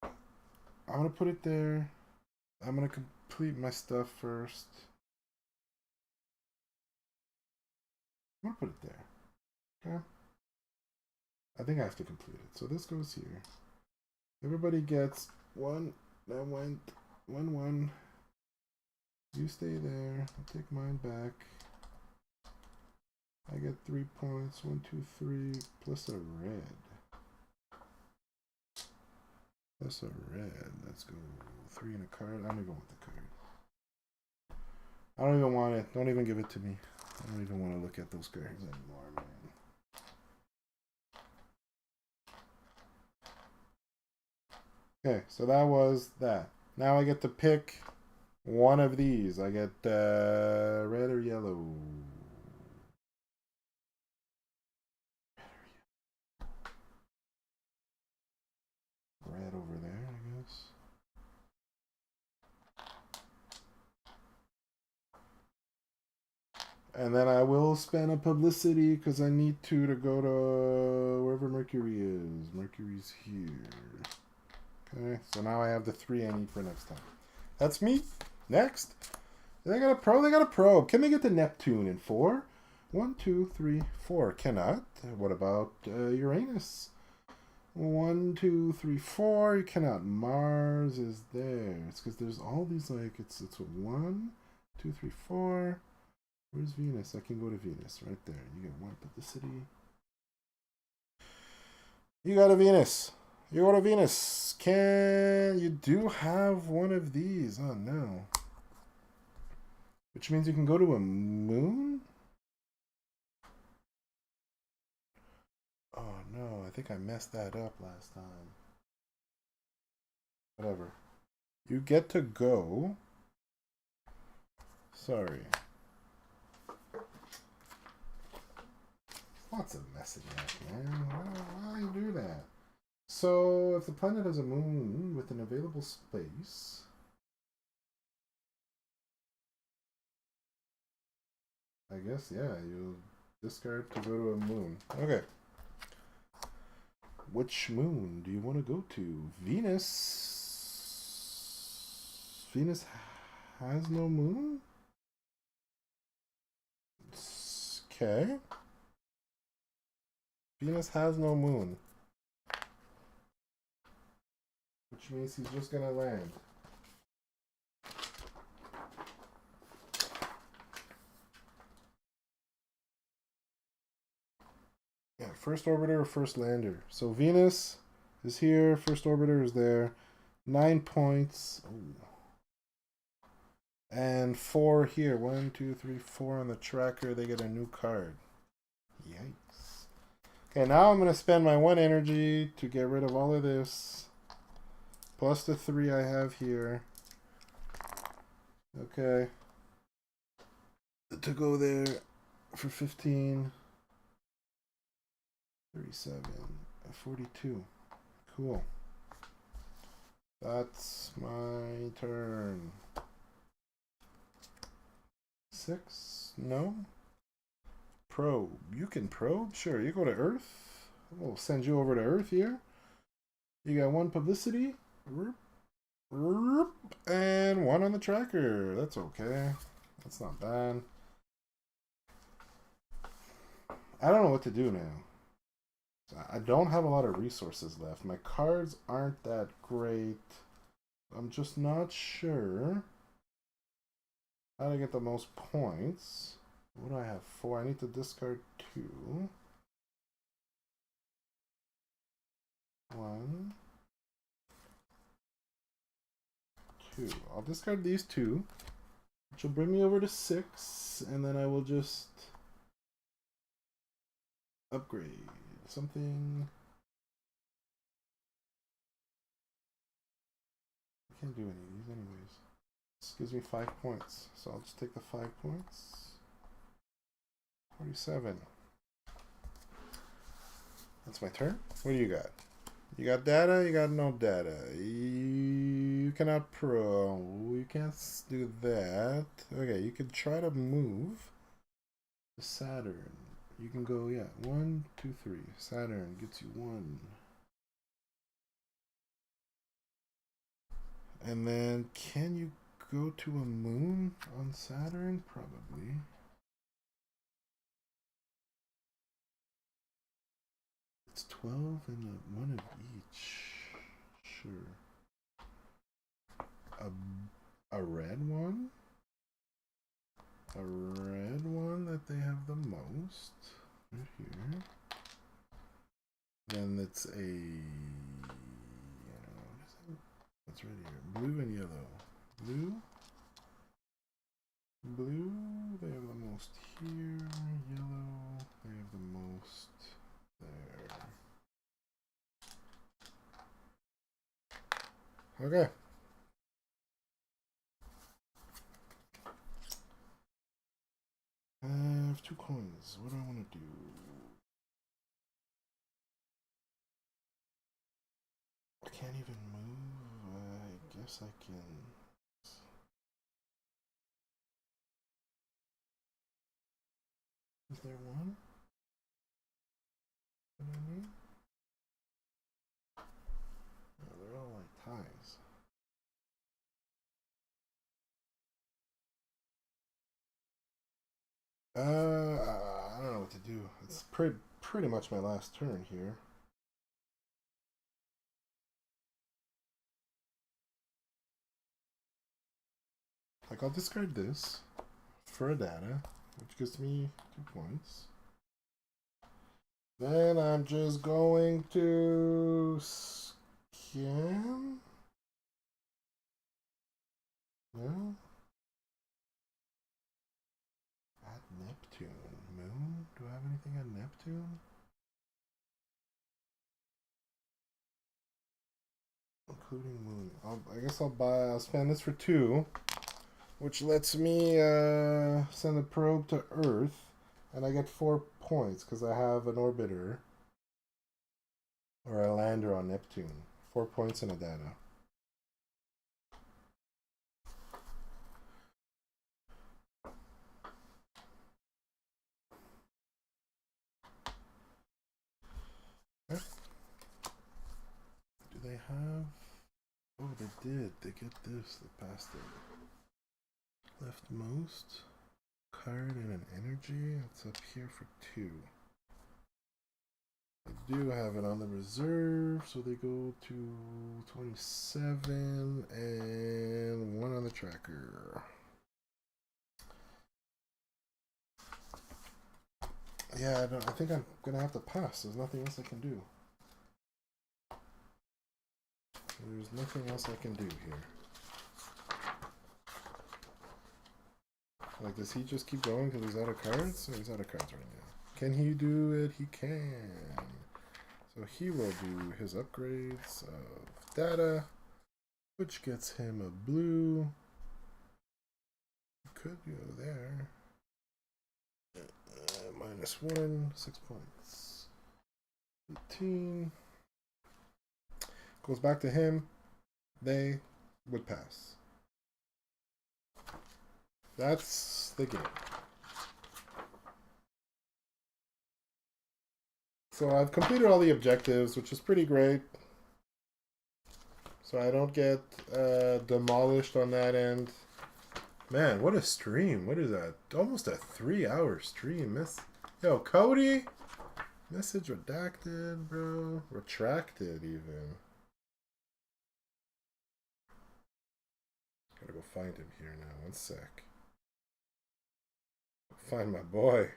I'm gonna put it there. I'm gonna complete my stuff first. I'm gonna put it there. Okay. I think I have to complete it. So this goes here. Everybody gets 1. That went 1, 1. You stay there. I'll take mine back. I get 3 points. 1, 2, 3. Plus a red. Plus a red. Let's go. 3 and a card. I don't even want the card. I don't even want it. Don't even give it to me. I don't even want to look at those cards anymore, man. Okay, so that was that. Now I get to pick one of these. I get red or yellow. Red over there, I guess. And then I will spend a publicity because I need to go to wherever Mercury is. Mercury's here. Okay, so now I have the 3 I need for next time. That's me. Next. They got a probe. They got a probe. Can they get to Neptune in 4? 1, 2, 3, 4. Cannot. What about Uranus? 1, 2, 3, 4. You cannot. Mars is there. It's because there's all these, like, it's 1, 2, 3, 4. Where's Venus? I can go to Venus right there. You get 1 publicity. You got a Venus. You go to Venus. You do have one of these. Oh no. Which means you can go to a moon? Oh no, I think I messed that up last time. Whatever. You get to go. Sorry. Lots of messing up, man. Why do you do that? So, if the planet has a moon with an available space... I guess, yeah, you'll discard to go to a moon. Okay. Which moon do you want to go to? Venus. Venus has no moon? Okay. Venus has no moon. Which means he's just gonna land. Yeah, first orbiter or first lander. So Venus is here, first orbiter is there. 9 points. Ooh. And 4 here. 1, 2, 3, 4 on the tracker. They get a new card. Yikes. Okay, now I'm going to spend my 1 energy to get rid of all of this. Plus the 3 I have here. Okay. To go there for 15. 37. 42. Cool. That's my turn. 6? No? Probe. You can probe? Sure, you go to Earth. We'll send you over to Earth here. You got 1 publicity. And 1 on the tracker. That's okay. That's not bad. I don't know what to do now. I don't have a lot of resources left. My cards aren't that great. I'm just not sure how to get the most points. What do I have? 4. I need to discard 2. 1. 2. I'll discard these 2, which will bring me over to 6, and then I will just upgrade something. I can't do any of these anyways. This gives me 5 points, so I'll just take the 5 points. 47. That's my turn. What do you got? You got data? You got no data. You cannot pro. You can't do that. Okay, you can try to move to Saturn. You can go, yeah, 1, 2, 3. Saturn gets you 1. And then, can you go to a moon on Saturn? Probably. It's 12 and 1 of each. Sure. A red one? A red one that they have the most. Right here. Then it's a... What's right here? Blue and yellow. Blue. Blue, they have the most here. Yellow, they have the most there. Okay. I have 2 coins. What do I want to do? I can't even move. I guess I can. Is there one? What do I need? No, they're all like ties. I don't know what to do. It's pretty much my last turn here. Like, I'll discard this for a data, which gives me 2 points. Then I'm just going to scan. No. At Neptune. Moon? Do I have anything at Neptune? Including moon. I guess I'll spend this for 2, which lets me send a probe to Earth, and I get 4 points because I have an orbiter or a lander on Neptune. 4 points and a data. Okay. they have? Oh, they did. They get this. They passed it. Leftmost. Card and an energy. It's up here for 2. They do have it on the reserve, so they go to 27 and 1 on the tracker. Yeah, I think I'm gonna have to pass. There's nothing else I can do. There's nothing else I can do here. Like, does he just keep going because he's out of cards? Or he's out of cards right now. Can he do it? He can. So he will do his upgrades of data, which gets him a blue. Could go there. -1, 6 points. 18. Goes back to him. They would pass. That's the game. So I've completed all the objectives, which is pretty great. So I don't get demolished on that end. Man, what a stream. What is that? Almost a 3-hour stream. Yo, Cody? Message redacted, bro. Retracted, even. Gotta go find him here now. 1 sec. Find my boy.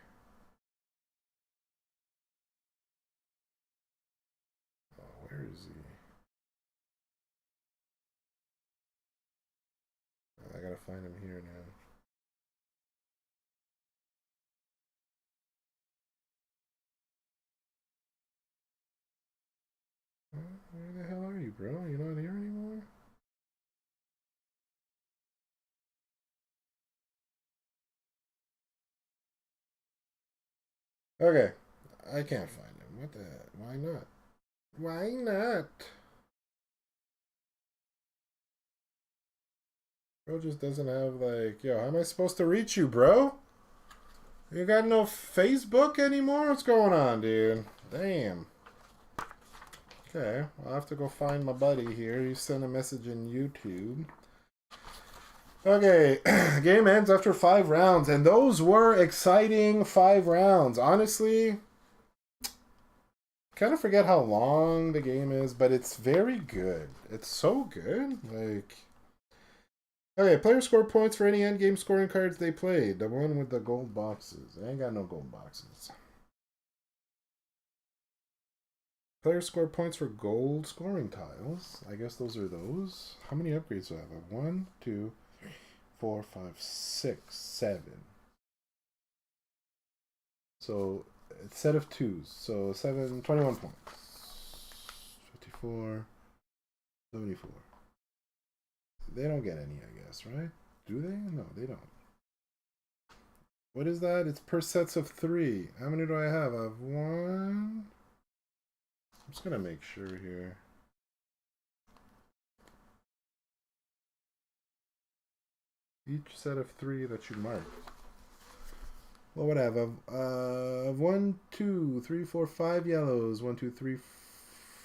Oh, where is he? I gotta find him here now. Where the hell are you, bro? You're not here anymore? Okay. I can't find him. What the heck? Why not? Why not? Bro just doesn't have, like, yo, how am I supposed to reach you, bro? You got no Facebook anymore? What's going on, dude? Damn. Okay, I'll have to go find my buddy here. You sent a message in YouTube. Okay, game ends after 5 rounds, and those were exciting 5 rounds. Honestly, kind of forget how long the game is, but it's very good. It's so good. Like, okay, players score points for any endgame scoring cards they played. The one with the gold boxes. I ain't got no gold boxes. Players score points for gold scoring tiles. I guess those are those. How many upgrades do I have? 1, 2, 3, 4, 5, 6, 7. So it's a set of 2s. So 7, 21 points. 54, 74. They don't get any, I guess, right? Do they? No, they don't. What is that? It's per sets of 3. How many do I have? I have 1. I'm just gonna make sure here. Each set of 3 that you mark. Well, what I have? 1, 2, 3, 4, 5 yellows. 1, 2, 3,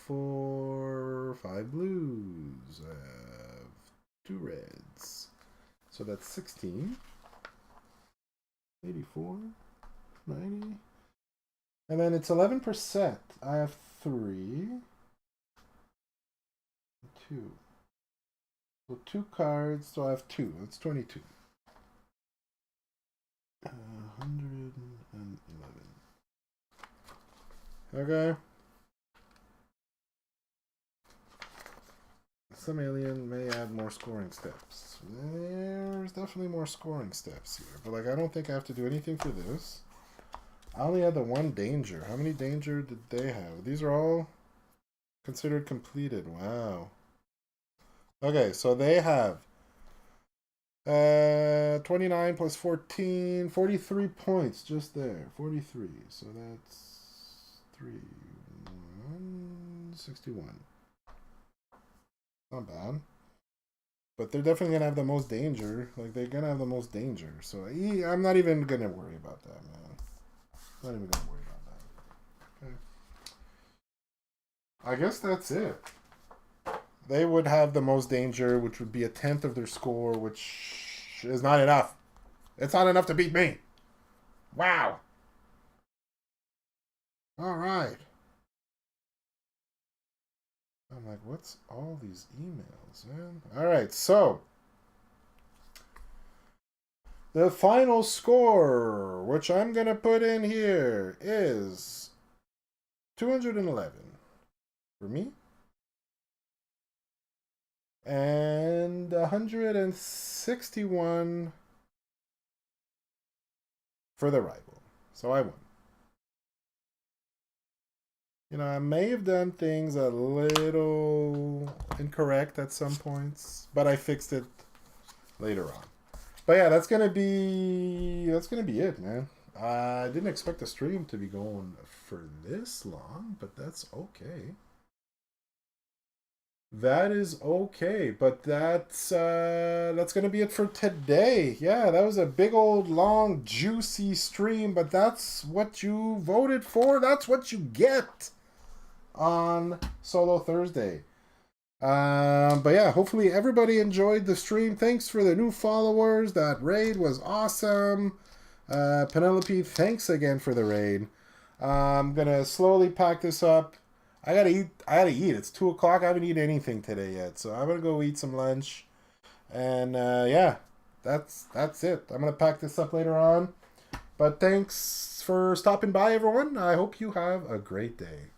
4, 5 blues. I have 2 reds. So that's 16. 84. 90. And then it's 11%. I have 3. 2. So 2 cards, so I have 2. That's 22. 111. Okay. Some alien may add more scoring steps. There's definitely more scoring steps here. But, like, I don't think I have to do anything for this. I only had the 1 danger. How many danger did they have? These are all considered completed. Wow. Okay, so they have 29 plus 14, 43 points just there. 43. So that's 3, 161. Not bad. But they're definitely going to have the most danger. Like, they're going to have the most danger. So I'm not even going to worry about that, man. Not even going to worry about that. Okay. I guess that's it. they would have the most danger, which would be a tenth of their score, which is not enough. It's not enough to beat me. Wow. All right. I'm like, what's all these emails, man? All right, so the final score, which I'm going to put in here, is 211 for me and 161 for the rival. So I won. You know, I may have done things a little incorrect at some points, but I fixed it later on. But yeah, that's gonna be it, man. I didn't expect the stream to be going for this long, but that's okay. That is okay, but that's gonna be it for today. Yeah, that was a big old long juicy stream, but that's what you voted for. That's what you get on Solo Thursday. But yeah, hopefully everybody enjoyed the stream. Thanks for the new followers. That raid was awesome. Penelope, thanks again for the raid. I'm gonna slowly pack this up. I gotta eat. It's 2 o'clock. I haven't eaten anything today yet, so I'm gonna go eat some lunch. And yeah, that's it. I'm gonna pack this up later on. But thanks for stopping by, everyone. I hope you have a great day.